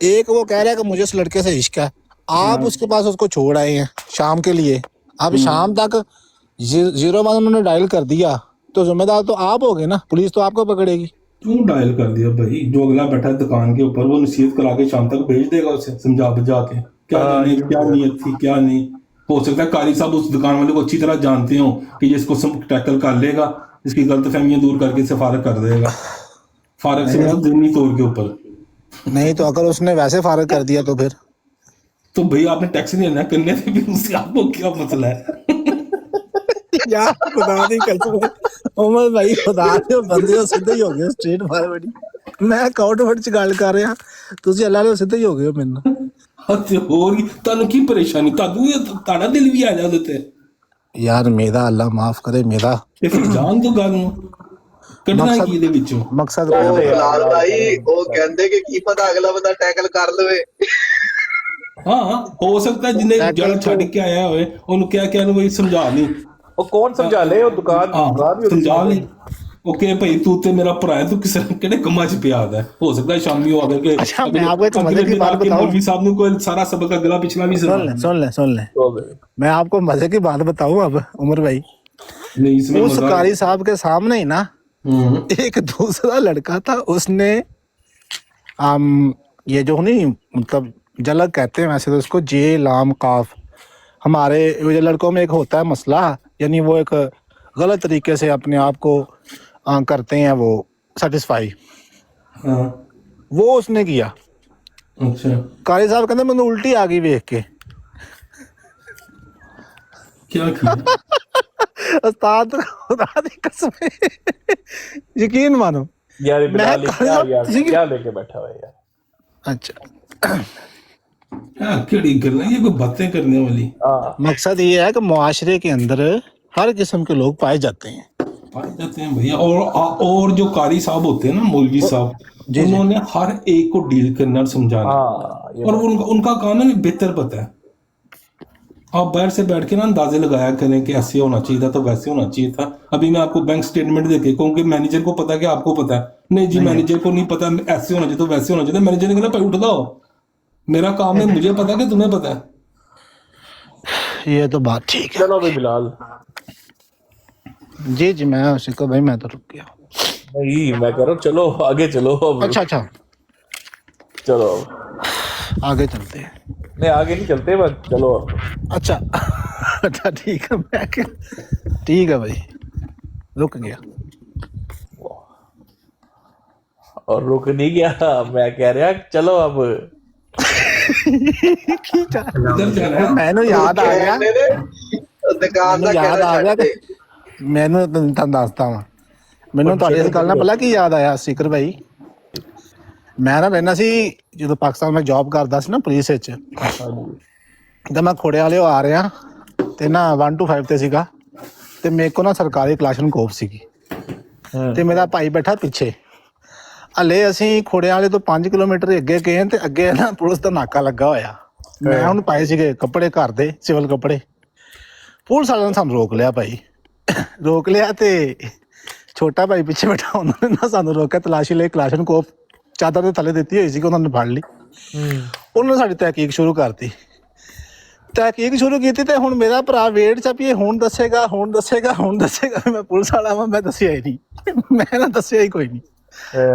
एक वो कह रहा है कि मुझे उस लड़के से इश्क है, आप उसके पास उसको छोड़ आए हैं शाम के लिए, अब शाम तक 01 उन्होंने डायल कर दिया, तो जिम्मेदार तो आप हो गए ना, पुलिस तो आपको पकड़ेगी। क्यों डायल कर दिया भाई? जो अगला बैठा है दुकान के ऊपर, वो नसीहत करा के शाम तक भेज देगा उसे, समझा बुझा के। क्या जाने क्या नीयत थी क्या नहीं। हो सकता है कारी साहब उस दुकान वाले को अच्छी तरह जानते हो कि ये इसको टैकल कर लेगा, इसकी गलतफहमियां दूर करके इसे फारग कर देगा। फारग से मतलब जमीनी तौर के ऊपर नहीं तो अगर उसने वैसे फारग कर दिया तो फिर तो भाई आपने टैक्स नहीं लेना करने से भी उससे आपको क्या मसला है? यार खुदा दी कसम उमर भाई, खुदा दे बंदे हो सीधे ही हो गए स्ट्रेट फॉरवर्ड। मैं अकाउंट वर्ड च गल कर रहा, ਤੁਸੀਂ ਅੱਲਾ ਨੇ ਸਿੱਧੇ ਹੀ ਹੋ ਗਏ ਮੈਨੂੰ। ਤੇ ਹੋਰ ਤੁਹਾਨੂੰ ਕੀ ਪਰੇਸ਼ਾਨੀ? ਤੁਹਾਡਾ ਦਿਲ ਵੀ ਆ ਜਾ ਉਹਦੇ ਤੇ ਯਾਰ ਮੇਰਾ ਅੱਲਾ ਮਾਫ ਕਰੇ ਮੇਰਾ। ਤੇ ਫਿਰ ਜਾਣ ਤੋਂ ਗੱਲ ਨੂੰ ਕੱਢਣਾ ਕੀ ਇਹਦੇ ਵਿੱਚੋਂ? ਮਕਸਦ ਉਹ ਫਿਲਹਾਲ ਭਾਈ ਉਹ ਕਹਿੰਦੇ ਕਿ ਕੀ ਪਤਾ ਅਗਲਾ ਬੰਦਾ ਟੈਕਲ ਕਰ ਲਵੇ। ਹਾਂ ਹੋ ਸਕਦਾ ਜਿਹਨੇ ਜਲ ਛੱਡ ਕੇ ਆਇਆ ਹੋਵੇ ਉਹਨੂੰ ਕਿਹਾ ਇਹਨੂੰ ਬਈ ਸਮਝਾ ਨਹੀਂ। ਉਹ ਕੌਣ ਸਮਝਾ ਲੇ? ਉਹ ਦੁਕਾਨ ਵੀ ਸਮਝਾ ਨਹੀਂ। ओके भाई तू ते मेरा भरा है, तू किसे केड़े कम्मा च पिया है? हो सकता है शामी हो आकर के अच्छा मैं आपको एक मजे की बात बताऊं, मौलवी साहब ने कोई सारा सबक अगला पिछला भी सुन ले मैं आपको मजे की बात बताऊं अब उमर भाई। नहीं इसमें उस कारी साहब के सामने ही ना एक दूसरा लड़का था, उसने ये जो नहीं मतलब जलग कहते हैं वैसे तो उसको, जे लाम काफ, हमारे लड़कों में एक होता है मसला, यानी वो एक गलत तरीके से अपने आप को करते हैं वो सेटिस्फाई, वो उसने किया। अच्छा कारी साहब कहते मैंने उल्टी आ गई देख के। क्या किया? उस्ताद खुदा दी कसम यकीन मानो यार क्या लेके बैठा हुआ है यार। अच्छा केड़ी गल्लां ये कोई बातें करने वाली? मकसद ये है कि मुआशरे के अंदर हर किस्म के लोग पाए जाते हैं भैया। और जो कारी साहब होते हैं ना, मौलवी साहब, उन्होंने हर एक को डील करना और समझाना, और उनका काम है बेहतर पता है। आप बाहर से बैठ के ना अंदाजे लगाया करें कि ऐसे होना चाहिए था तो वैसे होना चाहिए था। अभी मैं आपको बैंक स्टेटमेंट देके कहूँ कि मैनेजर को पता है कि आपको पता है? नहीं जी मैनेजर को नहीं पता, ऐसे होना चाहिए तो वैसे होना चाहिए। मैनेजर ने कहना भाई उठ जाओ, मेरा काम है, मुझे पता है कि तुम्हें पता है। ये तो बात ठीक है। चलो भाई बिलाल। जी जी मैं उसी को भाई मैं तो रुक गया। नहीं मैं कह रहा हूँ चलो आगे चलो अब। अच्छा चलो आगे चलते हैं। नहीं आगे नहीं चलते बस चलो अब। अच्छा अच्छा ठीक है, मैं ठीक है भाई रुक गया। और रुक नहीं गया, मैं कह रहा चलो अब। मैंने याद आ गया मैंने ਤੁਹਾਨੂੰ ਦੱਸਦਾ ਵਾਂ। ਮੈਨੂੰ ਤੁਹਾਡੀ ਇਸ ਗੱਲ ਨਾਲ ਪਹਿਲਾਂ ਕੀ ਯਾਦ ਆਇਆ ਸਿਕਰ ਭਾਈ, ਮੈਂ ਨਾ ਰਹਿਣਾ ਸੀ ਜਦੋਂ ਪਾਕਿਸਤਾਨ ਮੈਂ ਜੌਬ ਕਰਦਾ ਸੀ ਨਾ ਪੁਲਿਸ ਵਿੱਚ, ਤਾਂ ਮੈਂ ਖੋੜੇ ਵਾਲੇ ਆ ਰਿਹਾ ਤੇ ਨਾ 1 to 5 ਤੇ ਸੀਗਾ, ਤੇ ਮੇਰੇ ਕੋਲ ਨਾ ਸਰਕਾਰੀ ਕਲਾਸ਼ਨਕੋਫ ਸੀਗੀ, ਤੇ ਮੇਰਾ ਭਾਈ ਬੈਠਾ ਪਿੱਛੇ। ਹਲੇ ਅਸੀਂ ਖੋੜੇ ਵਾਲੇ ਤੋਂ 5 ਕਿਲੋਮੀਟਰ ਅੱਗੇ ਗਏ ਤੇ ਅੱਗੇ ਨਾ ਪੁਲਿਸ ਦਾ ਨਾਕਾ ਲੱਗਾ ਹੋਇਆ। ਮੈਂ ਹੁਣ ਪਾਏ ਸੀਗੇ ਕੱਪੜੇ ਘਰ ਦੇ ਸਿਵਲ ਕੱਪੜੇ, ਪੁਲਿਸ ਵਾਲਿਆਂ ਨੇ ਸਾਨੂੰ ਰੋਕ ਲਿਆ ਭਾਈ, ਰੋਕ ਲਿਆ ਤੇ ਛੋਟਾ ਭਾਈ ਪਿੱਛੇ ਬੈਠਾ, ਉਹਨਾਂ ਨੇ ਨਾ ਸਾਨੂੰ ਰੋਕਿਆ, ਤਲਾਸ਼ੀ ਲਈ ਕਲਾਸ਼ਨਕੋਫ ਚਾਦਰ ਦੇ ਥੱਲੇ ਦਿੱਤੀ ਹੋਈ ਸੀ, ਉਹਨਾਂ ਨੇ ਫੜ ਲਈ। ਉਹਨਾਂ ਨੇ ਸਾਡੀ ਤਹਿਕੀਕ ਸ਼ੁਰੂ ਕਰਤੀ, ਤਹਿਕੀਕ ਸ਼ੁਰੂ ਕੀਤੀ, ਤੇ ਹੁਣ ਮੇਰਾ ਭਰਾ ਵੇਟ ਚ ਵੀ ਹੁਣ ਦੱਸੇਗਾ ਮੈਂ ਪੁਲਿਸ ਵਾਲਾ ਵਾਂ। ਮੈਂ ਦੱਸਿਆ ਹੀ ਨਹੀਂ, ਮੈਂ ਨਾ ਦੱਸਿਆ ਹੀ ਕੋਈ ਨਹੀਂ।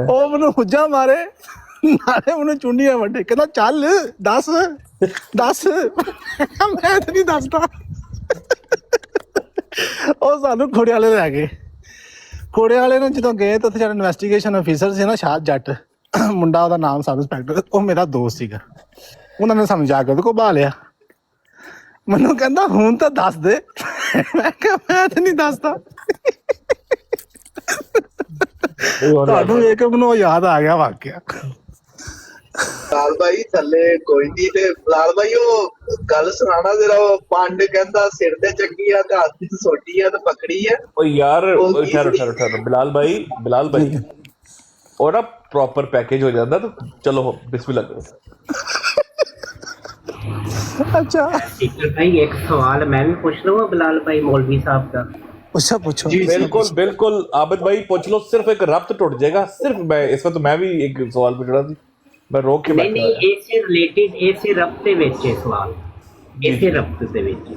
ਉਹ ਮੈਨੂੰ ਹੁੱਜਾ ਮਾਰੇ, ਨਾਲੇ ਮੈਨੂੰ ਚੁੰਡੀਆਂ ਵੱਡੇ, ਕਹਿੰਦਾ ਚੱਲ ਦੱਸ ਮੈਂ ਤੇ ਨਹੀਂ ਦੱਸਦਾ। ਉਹ ਸਾਨੂੰ ਖੋੜੇ ਵਾਲੇ ਲੈ ਗਏ। ਖੋੜੇ ਵਾਲੇ ਨੂੰ ਜਦੋਂ ਗਏ ਤਾਂ ਉੱਥੇ ਜਿਹੜਾ ਇਨਵੈਸਟੀਗੇਸ਼ਨ ਅਫੀਸਰ ਸੀ ਨਾ ਸ਼ਾਹ ਜੱਟ ਮੁੰਡਾ, ਉਹਦਾ ਨਾਮ ਸਬ ਇੰਸਪੈਕਟਰ, ਉਹ ਮੇਰਾ ਦੋਸਤ ਸੀਗਾ। ਉਹਨਾਂ ਨੇ ਸਾਨੂੰ ਜਾ ਕੇ ਉਹਦੇ ਕੋਲ ਬਹਾ ਲਿਆ। ਮੈਨੂੰ ਕਹਿੰਦਾ ਹੁਣ ਤਾਂ ਦੱਸ ਦੇ। ਮੈਂ ਕਿਹਾ ਮੈਂ ਤੇ ਨਹੀਂ ਦੱਸਦਾ। ਕੋਈ ਹੋਰ ਗੱਲ ਤੁਹਾਨੂੰ ਵੇਖ ਕੇ ਮੈਨੂੰ ਉਹ ਯਾਦ ਆ ਗਿਆ ਵਾਕਿਆ। ਲਾਲ ਭਾਈ ਥੱਲੇ ਕੋਈ ਨਹੀਂ ਤੇ ਲਾਲ ਭਾਈ ਉਹ ਗੱਲ ਸੁਣਾਣਾ ਜਰਾ, ਉਹ ਪੰਡ ਕਹਿੰਦਾ ਸਿਰ ਤੇ ਚੱਕੀ ਆ ਤੇ ਹੱਥ 'ਚ ਸੋਟੀ ਆ ਤੇ ਪਕੜੀ ਆ। ਓ यार ਉਹ ਕੀ ठहरो ਸੀ? ठहरो ठहरो बिलाल भाई और ना प्रॉपर पैकेज हो जाता तो चलो बिस्मिल्लाह करो। अच्छा टीचर भाई एक सवाल मैं भी पूछ रहा हूँ बिलाल भाई मौलवी साहब का। पूछो पूछो। बिल्कुल बिल्कुल आबिद भाई पूछ लो, सिर्फ एक रब्त टूट जाएगा। सिर्फ मैं इसमें तो मैं भी एक सवाल पूछ रहा था, मैं रोक के नहीं बैठा नहीं था। इसे रिलेटेड इसे रब्ते ਵਿੱਚ ਹੈ ਸਵਾਲ, ਇਸੇ ਰਬਤ ਦੇ ਵਿੱਚ।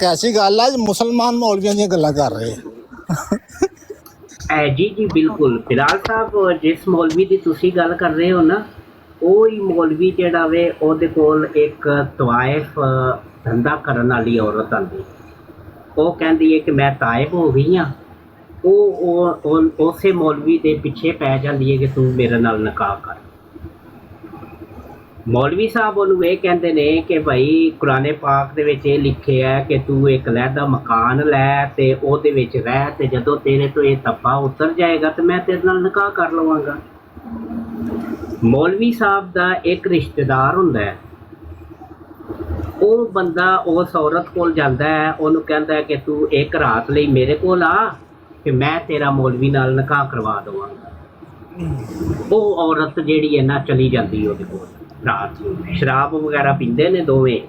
कैसी गल है मुसलमान मौलवियों दी गल्लां कर रहे हैं। ਜੀ ਜੀ ਬਿਲਕੁਲ ਬਿਲਾਲ ਸਾਹਿਬ, ਜਿਸ ਮੌਲਵੀ ਦੀ ਤੁਸੀਂ ਗੱਲ ਕਰ ਰਹੇ ਹੋ ਨਾ, ਉਹ ਹੀ ਮੌਲਵੀ ਜਿਹੜਾ ਵੇ ਉਹਦੇ ਕੋਲ ਇੱਕ ਤਵਾਇਫ ਧੰਦਾ ਕਰਨ ਵਾਲੀ ਔਰਤ ਆਂਦੀ, ਉਹ ਕਹਿੰਦੀ ਹੈ ਕਿ ਮੈਂ ਤਾਇਬ ਹੋ ਗਈ ਹਾਂ। ਉਹ ਉਸੇ ਮੌਲਵੀ ਦੇ ਪਿੱਛੇ ਪੈ ਜਾਂਦੀ ਹੈ ਕਿ ਤੂੰ ਮੇਰੇ ਨਾਲ ਨਿਕਾਹ ਕਰ। ਮੌਲਵੀ ਸਾਹਿਬ ਉਹਨੂੰ ਇਹ ਕਹਿੰਦੇ ਨੇ ਕਿ ਭਾਈ ਕੁਰਾਨੇ ਪਾਕ ਦੇ ਵਿੱਚ ਇਹ ਲਿਖਿਆ ਹੈ ਕਿ ਤੂੰ ਇੱਕ ਲਹਿਦਾ ਮਕਾਨ ਲੈ ਤੇ ਉਹਦੇ ਵਿੱਚ ਰਹਿ, ਤੇ ਜਦੋਂ ਤੇਰੇ ਤੋਂ ਇਹ ਧੱਬਾ ਉਤਰ ਜਾਏਗਾ ਤੇ ਮੈਂ ਤੇਰੇ ਨਾਲ ਨਿਕਾਹ ਕਰ ਲਵਾਂਗਾ। ਮੌਲਵੀ ਸਾਹਿਬ ਦਾ ਇੱਕ ਰਿਸ਼ਤੇਦਾਰ ਹੁੰਦਾ ਹੈ, ਉਹ ਬੰਦਾ ਉਸ ਔਰਤ ਕੋਲ ਜਾਂਦਾ ਹੈ, ਉਹਨੂੰ ਕਹਿੰਦਾ ਹੈ ਕਿ ਤੂੰ ਇੱਕ ਰਾਤ ਲਈ ਮੇਰੇ ਕੋਲ ਆ ਕਿ ਮੈਂ ਤੇਰਾ ਮੌਲਵੀ ਨਾਲ ਨਿਕਾਹ ਕਰਵਾ ਦੇਵਾਂਗਾ। ਉਹ ਔਰਤ ਜਿਹੜੀ ਹੈ ਨਾ ਚਲੀ ਜਾਂਦੀ ਉਹਦੇ ਕੋਲ ਰਾਤ ਨੂੰ, ਸ਼ਰਾਬ ਵਗੈਰਾ ਪੀਂਦੇ ਨੇ ਦੋਵੇਂ,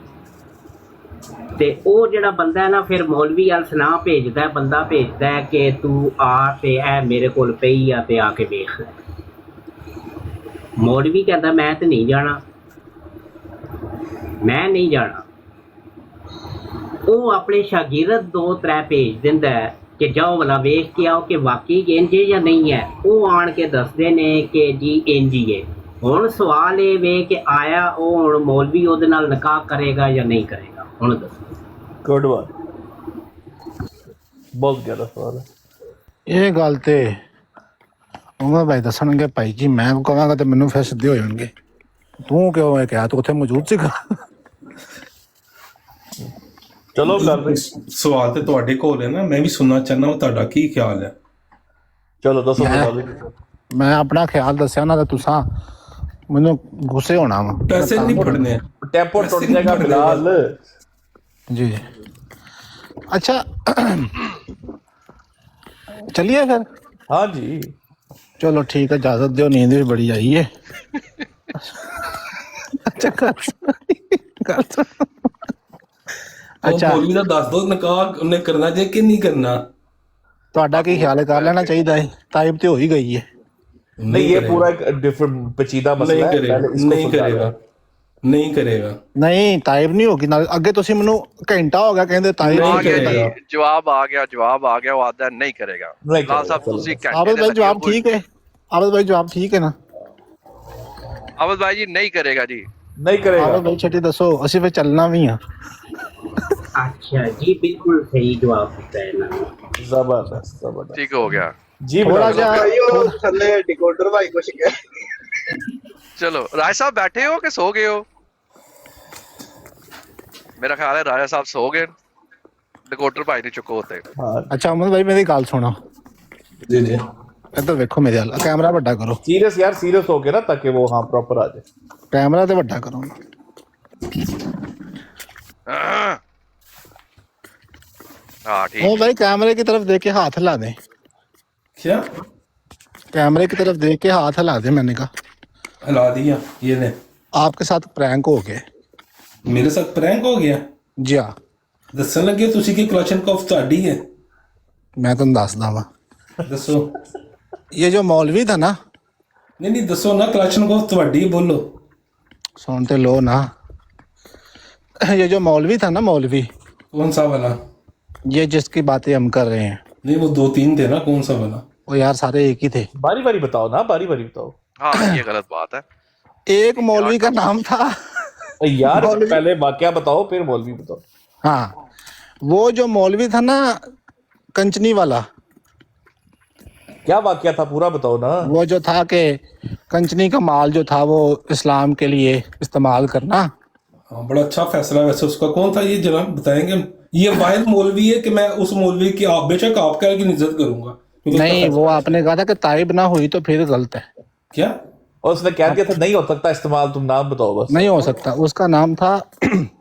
ਤੇ ਉਹ ਜਿਹੜਾ ਬੰਦਾ ਹੈ ਨਾ ਫਿਰ ਮੌਲਵੀ ਵੱਲ ਸੁਨਾਹ ਭੇਜਦਾ, ਬੰਦਾ ਭੇਜਦਾ ਹੈ ਕਿ ਤੂੰ ਆ ਤੇ ਇਹ ਮੇਰੇ ਕੋਲ ਪਈ ਆ ਤੇ ਆ ਕੇ ਵੇਖ ਲੈ। ਮੌਲਵੀ ਕਹਿੰਦਾ ਮੈਂ ਤੇ ਨਹੀਂ ਜਾਣਾ, ਮੈਂ ਨਹੀਂ ਜਾਣਾ। ਉਹ ਆਪਣੇ ਸ਼ਾਗਿਰਦ 2-3 ਭੇਜ ਦਿੰਦਾ ਹੈ ਕਿ ਜਾਓ ਵਾਲਾ ਵੇਖ ਕੇ ਆਓ ਕਿ ਵਾਕਈ ਇੰਜ ਹੈ ਜਾਂ ਨਹੀਂ ਹੈ। ਉਹ ਆਣ ਕੇ ਦੱਸਦੇ ਨੇ ਕਿ ਜੀ ਇੰਜ ਹੀ ਹੈ। ਹੁਣ ਸਵਾਲ ਇਹ ਵੇ ਕਿ ਆਇਆ ਉਹ ਹੁਣ ਮੌਲਵੀ ਉਹਦੇ ਨਾਲ ਨਿਕਾਹ ਕਰੇਗਾ ਜਾਂ ਨਹੀਂ ਕਰੇਗਾ, ਹੁਣ ਦੱਸੋ। गुड बात, बहुत गहरा सवाल है। ਇਹ ਗੱਲ ਤੇ ਉਮਰ ਭਾਈ ਦੱਸਣਗੇ ਭਾਈ ਜੀ, ਮੈਂ ਕਹਾਂਗਾ ਤੇ ਮੈਨੂੰ ਫਿਰ ਸਿੱਧੇ ਹੋ ਜਾਣਗੇ। ਤੂੰ ਕਿਉਂ ਇਹ ਕਿਹਾ, ਤੂੰ ਉੱਥੇ ਮੌਜੂਦ ਸੀਗਾ? चलो कर दे, ਸਵਾਲ ਤੇ ਤੁਹਾਡੇ ਕੋਲ ਹੈ ਨਾ, ਮੈਂ ਵੀ ਸੁਣਨਾ ਚਾਹੁੰਦਾ ਹਾਂ ਤੁਹਾਡਾ ਕੀ ਖਿਆਲ ਹੈ। चलो दसो मैं- बता दो। ਮੈਂ ਆਪਣਾ ਖਿਆਲ ਦੱਸਿਆ ਨਾ, ਤੇ ਤੁਸੀਂ ਮੈਨੂੰ ਗੁੱਸੇ ਹੋਣਾ ਵਾ। ਪੈਸੇ ਨਹੀਂ ਫੜਨੇ। टेम्पो टूट जाएगा बिलाल। जी अच्छा चलिए फिर। हाँ जी चलो ठीक है, इजाजत दो, नींद भी बड़ी आई है। अच्छा गल सुनो। अच्छा ਮੌਲਵੀ ਦਾ ਦੱਸ ਦੋ ਨਿਕਾਹ ਉਹਨੇ ਕਰਨਾ ਜੇ ਕਿ ਨਹੀਂ ਕਰਨਾ। ਤੁਹਾਡਾ ਕੀ ਖਿਆਲ ਹੈ, ਕਰ ਲੈਣਾ ਚਾਹੀਦਾ ਹੈ? ਤਾਇਬ ਤੇ ਹੋ ਹੀ गई है। नहीं, ये पूरा एक डिफरेंट पेचीदा मसला नहीं है, करेगा, पहले इसको नहीं सुलझा करेगा, लो। ਨਹੀਂ ਕਰੇਗਾ। ਨਹੀਂ ਤਾਇਬ ਨਹੀਂ ਹੋਗੀ ਨਾਲ। ਅੱਗੇ ਤੁਸੀਂ ਮੈਨੂੰ ਘੰਟਾ ਹੋ ਗਿਆ ਕਹਿੰਦੇ ਤਾਇਬ ਆ ਨਹੀਂ ਗਿਆ ਕਰੇਗਾ। ਜੀ, ਜਵਾਬ ਆ ਗਿਆ, ਉਹ ਆਦਾ ਨਹੀਂ ਕਰੇਗਾ। नहीं ਲਾਲ ਸਾਹਿਬ करेगा, ਤੁਸੀਂ चलो। ਘੰਟੇ ਆਬਦ ਦੇ ਭਾਈ ਲੱਗੇ ਜਵਾਬ ਹੋ। ਠੀਕ ਹੈ? ਆਬਦ ਭਾਈ ਜਵਾਬ ਠੀਕ ਹੈ ਨਾ? ਅਵਧ ਭਾਈ ਜੀ ਨਹੀਂ ਕਰੇਗਾ ਜੀ। नहीं करेगा। ਆਬਦ ਭਾਈ ਛੇਤੀ ਦੱਸੋ, ਅਸੀਂ ਫਿਰ ਚੱਲਣਾ ਵੀ ਆ। ਅੱਛਾ ਜੀ, ਬਿਲਕੁਲ ਸਹੀ ਜਵਾਬ ਦਿੱਤਾ ਇਹਨਾਂ ਨੇ। जबरदस्त जबरदस्त ਠੀਕ ਹੋ ਗਿਆ। जी ਥੋੜਾ बिलाल। ਜਿਹਾ ਭਾਈ ਉਹ ਥੱਲੇ ਡਿਕੋਡਰ ਭਾਈ ਕੁਛ ਕਹਿ। ਚਲੋ ਰਾਜ ਸਾਹਿਬ ਬੈਠੇ ਹੋ ਕਿ ਸੋ ਗਏ ਹੋ? ਮੇਰਾ ਖਿਆਲ ਹੈ ਰਾਜਾ ਸਾਹਿਬ ਸੋ ਗਏ। ਡਿਕੋਡਰ ਭਾਈ ਨੇ ਚੁੱਕੋ ਉੱਤੇ। हाँ ਅੱਛਾ ਅਮਨ ਭਾਈ ਮੇਰੀ ਗੱਲ ਸੁਣੋ, ਜੀ ਜੀ ਇੱਧਰ ਵੇਖੋ ਮੇਰੇ ਵੱਲ। ਕੈਮਰਾ ਵੱਡਾ ਕਰੋ, सीरियस यार, सीरियस हो गया ना, ताकि वो हाँ प्रॉपर आ जाए। ਕੈਮਰਾ ਤੇ ਵੱਡਾ ਕਰੋ। हाँ ठीक। ओ भाई कैमरे की तरफ देख के हाथ हिला दे, क्या कैमरे की तरफ देख के हाथ हिला दे। मैंने कहा हिला दिया ये ने। आपके साथ प्रैंक हो गए। मेरे साथ प्रैंक हो गया। जी हाँ, ਦੱਸਣ ਲੱਗੇ ਤੁਸੀਂ ਕਿ ਕਲਾਸ਼ਨਕੋਫ ਤੁਹਾਡੀ ਹੈ। मैं तुम दसदा वा। ਦੱਸੋ। ये जो मौलवी था ना, ਨਹੀਂ ਨਹੀਂ ਦੱਸੋ ਨਾ, ਕਲਾਸ਼ਨਕੋਫ ਤੁਹਾਡੀ ਹੈ, ਬੋਲੋ। सुनते लो ना। ये जो मौलवी था ना, मौलवी, कौन सा वाला? ये जिसकी बातें हम कर रहे हैं, नहीं वो 2-3 थे ना, कौन सा वाला? वो यार सारे एक ही थे। बारी बारी बताओ ना, बारी बारी बताओ। हाँ ये गलत बात है। एक मौलवी का नाम था यार पहले वाकया बताओ, फिर मौलवी बताओ। हाँ, वो जो मौलवी था ना, कंचनी वाला, क्या वाकया था, पूरा बताओ ना। वो जो था कि कंचनी का माल जो था वो इस्लाम के लिए इस्तेमाल करना। हाँ बड़ा अच्छा फैसला है वैसे उसका। कौन था ये जनाब बताएंगे? ये वाहिद मौलवी है कि मैं उस मौलवी की आप बेशक आपका की इज्जत करूंगा, क्योंकि उसका नहीं, फैसला वो आपने कहा था कि ताइब ना हुई तो फिर गलत है। क्या और उसने कह दिया था नहीं हो सकता इस्तेमाल, तुम नाम बताओ बस। नहीं हो सकता। उसका नाम था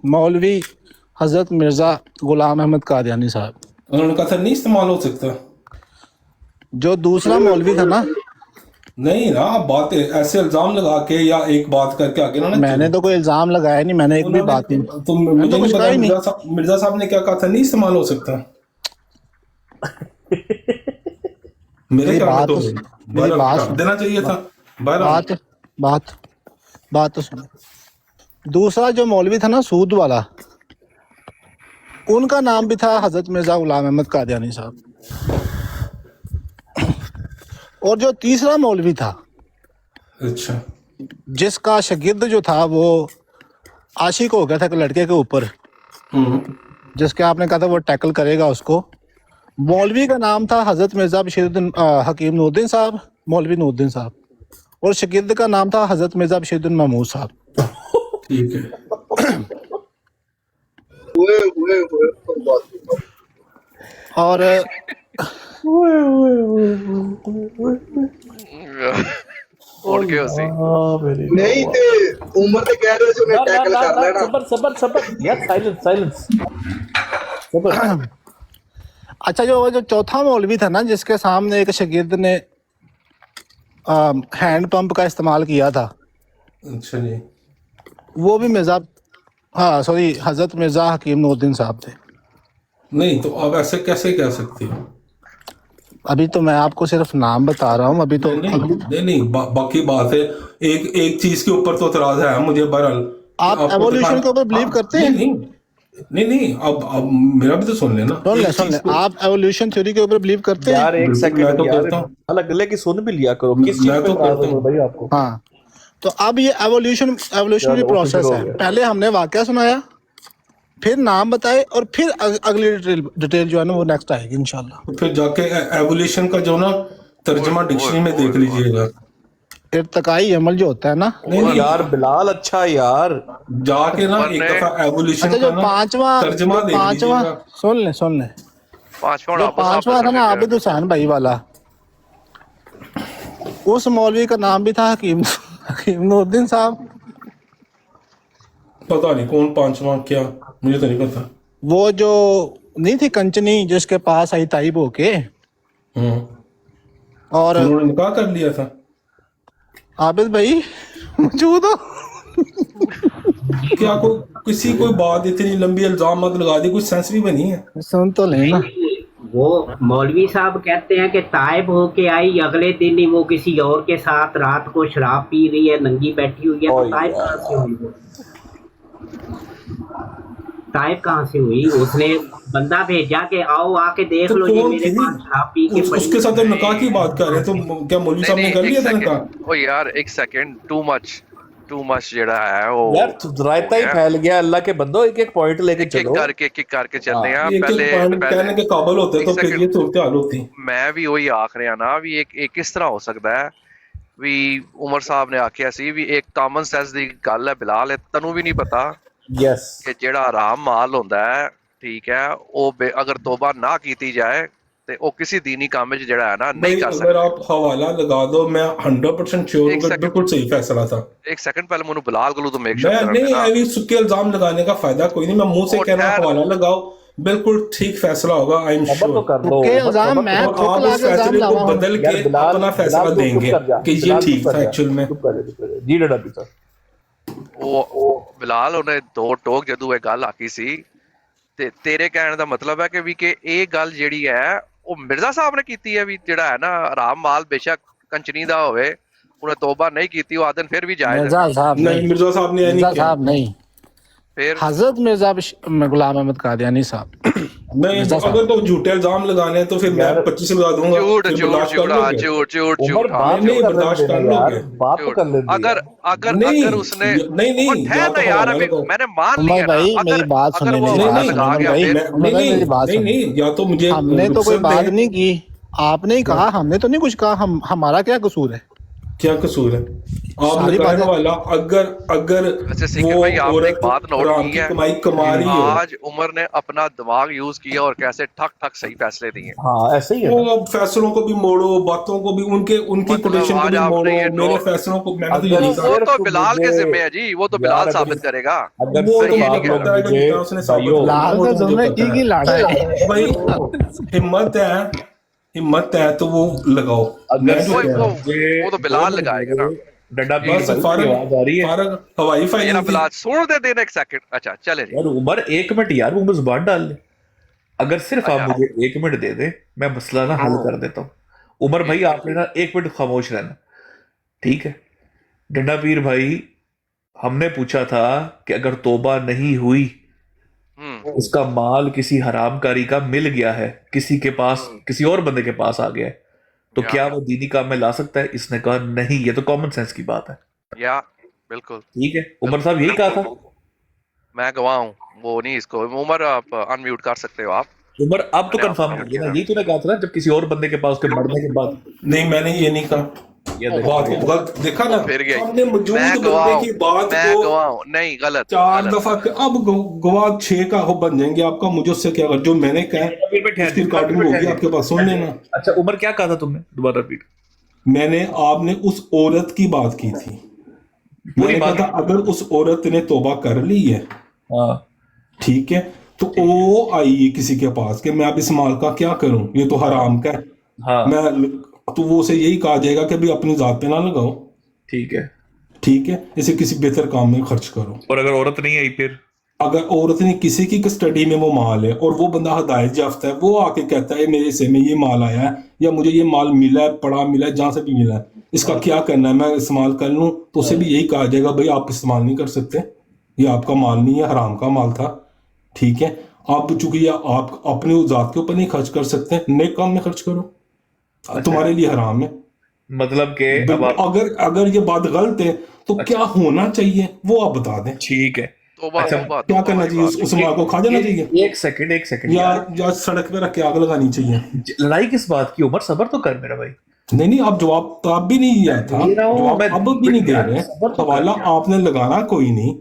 मौलवी हजरत मिर्जा गुलाम अहमद कादियानी साहब। उन्होंने कहा था नहीं इस्तेमाल हो सकता। जो दूसरा मौलवी था ना, नहीं ना, आप बात ऐसे इल्जाम लगा के या एक बात करके आगे ना मैंने तो कोई इल्जाम लगाया नहीं, मैंने एक भी बात नहीं। तो मुझे तो नहीं कुछ पता कहा ही नहीं। मिर्जा साहब ने क्या कहा था, नहीं इस्तेमाल हो सकता। मेरे मेरी ख्याल में बात तो तो मेरी बहरहाल बात कर सुनो। देना चाहिए था। बहरहाल बात बात बात तो सुनो। दूसरा जो मौलवी था ना सूद वाला, उनका नाम भी था हजरत मिर्जा गुलाम अहमद कादियानी साहब। और जो तीसरा मौलवी था, अच्छा जिसका शागिर्द जो था वो आशिक हो गया था एक लड़के के ऊपर, जिसके आपने कहा था वो टैकल करेगा उसको, मौलवी का नाम था हजरत मिर्जा बशीरुद्दीन हकीम नूरुद्दीन साहब, मौलवी नूरुद्दीन साहब, और शागिर्द का नाम था हजरत मिर्जा बशीरुद्दीन महमूद साहब। ठीक है। और उड़ के उसी नहीं ते उम्र ते कह रहे थे उन्हें टैकल कर लेना। सबर सबर सबर यार, साइलेंस साइलेंस सबर। अच्छा, जो चौथा मौलवी था ना, जिसके सामने एक शागिर्द ने हैंड पंप का इस्तेमाल किया था, अच्छा जी। वो भी मिर्जा, हाँ सॉरी, हजरत मिर्जा हकीम नूरुद्दीन साहब थे। नहीं तो आप ऐसे कैसे कह सकते हो? अभी तो मैं आपको सिर्फ नाम बता रहा हूँ, अभी तो नहीं, बाकी बात है, एक चीज के ऊपर तो एतराज है मुझे। बहरहाल आप एवोल्यूशन के ऊपर बिलीव करते हैं? नहीं, अब मेरा भी तो सुन लेना। सुन ले, आप एवोल्यूशन थ्योरी के ऊपर बिलीव करते हैं? यार एक मैं सेकंड तो यार, करता हूँ। अलग गले की सुन भी लिया करो। किस चीज मैं पे तो एतराज करता है हूँ। भाई आपको? हाँ, तो अब ये एवोल्यूशनरी चलो, प्रोसेस हो है। गया। पहले हमने वाकया सुनाया, फिर नाम बताए, और फिर अगली डिटेल जो है ना वो नेक्स्ट आएगी इंशाल्लाह। तो फिर जाके एवोल्यूशन का जो ना तर्जमा डिक्शनरी में देख लीजिएगा। इर्तिकाई अमल जो होता है ना, नहीं यार बिलाल, अच्छा यार जाके ना एक दफा एवोल्यूशन अच्छा, का जो ना पांचवा तर्जमा देख लीजिएगा। सुन ले, पांचवा जो पांचवा था ना आबिद हुसैन भाई वाला, उस मौलवी का नाम भी था हकीम नूरुद्दीन साहब। पता नहीं कौन पांचवा, क्या मुझे तो नहीं पता। वो जो नहीं थी कंचनी जिसके पास आई ताइब होके, और उन्होंने निकाह कर लिया था। आबिद भाई मौजूद हो? क्या किसी कोई बात इतनी लंबी इल्जाम मत लगा दी, कुछ सेंस भी बनी है। सुन तो लेना। वो मौलवी साहब कहते हैं कि ताइब होके आई, अगले दिन ही वो किसी और के साथ रात को शराब पी रही है, नंगी बैठी हुई है, तो ताइब कहाँ से हुई? वो ताइब कहाँ से हुई? उसने बंदा भेजा कि आओ आके देख तो लो, ये कौन मेरे थी? पास शराब पी के पड़ी उसके साथ तो निकाह की बात कर रहे हैं, तो क्या मौलवी साहब ने कर लिया था निकाह? ओ यार एक सेकंड, टू मच जेड़ा है वो यार रायता ही फैल गया। अल्लाह के बंदो, एक एक पॉइंट लेके एक एक चलो। करके चलते हैं। एक पहले पॉइंट कहने के काबिल होते तो फिर ये सूरत हाल होती। मैं भी वही आख रहा ना भी एक किस तरह हो सकता है भी उमर साहब ने आखिया सी भी एक कॉमन सेंस दी गल है बिलाल, तैनू भी नहीं पता यस कि जेड़ा हराम माल होंदा है, ठीक है, ਉਹ अगर तौबा ना कीती जाए ਤੇ ਉਹ ਕਿਸੇ दीनी काम में जेड़ा है ना नहीं कर अगर सकता। आप हवाला लगा दो, मैं 100% श्योर हूँ कि बिल्कुल सही फैसला था। एक सेकंड पहले मुझे बिलाल को तो मेक श्योर मैं नहीं, अभी सुक्के इल्जाम लगाने का फायदा कोई नहीं। मैं मुंह से कह रहा हूँ हवाला लगाओ, बिल्कुल ठीक फैसला होगा। I am sure. के इल्जाम मैं और खुद आप ला उस के इल्जाम फैसले को लावा हूं। बदल के अपना फैसला देंगे कि ये ठीक था एक्चुअल में। जी डडा भी सर, ਉਹ ਬਿਲਾਲ ਉਹਨੇ ਦੋ ਟੋਕ ਜਦੋਂ ਇਹ ਗੱਲ ਆਖੀ ਸੀ ਤੇ ਤੇਰੇ ਕਹਿਣ ਦਾ ਮਤਲਬ ਹੈ ਕਿ ਵੀ ਕਿ ਇਹ ਗੱਲ ਜਿਹੜੀ ਹੈ ਉਹ ਮਿਰਜ਼ਾ ਸਾਹਿਬ ਨੇ ਕੀਤੀ ਹੈ ਵੀ ਜਿਹੜਾ ਹੈ ਨਾ ਹਰਾਮ ਮਾਲ ਬੇਸ਼ੱਕ ਕੰਚਨੀ ਦਾ ਹੋਵੇ, ਉਹਨੇ ਤੋਬਾ ਨਹੀਂ ਕੀਤੀ, ਉਹ ਆਦਨ ਫਿਰ ਵੀ ਜਾਇਜ਼ मिर्जा है। साहब नहीं, मिर्जा साहब ने मिर्जा नहीं किया। साहब नहीं, फिर हजरत मिर्जा गुलाम अहमद कादियानी साहब। नहीं, मिर्जा साहब। अगर तो झूठे इल्जाम लगाने हैं तो फिर मैं 25 लगा दूंगा। झूठ फिर झूठ बर्दाश्त झूठ कर हाँ, लोगे? झूठ झूठ उमर झूठ हाँ, बात नहीं, नहीं कर बर्दाश्त कर लेते यार, लोगे। बात तो कर लेते अगर अगर नहीं, अगर उसने नहीं, और या ठहर तो ना यार, हवाला अभी लगाओ। मैंने मान उमर लिया ना, भाई अगर मेरी बात अगर सुने, वो मेरी हवाला बात लगा सुने गया भाई, फिर उमर भाई मेरी बात सुने। नहीं, या तो मुझे हमने तो कोई रुखसत बात दें। नहीं की, आपने ही कहा, हमने तो नहीं कुछ कहा। हमारा क्या कसूर है? क्या कसूर है? आप सारी लगाए बातें हवाला, अगर अगर अच्छा सिक्के वो भाई, आपने एक औरत बात नोट हराम की की है, कमाई कमा रही हो, आज उमर ने अपना दिमाग यूज किया और कैसे ठक ठक सही फैसले दिए। हाँ ऐसे ही है ना। वो फैसलों को भी मोड़ो, बातों को भी, उनके उनकी मतलब कोटेशन को आज भी आपने मोड़ो, ये मेरे नोट, फैसलों को मैंने तो ये अगर नहीं वो कहा। तो सिर्फ बिलाल के मुझे, जिम्मे है जी, वो तो बिलाल यार अगर साबित करेगा। अगर वो तो सिर्फ मुझे ठीक है, आप लोग पता है कि मुझे जितना उसने साबित भाइयों, करना लाल वो का तो मुझे जुम्मे पता ठीक ही है लाड़ा है। भाई। हिम्मत है तो वो लगाओ। अगर मैं जो वो कह सिर्फ रहा वो हूँ मुझे वो तो बिलाल बोल लगाएगा ना। मेरे डंडा जी पीर बस भाई की फारग, आवाज आ रही है। फारग हवाई मेरा फायरिंग थी। बिलाल सुन दे देना एक सेकंड। अच्छा चले जी। यार उमर एक मिनट यार, वो मुझे जुबान डाल ले। अगर सिर्फ आप अच्छा मुझे एक मिनट दे दे, मैं मसला ना हल कर देता हूँ। उमर जी भाई जी आपने ना एक मिनट खामोश रहना, ठीक है? डंडा पीर भाई, हमने पूछा था कि अगर तौबा नहीं हुई, उसका माल किसी हरामकारी का मिल गया है, किसी के पास, किसी और बंदे के पास आ गया है, तो या क्या वो दीनी काम में ला सकता है? इसने कहा नहीं, ये तो कॉमन सेंस की बात है। या बिल्कुल ठीक है, उमर बिल्कुल। साहब यही कहा था। मैं गवाह हूँ, वो नहीं, इसको उमर आप अनम्यूट कर सकते हो आप। उमर अब तो मैंने आपको कंफर्म कर म्यूट दिया ना, किया यही तूने कहा था ना, जब किसी और बंदे के पास, उसके मरने के बाद। नहीं मैंने ये नहीं कहा, ये था। देखो बात को भैया, गलत देखा ना, फिर गई। सामने मौजूद मैं बंदे गवाह हूँ, की बात मैं को गवाह हूँ, नहीं गलत 4 गलत। दफा अब गवाह 6 का हो बन जाएंगे आपका, मुझे उससे क्या कर, जो मैंने कहा डंडा पीर पे ठहर उसकी जा, डंडा पीर रिकॉर्डिंग पे होगी ठहर आपके पास, सुन लेना। जा। अच्छा उमर क्या कहा था तुमने, दोबारा रिपीट। मैंने आपने उस औरत की बात की थी, पूरी मैंने कहा बात। था अगर उस औरत ने तौबा कर ली है, हाँ ठीक है, तो वो आई है किसी के पास कि मैं अब इस माल का क्या करूं, ये तो हराम का है, हाँ मैं, तो वो उसे यही कहा जाएगा कि भी अपनी जात पे ना लगाओ, ठीक है। ठीक है, इसे किसी बेहतर काम में खर्च करो। और अगर औरत नहीं आई फिर? अगर औरत ने किसी की कस्टडी में वो माल है और वो बंदा हदायत याफ्ता है, वो आके कहता है मेरे से में ये माल आया है या मुझे ये माल मिला है, पड़ा मिला है, जहां से भी मिला है, इसका क्या करना है, मैं इस्तेमाल कर लूं, तो उसे भी यही कहा जाएगा भाई आप इस्तेमाल नहीं कर सकते, ये आपका माल नहीं है, हराम का माल था, ठीक है। आप चूंकि ये आप अपनी जात के ऊपर नहीं खर्च कर सकते, नेक काम में खर्च करो, तुम्हारे लिए हराम है। मतलब के अब बिल्कुल, आप, अगर अगर ये बात गलत है तो क्या होना चाहिए वो आप बता दें, ठीक है। तौबा अच्छा, तौबा क्या तौबा करना वाली चाहिए, बात। उस माल को खा जाना चाहिए एक सेकंड, एक सेकंड या यार, या सड़क पे रख के आग लगानी चाहिए? लड़ाई किस बात की? उमर सबर तो कर मेरा भाई। नहीं नहीं, आप जवाब तो आप भी नहीं दिया था, दे रहा हूं जवाब मैं, अब भी नहीं दे यार, रहे, सबर तो कर हवाला यार। आपने लगाना कोई नहीं,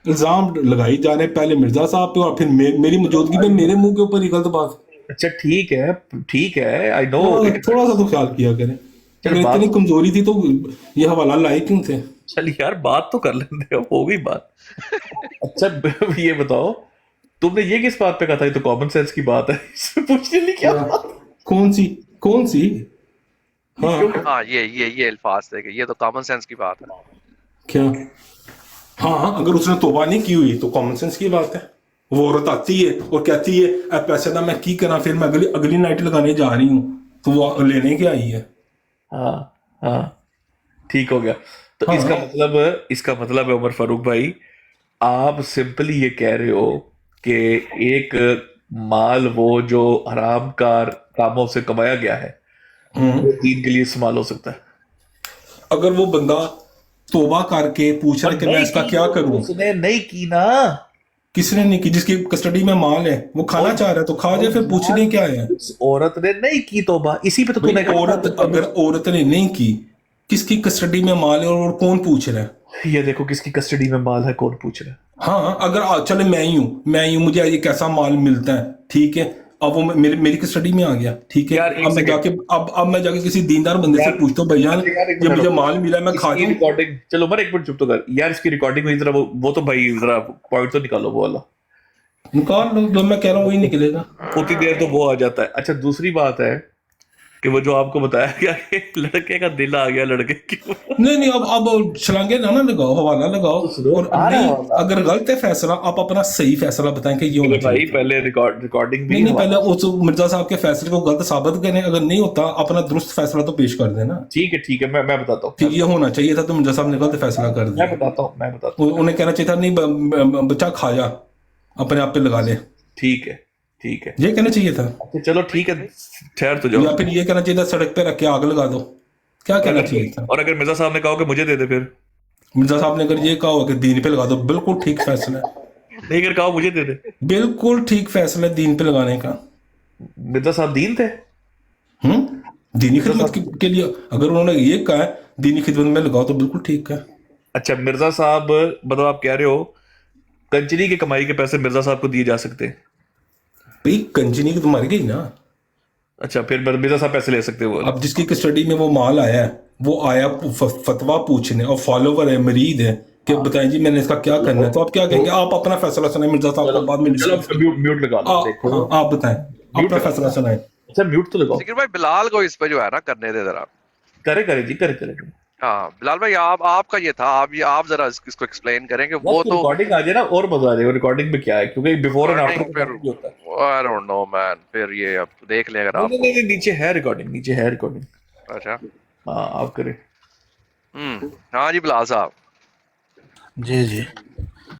इल्जाम लगाई जा रहे, पहले मिर्जा साहब पे और फिर मेरी मौजूदगी में मेरे मुंह के ऊपर ही गलत बात। अच्छा ठीक है, आई नो। थोड़ा सा तो ख्याल किया करें, चल अगर बात, इतनी कमजोरी थी तो ये हवाला लाए क्यों थे? चल यार बात तो कर लेते हो गई बात। अच्छा ये बताओ, तुमने ये किस बात पे कहा था? ये तो कॉमन सेंस की बात है, इसमें पूछने नहीं क्या बात? कौन सी? हाँ हाँ ये अल्फाज थे कि ये तो कॉमन सेंस की बात है। क्या? हाँ अगर उसने तौबा नहीं की हुई तो कॉमन सेंस की बात है। वो औरत आती है और कहती है अब पैसे ना मैं की करा, फिर मैं अगली नाइट लगाने जा रही हूँ, तो वो लेने के आई है। हाँ ठीक हो गया। तो हाँ। इसका मतलब है उमर फारूक भाई, आप सिंपली ये कह रहे हो कि एक माल वो जो हराम कार कामों से कमाया गया है वो दीन के लिए इस्तेमाल हो सकता है। अगर वो बंदा तौबा करके पूछ रहा है कि मैं इसका क्या करूं, उसने नहीं की ना। किसने नहीं की? जिसकी कस्टडी में माल है वो खाना चाह रहा है तो खा जाए, फिर पूछने क्या है? उस औरत ने नहीं की तौबा, इसी पे तो तूने भाई, अगर औरत ने नहीं की, किसकी कस्टडी में माल है और कौन पूछ रहा है? ये देखो किसकी कस्टडी में माल है, कौन पूछ रहा है। हाँ अगर चले मैं ही हूँ, मुझे ये कैसा माल मिलता है, ठीक है, अब वो मेरी कस्टडी में आ गया, ठीक है, यार, एक अब मैं जाके किसी दीनदार बंदे से पूछता हूँ भैया ये मुझे माल मिला है, मैं खा इसकी जाऊं? रिकॉर्डिंग, चलो उमर एक मिनट चुप तो कर यार, इसकी रिकॉर्डिंग हुई, जरा वो तो भाई जरा पॉइंट तो निकालो वो वाला। निकाल लो, जो मैं कह रहा हूँ वही निकलेगा। उतनी देर तो वो आ जाता है। अच्छा दूसरी बात है कि वो जो आपको बताया गया कि लड़के का दिल आ गया लड़के की। नहीं अब छलांगे ना लगाओ, हवाला लगाओ, और नहीं अगर गलत है फैसला, आप अपना सही फैसला बताएं कि ये होना भाई चाहिए। पहले रिकॉर्डिंग भी नहीं पहले उस मिर्जा साहब के फैसले को गलत साबित करें, अगर नहीं होता अपना दुरुस्त फैसला तो पेश कर देना। ठीक है मैं बताता हूँ कि ये होना चाहिए था तो मिर्जा साहब ने गलत फैसला कर दिया। मैं बताता हूँ उन्हें कहना चाहिए था नहीं बच्चा खा जा, अपने आप पे लगा ले, ठीक है ये कहना चाहिए था। अच्छा, चलो ठीक है, ठहर तो जाओ। या फिर ये कहना चाहिए था सड़क पे रख के आग लगा दो, क्या कहना चाहिए था? और अगर मिर्जा साहब ने कहा कि मुझे दे दे, फिर मिर्जा साहब ने अगर ये कहा हो कि दीन पे लगा दो, बिल्कुल ठीक फैसला है, नहीं अगर कहा मुझे दे दे, बिल्कुल ठीक फैसला है दीन पे लगाने का। मिर्जा साहब दीन थे। दीनी खिदमत के लिए अगर उन्होंने ये कहा है दीनी खिदमत में लगाओ तो बिल्कुल ठीक है। अच्छा मिर्जा साहब, मतलब आप कह रहे हो कंचनी की कमाई के पैसे मिर्जा साहब को दिए जा सकते हैं? भाई कंजनी की तो मर गई ना। अच्छा फिर मिर्जा साहब पैसे ले सकते हैं वो? अब जिसकी कस्टडी में वो माल आया है वो आया फतवा पूछने और फॉलोवर है, मरीद है कि बताएं जी मैंने इसका क्या करना है, तो आप क्या कहेंगे? आप अपना फैसला सुनाए, मिर्जा साहब को बाद में चलो म्यूट लगा लो, देखो आप बताएं, अपना फैसला सुनाए। अच्छा म्यूट तो लगाओ। जिक्र भाई बिलाल को इस पे जो है ना करने दे जरा। करे जी करे। हाँ बिलाल भाई आपका ये था, आप जरा इसको एक्सप्लेन करेंगे। वो तो रिकॉर्डिंग आ जाए ना और मजा आ जाएगा। रिकॉर्डिंग में क्या है, क्योंकि बिफोर एंड आफ्टर फिर होता है। आई डोंट नो मैन, फिर ये अब देख लें अगर आप। नहीं, नीचे है रिकॉर्डिंग। अच्छा हाँ आप करें। हाँ जी बिलाल साहब। जी